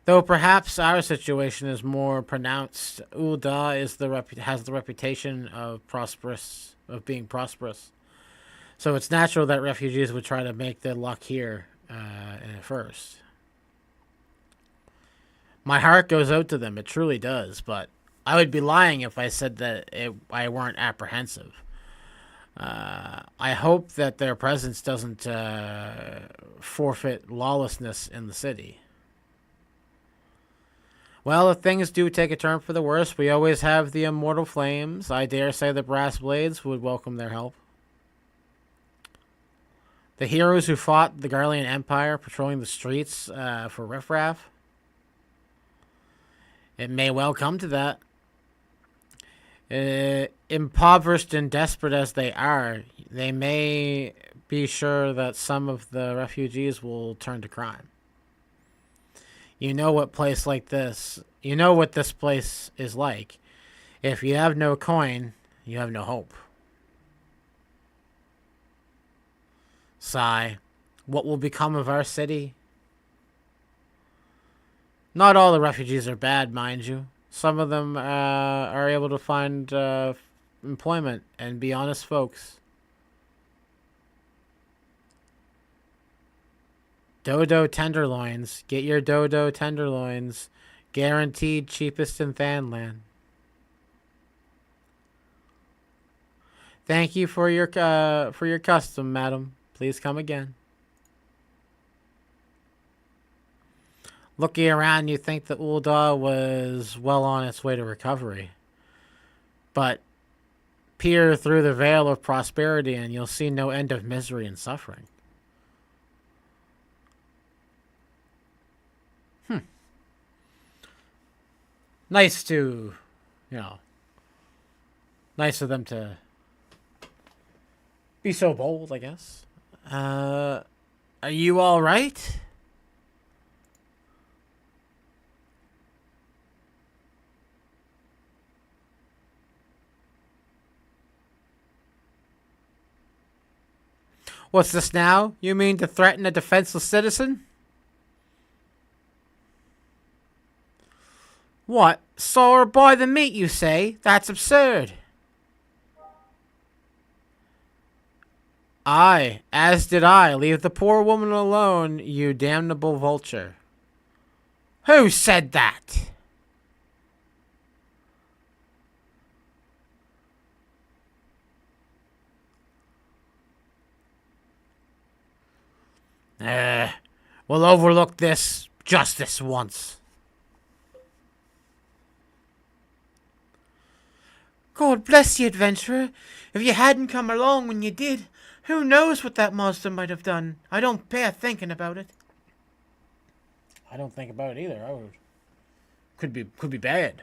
Though perhaps our situation is more pronounced. Ul'dah has the reputation of being prosperous. So it's natural that refugees would try to make their luck here first. My heart goes out to them, it truly does, but I would be lying if I said that I weren't apprehensive. I hope that their presence doesn't forfeit lawlessness in the city. Well, if things do take a turn for the worse, we always have the immortal flames. I dare say the brass blades would welcome their help. The heroes who fought the Garlean Empire patrolling the streets for riffraff. It may well come to that. Impoverished and desperate as they are, they may be sure that some of the refugees will turn to crime. You know what this place is like. If you have no coin, you have no hope. Sigh. What will become of our city? Not all the refugees are bad, mind you. Some of them are able to find employment and be honest folks. Dodo tenderloins. Get your dodo tenderloins. Guaranteed cheapest in Thanland. Thank you for your custom, madam. Please come again. Looking around, you think that Ul'dah was well on its way to recovery. But peer through the veil of prosperity and you'll see no end of misery and suffering. Nice of them to be so bold, I guess. Are you all right? What's this now? You mean to threaten a defenseless citizen? What? Saw her buy the meat, you say? That's absurd. Aye, as did I. Leave the poor woman alone, you damnable vulture. Who said that? We'll overlook this just this once. God bless you, adventurer. If you hadn't come along when you did, who knows what that monster might have done. I don't bear thinking about it. I don't think about it either. Could be bad.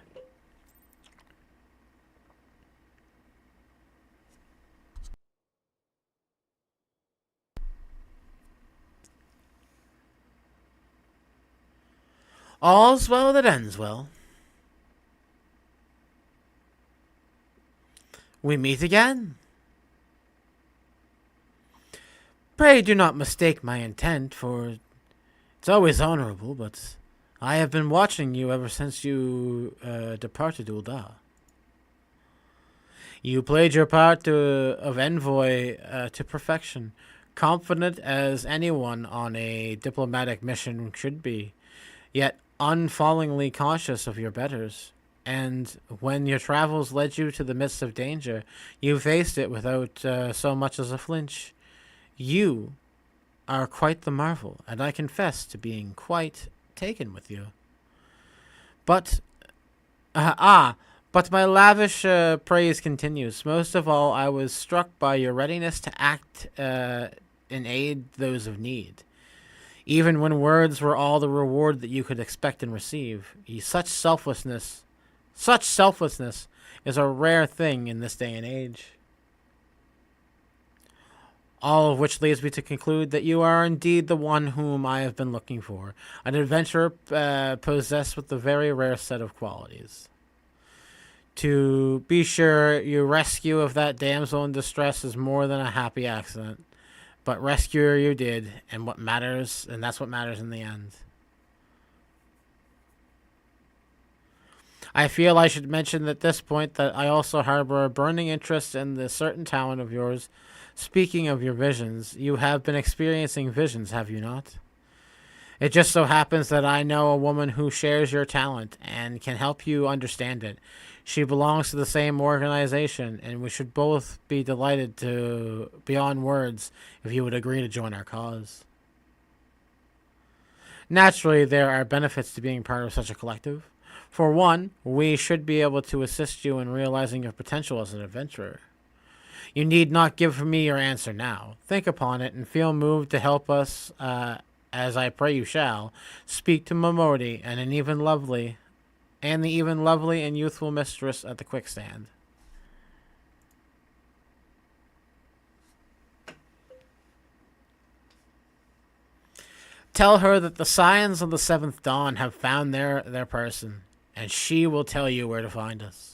All's well that ends well. We meet again. Pray do not mistake my intent, for it's always honorable, but I have been watching you ever since you departed Ul'dah. You played your part of envoy to perfection, confident as anyone on a diplomatic mission should be, yet unfallingly cautious of your betters. And when your travels led you to the midst of danger, you faced it without so much as a flinch. You are quite the marvel, and I confess to being quite taken with you. But, but my lavish praise continues. Most of all, I was struck by your readiness to act and aid those of need, even when words were all the reward that you could expect and receive. Such selflessness is a rare thing in this day and age. All of which leads me to conclude that you are indeed the one whom I have been looking for, an adventurer possessed with the very rare set of qualities. To be sure, your rescue of that damsel in distress is more than a happy accident, but rescue her you did, and that's what matters in the end. I feel I should mention at this point that I also harbor a burning interest in the certain talent of yours. Speaking of your visions, you have been experiencing visions, have you not? It just so happens that I know a woman who shares your talent and can help you understand it. She belongs to the same organization, and we should both be delighted to, beyond words, if you would agree to join our cause. Naturally, there are benefits to being part of such a collective. For one, we should be able to assist you in realizing your potential as an adventurer. You need not give me your answer now. Think upon it and feel moved to help us, as I pray you shall. Speak to Momodi and the even lovely and youthful mistress at the quickstand. Tell her that the Scions of the Seventh Dawn have found their person, and she will tell you where to find us.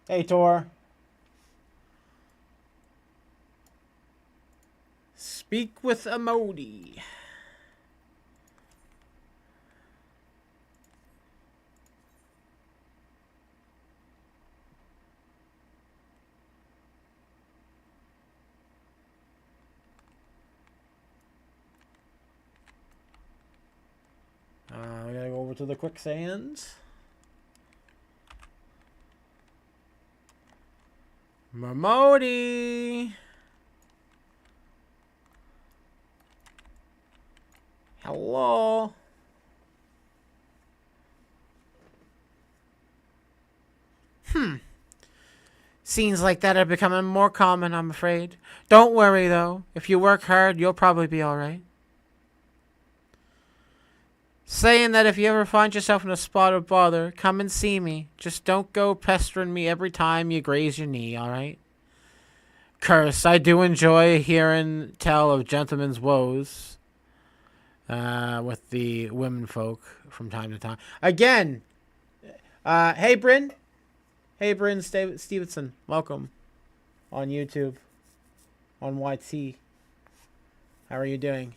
Hey, Tor. Speak with Amodi. We gotta go over to the quicksand. Momodi. Hello. Scenes like that are becoming more common, I'm afraid. Don't worry, though. If you work hard, you'll probably be alright. Saying that if you ever find yourself in a spot of bother, come and see me. Just don't go pestering me every time you graze your knee, alright? Curse, I do enjoy hearing tell of gentlemen's woes with the women folk from time to time. Again, hey Bryn. Hey Bryn Stevenson, welcome on YouTube, on YT. How are you doing?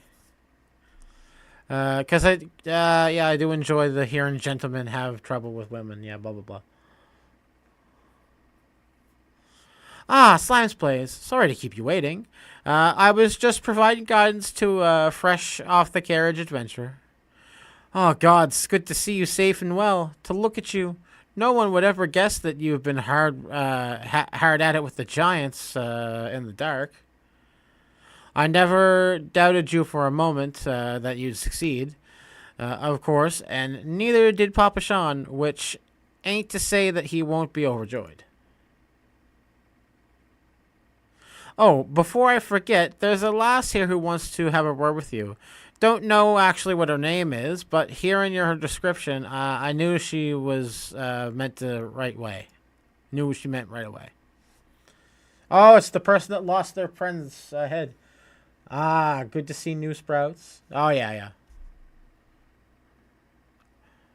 Cause I do enjoy the hearing gentlemen have trouble with women. Yeah, blah, blah, blah. Ah, Slimes Plays. Sorry to keep you waiting. I was just providing guidance to a fresh off the carriage adventurer. Oh, God, it's good to see you safe and well. To look at you. No one would ever guess that you've been hard at it with the giants, in the dark. I never doubted you for a moment that you'd succeed, of course, and neither did Papa Sean, which ain't to say that he won't be overjoyed. Oh, before I forget, there's a lass here who wants to have a word with you. Don't know actually what her name is, but hearing your description, I knew she was meant the right way. Knew what she meant right away. Oh, it's the person that lost their friend's head. Ah, good to see new sprouts. Oh, yeah.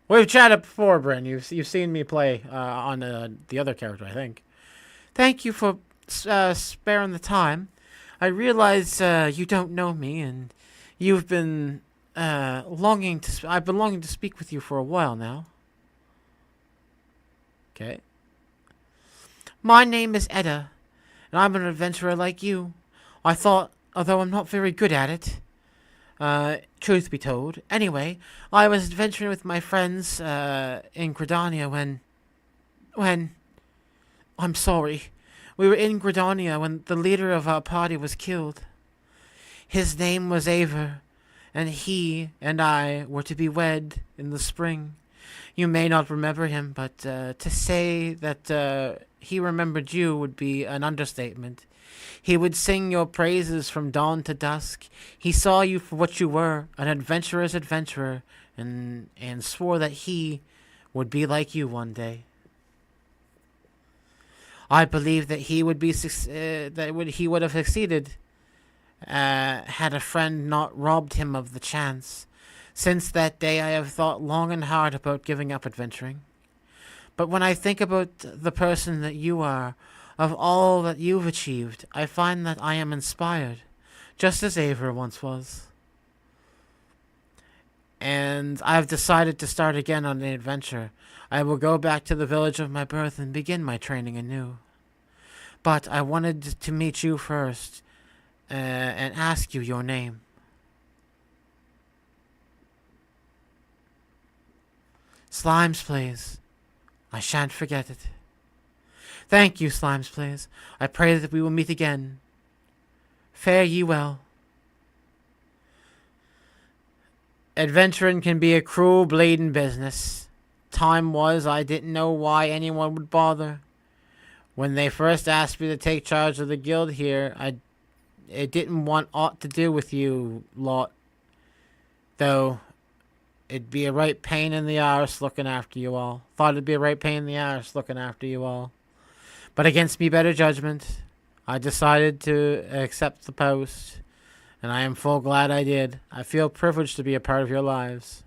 We've chatted before, Bryn. You've seen me play on the other character, I think. Thank you for sparing the time. I realize you don't know me, and you've been I've been longing to speak with you for a while now. Okay. My name is Edda, and I'm an adventurer like you. I thought, although I'm not very good at it, truth be told. Anyway, I was adventuring with my friends, in Gridania when, I'm sorry. We were in Gridania when the leader of our party was killed. His name was Aver, and he and I were to be wed in the spring. You may not remember him, but to say that he remembered you would be an understatement. He would sing your praises from dawn to dusk. He saw you for what you were, an adventurer's adventurer, and swore that he would be like you one day. I believe that he would he would have succeeded had a friend not robbed him of the chance. Since that day, I have thought long and hard about giving up adventuring. But when I think about the person that you are, of all that you've achieved, I find that I am inspired, just as Aver once was. And I've decided to start again on the adventure. I will go back to the village of my birth and begin my training anew. But I wanted to meet you first, and ask you your name. Slimes Plays. I shan't forget it. Thank you, Slimes Plays. I pray that we will meet again. Fare ye well. Adventuring can be a cruel, bleeding business. Time was I didn't know why anyone would bother. When they first asked me to take charge of the guild here, it didn't want aught to do with you lot. Though it'd be a right pain in the arse looking after you all. Thought it'd be a right pain in the arse looking after you all. But against me better judgment, I decided to accept the post, and I am full glad I did. I feel privileged to be a part of your lives.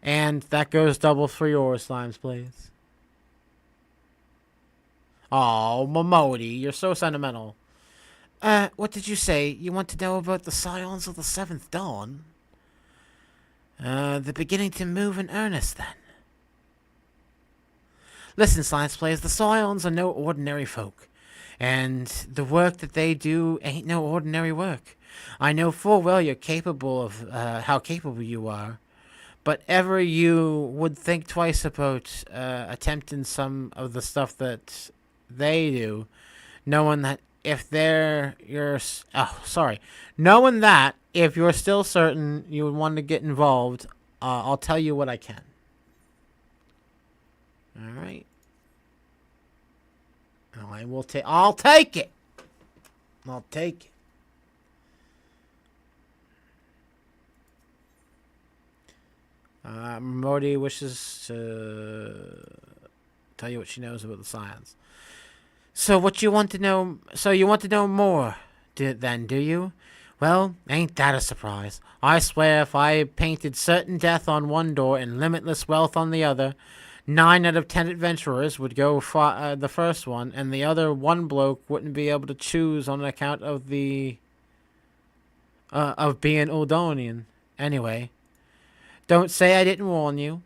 And that goes double for yours, Slimes Plays. Oh, Momodi, you're so sentimental. What did you say? You want to know about the Scions of the Seventh Dawn? They're beginning to move in earnest, then. Listen, Science Players, the Scions are no ordinary folk. And the work that they do ain't no ordinary work. I know full well you're capable of, how capable you are. But ever you would think twice about, attempting some of the stuff that they do, knowing that if knowing that if you're still certain you would want to get involved, I'll tell you what I can. All right. I'll take it. I'll take it. Modi wishes to tell you what she knows about the science. So you want to know more, then, do you? Well, ain't that a surprise? I swear if I painted certain death on one door and limitless wealth on the other, 9 out of 10 adventurers would go for the first one, and the other one bloke wouldn't be able to choose on account of the of being Uldonian. Anyway, don't say I didn't warn you.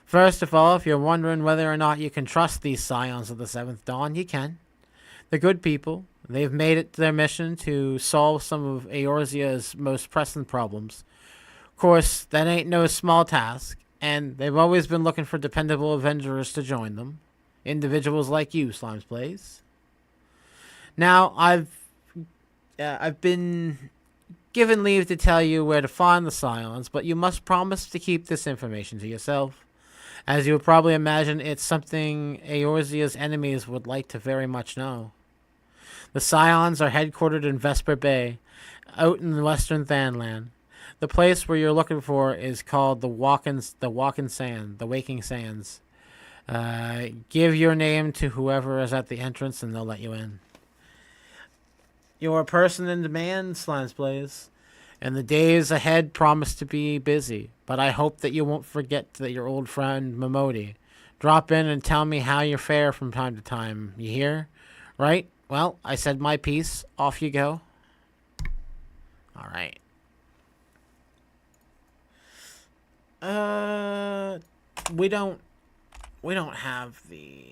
First of all, if you're wondering whether or not you can trust these Scions of the Seventh Dawn, you can. They're good people. They've made it their mission to solve some of Eorzea's most pressing problems. Of course, that ain't no small task, and they've always been looking for dependable adventurers to join them. Individuals like you, Slimes Plays. Now, I've been given leave to tell you where to find the Scions, but you must promise to keep this information to yourself. As you would probably imagine, it's something Eorzea's enemies would like to very much know. The Scions are headquartered in Vesper Bay, out in the western Thanland. The place where you're looking for is called the Waking Sands. Give your name to whoever is at the entrance, and they'll let you in. You're a person in demand, Slimes Plays, and the days ahead promise to be busy. But I hope that you won't forget that your old friend Momodi. Drop in and tell me how you fare from time to time. You hear? Right? Well, I said my piece. Off you go. All right. We don't We don't have the...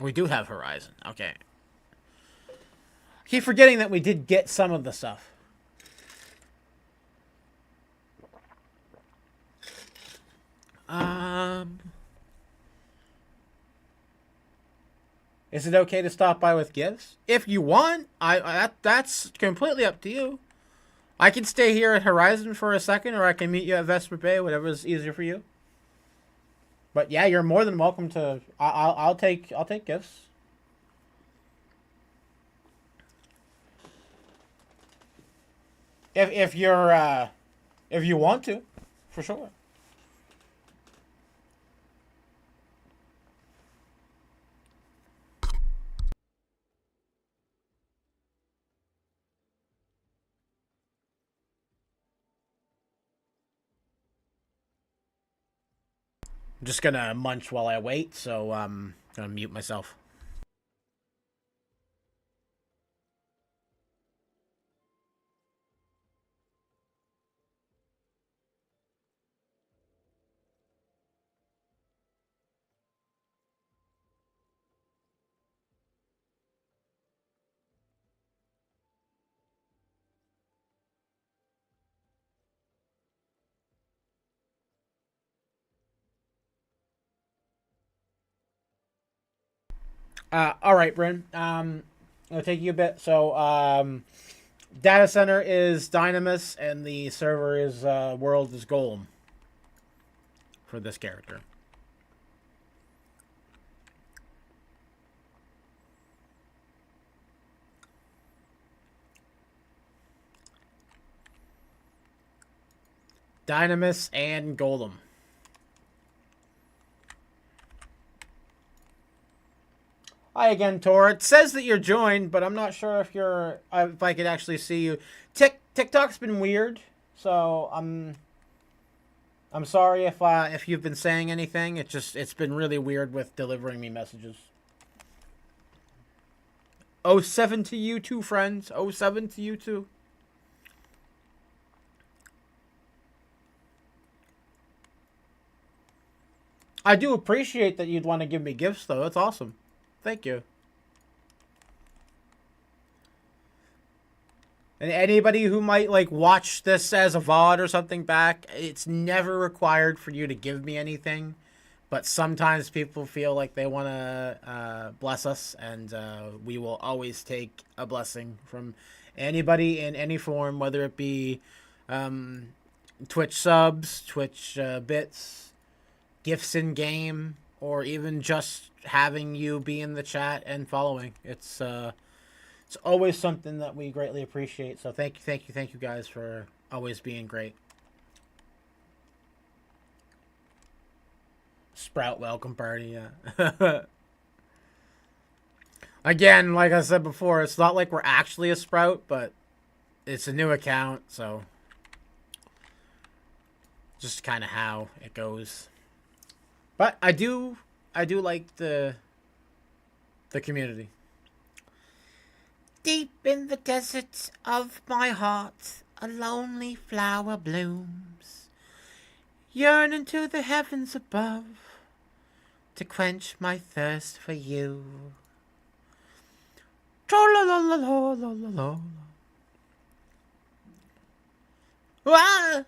We do have Horizon. Okay. I keep forgetting that we did get some of the stuff. Is it okay to stop by with gifts? If you want, that's completely up to you. I can stay here at Horizon for a second, or I can meet you at Vesper Bay, whatever's easier for you. But yeah, you're more than welcome to. I'll take gifts. If you want to, for sure. I'm just gonna munch while I wait, so I'm gonna mute myself. All right, Bryn. It'll take you a bit. So, data center is Dynamis, and the server is world is Golem for this character. Dynamis and Golem. Hi again, Tor. It says that you're joined, but I'm not sure if you're if I could actually see you. TikTok's been weird, so I'm sorry if you've been saying anything. It's been really weird with delivering me messages. 07 to you too, friends. 07 to you too. I do appreciate that you'd want to give me gifts, though. That's awesome. Thank you. And anybody who might like watch this as a VOD or something back, it's never required for you to give me anything. But sometimes people feel like they want to bless us, and we will always take a blessing from anybody in any form, whether it be Twitch subs, Twitch bits, gifts in game, or even just having you be in the chat and following. It's always something that we greatly appreciate. So thank you guys for always being great. Sprout welcome party, yeah. Again, like I said before, it's not like we're actually a Sprout, but it's a new account, so just kind of how it goes. But I do like the community. Deep in the desert of my heart, a lonely flower blooms, yearning to the heavens above to quench my thirst for you. Tra-la-la-la-la-la-la-la. Ah!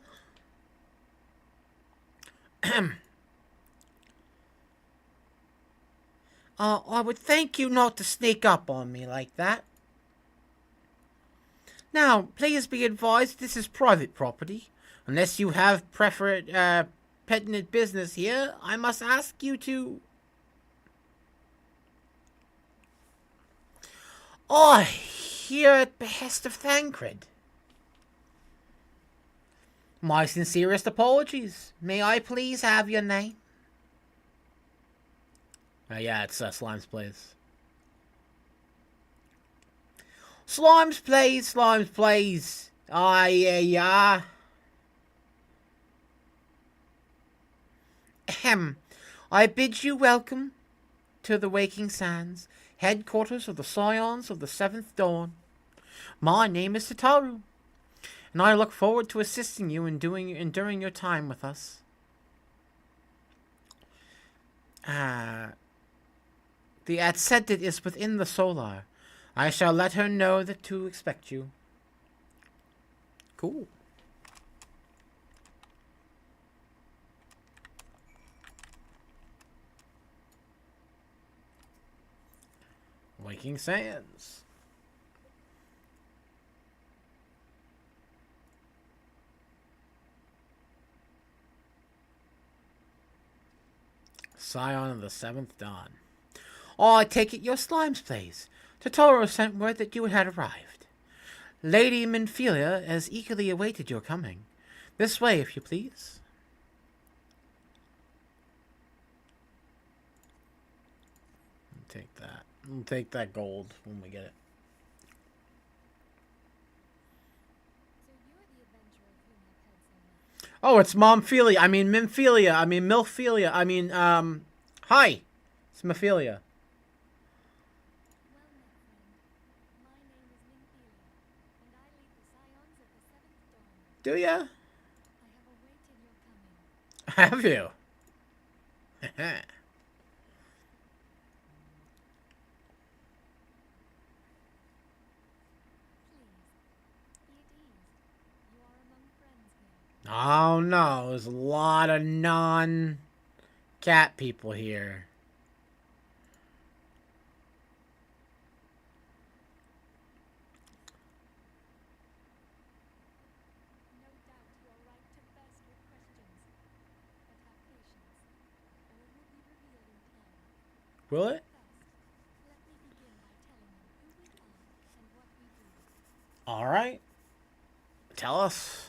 I would thank you not to sneak up on me like that. Now, please be advised this is private property. Unless you have pertinent business here, I must ask you to... Oh, here at behest of Thancred. My sincerest apologies. May I please have your name? Yeah, it's Slimes Plays. Slimes Plays, Slimes Plays. Yeah. Ahem. I bid you welcome to the Waking Sands, headquarters of the Scions of the Seventh Dawn. My name is Sataru, and I look forward to assisting you in during your time with us. The ascendant is within the solar. I shall let her know that to expect you. Cool. Waking Sands. Scion of the Seventh Dawn. Oh, I take it your Slime's place. Totoro sent word that you had arrived. Lady Minfilia has eagerly awaited your coming. This way, if you please. I'll take that. We'll take that gold when we get it. Oh, it's Momphilia. I mean, Minfilia. I mean, Milphilia. I mean, hi. It's Mephilia. Do ya? Have you? Oh no, there's a lot of non-cat people here. Will it? All right. Tell us.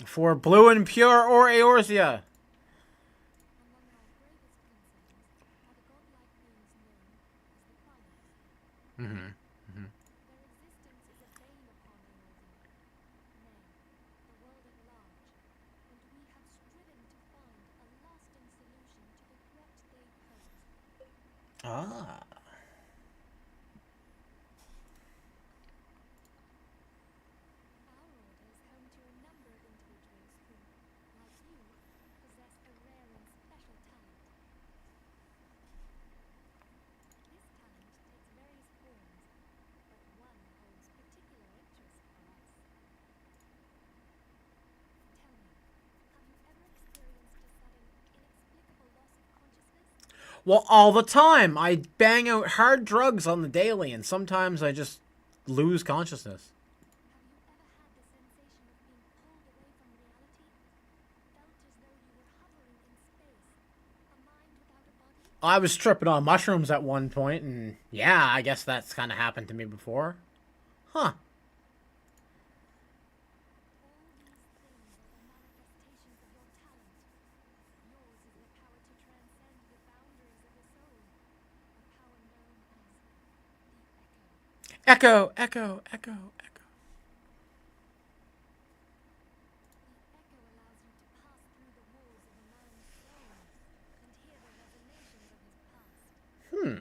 For blue and pure or Eorzea. Mm-hmm. Ah. Well, all the time. I bang out hard drugs on the daily, and sometimes I just lose consciousness. I was tripping on mushrooms at one point, and yeah, I guess that's kind of happened to me before. Huh. Echo, echo, echo, echo. Hmm.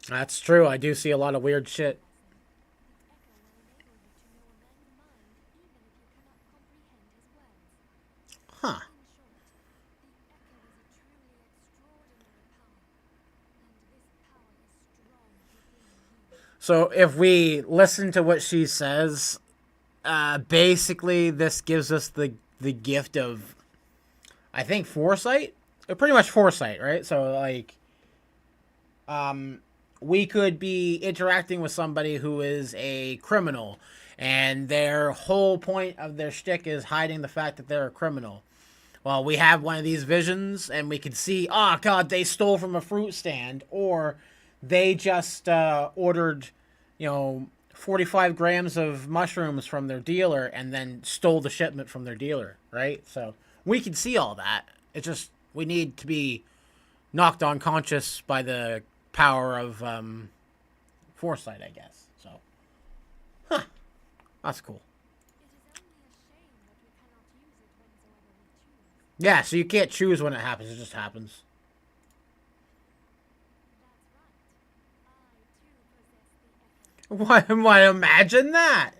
That's true. I do see a lot of weird shit. Huh. So if we listen to what she says, basically this gives us the gift of, I think, foresight. Pretty much foresight, right? So like, we could be interacting with somebody who is a criminal, and their whole point of their shtick is hiding the fact that they're a criminal. Well, we have one of these visions, and we can see, oh god, they stole from a fruit stand, or they just ordered, 45 grams of mushrooms from their dealer and then stole the shipment from their dealer, right? So we can see all that. It's just we need to be knocked unconscious by the power of foresight, I guess. So, huh, that's cool. It is only a shame that we cannot use it whensoever we choose. Yeah, so you can't choose when it happens; it just happens. That's right. I too possess the echo. Why? Imagine that.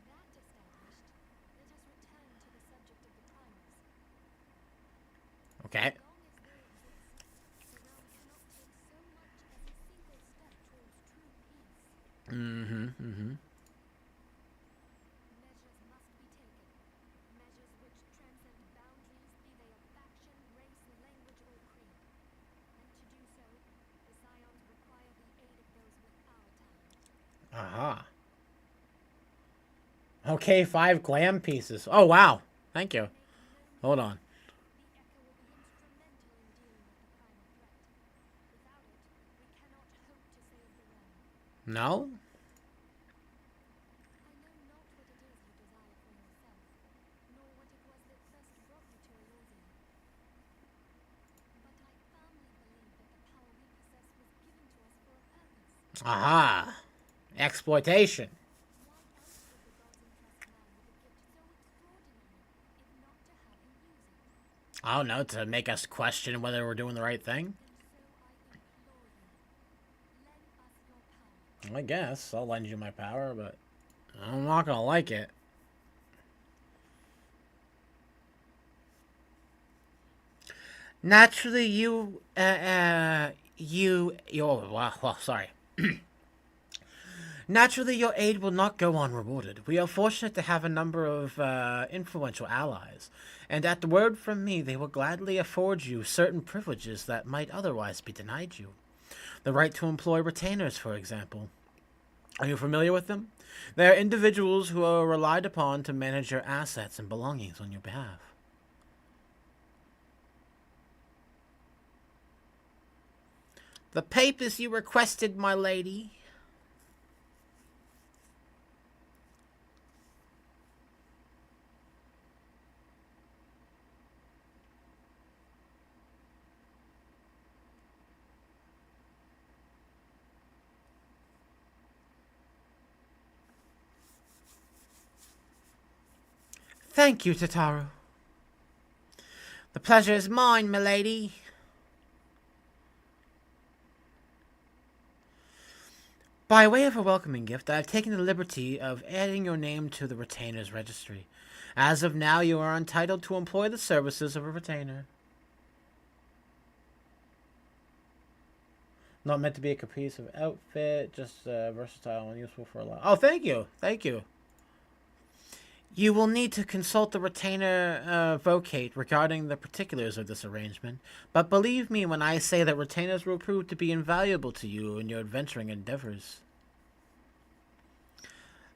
With that established, let us return to the subject of the primers. Okay. As long as they exist, the realm cannot take so much as a single step towards true peace. Mm-hmm. Measures must be taken. Measures which transcend boundaries, be they of faction, race, language, or creed. And to do so, the Scions require the aid of those with our talent. Aha. Okay, 5 glam pieces. Oh wow. Thank you. Make no Hold on. The Echo will be instrumental in dealing with the primal threat. Without it, we cannot hope to save the realm. No. I know not what it is you desire for yourself, nor what it was that first brought you to Eorzea. But I firmly believe that the power we possess was given to us for a purpose. Aha. Exploitation. Why else would the gods entrust man with a gift so extraordinary, if not to have him use it? I don't know, to make us question whether we're doing the right thing. And so I implore you, lend us your power. I guess I'll lend you my power, but I'm not gonna like it. Naturally, well, sorry. Naturally, your aid will not go unrewarded. We are fortunate to have a number of influential allies, and at the word from me, they will gladly afford you certain privileges that might otherwise be denied you. The right to employ retainers, for example. Are you familiar with them? They are individuals who are relied upon to manage your assets and belongings on your behalf. The papers you requested, my lady. Thank you, Tataru. The pleasure is mine, milady. By way of a welcoming gift, I have taken the liberty of adding your name to the retainer's registry. As of now, you are entitled to employ the services of a retainer. Not meant to be a caprice of outfit, just versatile and useful for a lot. Oh, thank you. Thank you. You will need to consult the retainer vocate regarding the particulars of this arrangement, but believe me when I say that retainers will prove to be invaluable to you in your adventuring endeavors.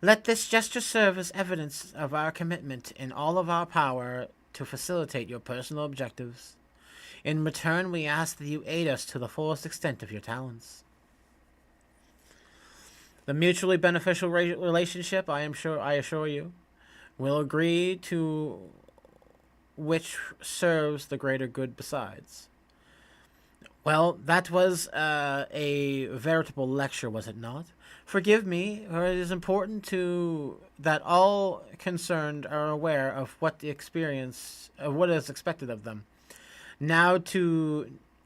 Let this gesture serve as evidence of our commitment in all of our power to facilitate your personal objectives. In return, we ask that you aid us to the fullest extent of your talents. The mutually beneficial relationship, I assure you, will agree to which serves the greater good besides. Well, that was a veritable lecture, was it not? Forgive me, for it is important that all concerned are aware of what is expected of them.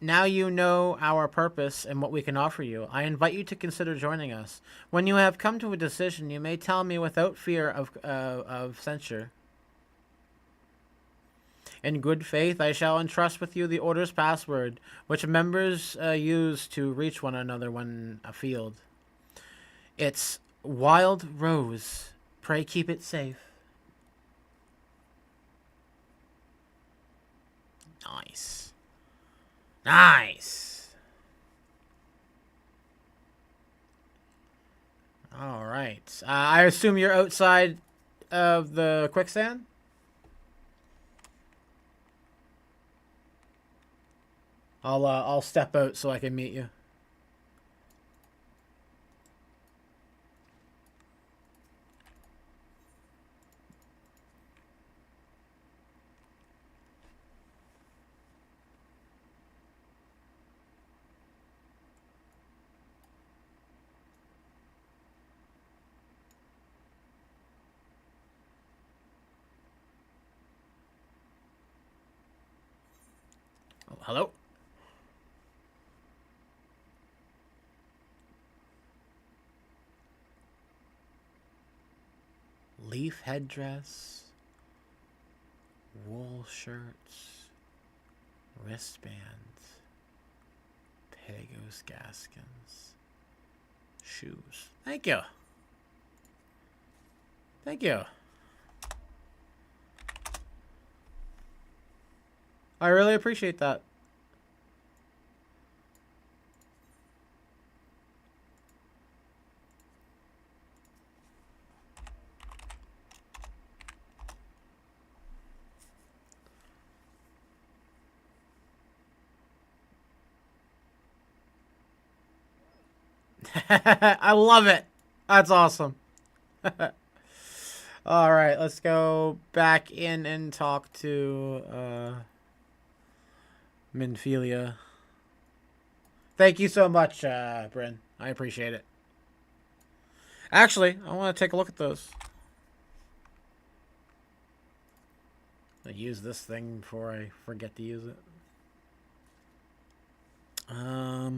Now you know our purpose and what we can offer you. I invite you to consider joining us. When you have come to a decision, you may tell me without fear of censure. In good faith, I shall entrust with you the Order's password, which members use to reach one another when afield. It's Wild Rose. Pray keep it safe. Nice. Nice. All right. I assume you're outside of the quicksand? I'll step out so I can meet you. Oh, hello? Leaf headdress, wool shirts, wristbands, Pagos Gaskins, shoes. Thank you. Thank you. I really appreciate that. I love it. That's awesome. All right, let's go back in and talk to Minfilia. Thank you so much, Bryn. I appreciate it. Actually, I want to take a look at those. I use this thing before I forget to use it. Okay.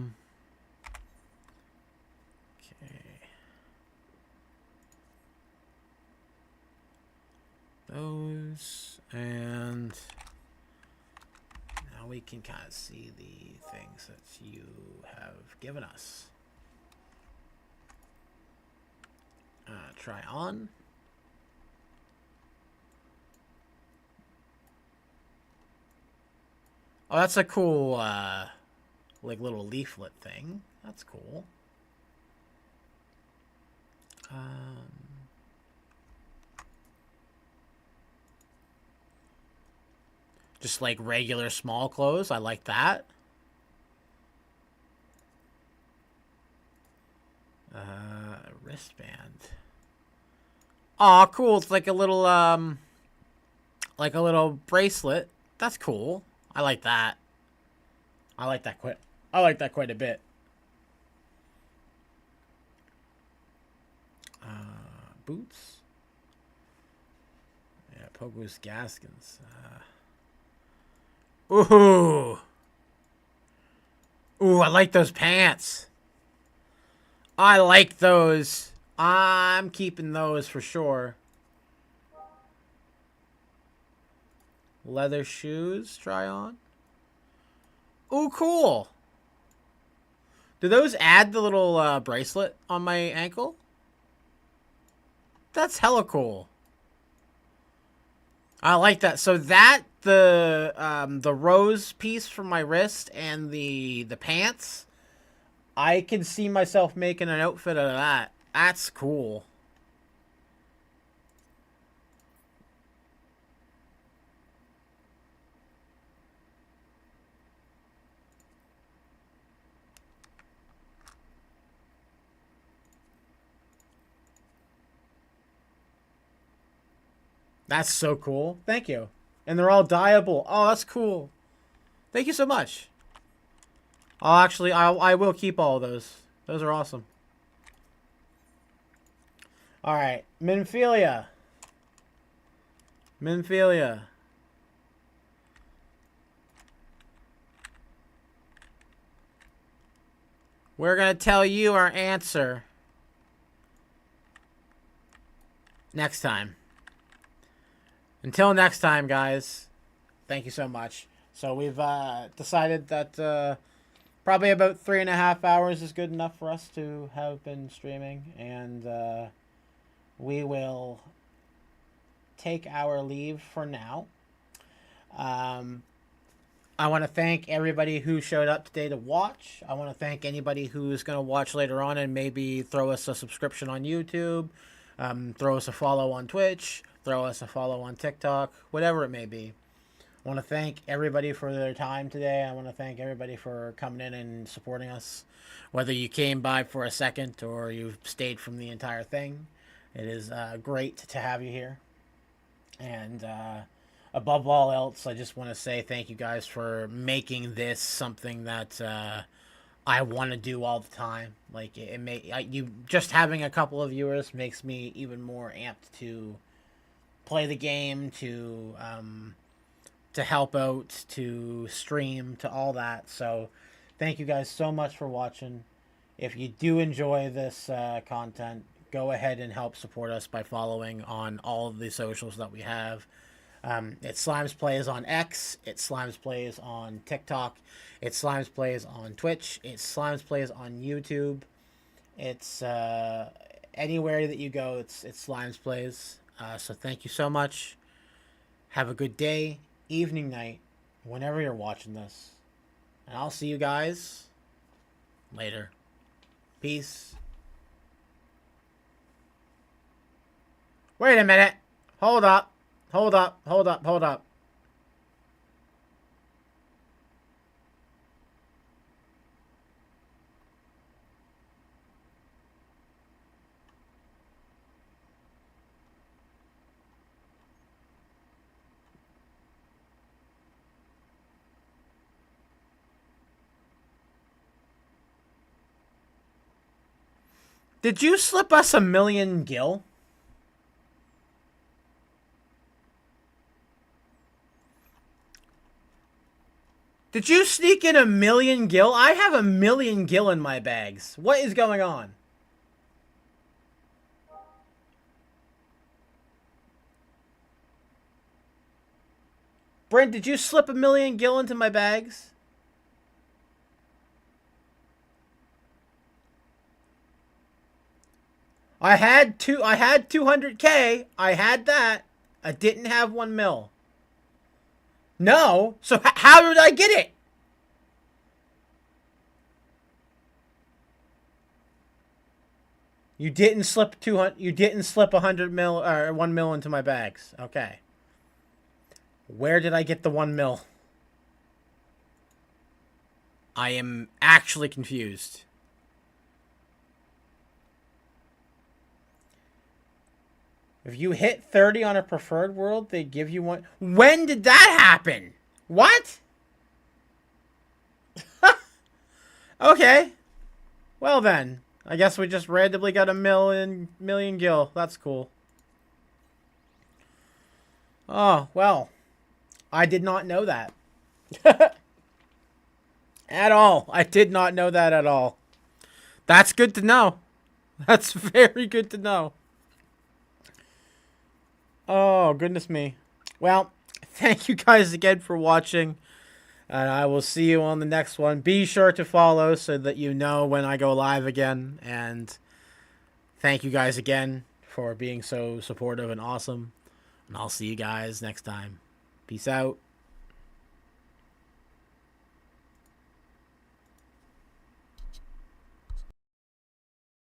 Those, and now we can kind of see the things that you have given us. Try on. Oh, that's a cool, like, little leaflet thing. That's cool. Just like regular small clothes. I like that. Wristband. Aw, cool. It's like a little bracelet. That's cool. I like that. I like that quite a bit. Boots. Yeah, Pogo's Gaskins. Ooh. Ooh, I like those pants. I like those. I'm keeping those for sure. Leather shoes, try on. Ooh, cool. Do those add the little bracelet on my ankle? That's hella cool. I like that. So that the rose piece from my wrist and the pants, I can see myself making an outfit out of that. That's cool. That's so cool. Thank you. And they're all dyeable. Oh, that's cool. Thank you so much. I will keep all of those. Those are awesome. All right, Minfilia. Minfilia. We're going to tell you our answer next time. Until next time, guys. Thank you so much. So we've decided that probably about 3.5 hours is good enough for us to have been streaming. And we will take our leave for now. I want to thank everybody who showed up today to watch. I want to thank anybody who's going to watch later on and maybe throw us a subscription on YouTube, throw us a follow on Twitch, throw us a follow on TikTok, whatever it may be. I want to thank everybody for their time today. I want to thank everybody for coming in and supporting us. Whether you came by for a second or you've stayed from the entire thing, it is great to have you here. And above all else, I just want to say thank you guys for making this something that I want to do all the time. Like you just having a couple of viewers makes me even more amped to play the game, to to help out, to stream, to all that. So thank you guys so much for watching. If you do enjoy this content, go ahead and help support us by following on all of the socials that we have. It's Slimes Plays on X. It's Slimes Plays on TikTok. It's Slimes Plays on Twitch. It's Slimes Plays on YouTube. It's anywhere that you go, it's Slimes Plays. So thank you so much. Have a good day, evening, night, whenever you're watching this. And I'll see you guys later. Peace. Wait a minute. Hold up. Hold up. Hold up. Hold up. Did you slip us 1,000,000 gil? Did you sneak in 1,000,000 gil? I have 1,000,000 gil in my bags. What is going on? Brent, did you slip 1,000,000 gil into my bags? I had 200K. I had that. I didn't have 1 mil. No. So how did I get it? You didn't slip 200. You didn't slip 100 mil or 1 mil into my bags. Okay. Where did I get the 1 mil? I am actually confused. If you hit 30 on a preferred world, they give you one. When did that happen? What? Okay. Well then, I guess we just randomly got 1,000,000 gil. That's cool. Oh, well. I did not know that. At all. I did not know that at all. That's good to know. That's very good to know. Oh, goodness me. Well, thank you guys again for watching. And I will see you on the next one. Be sure to follow so that you know when I go live again. And thank you guys again for being so supportive and awesome. And I'll see you guys next time. Peace out.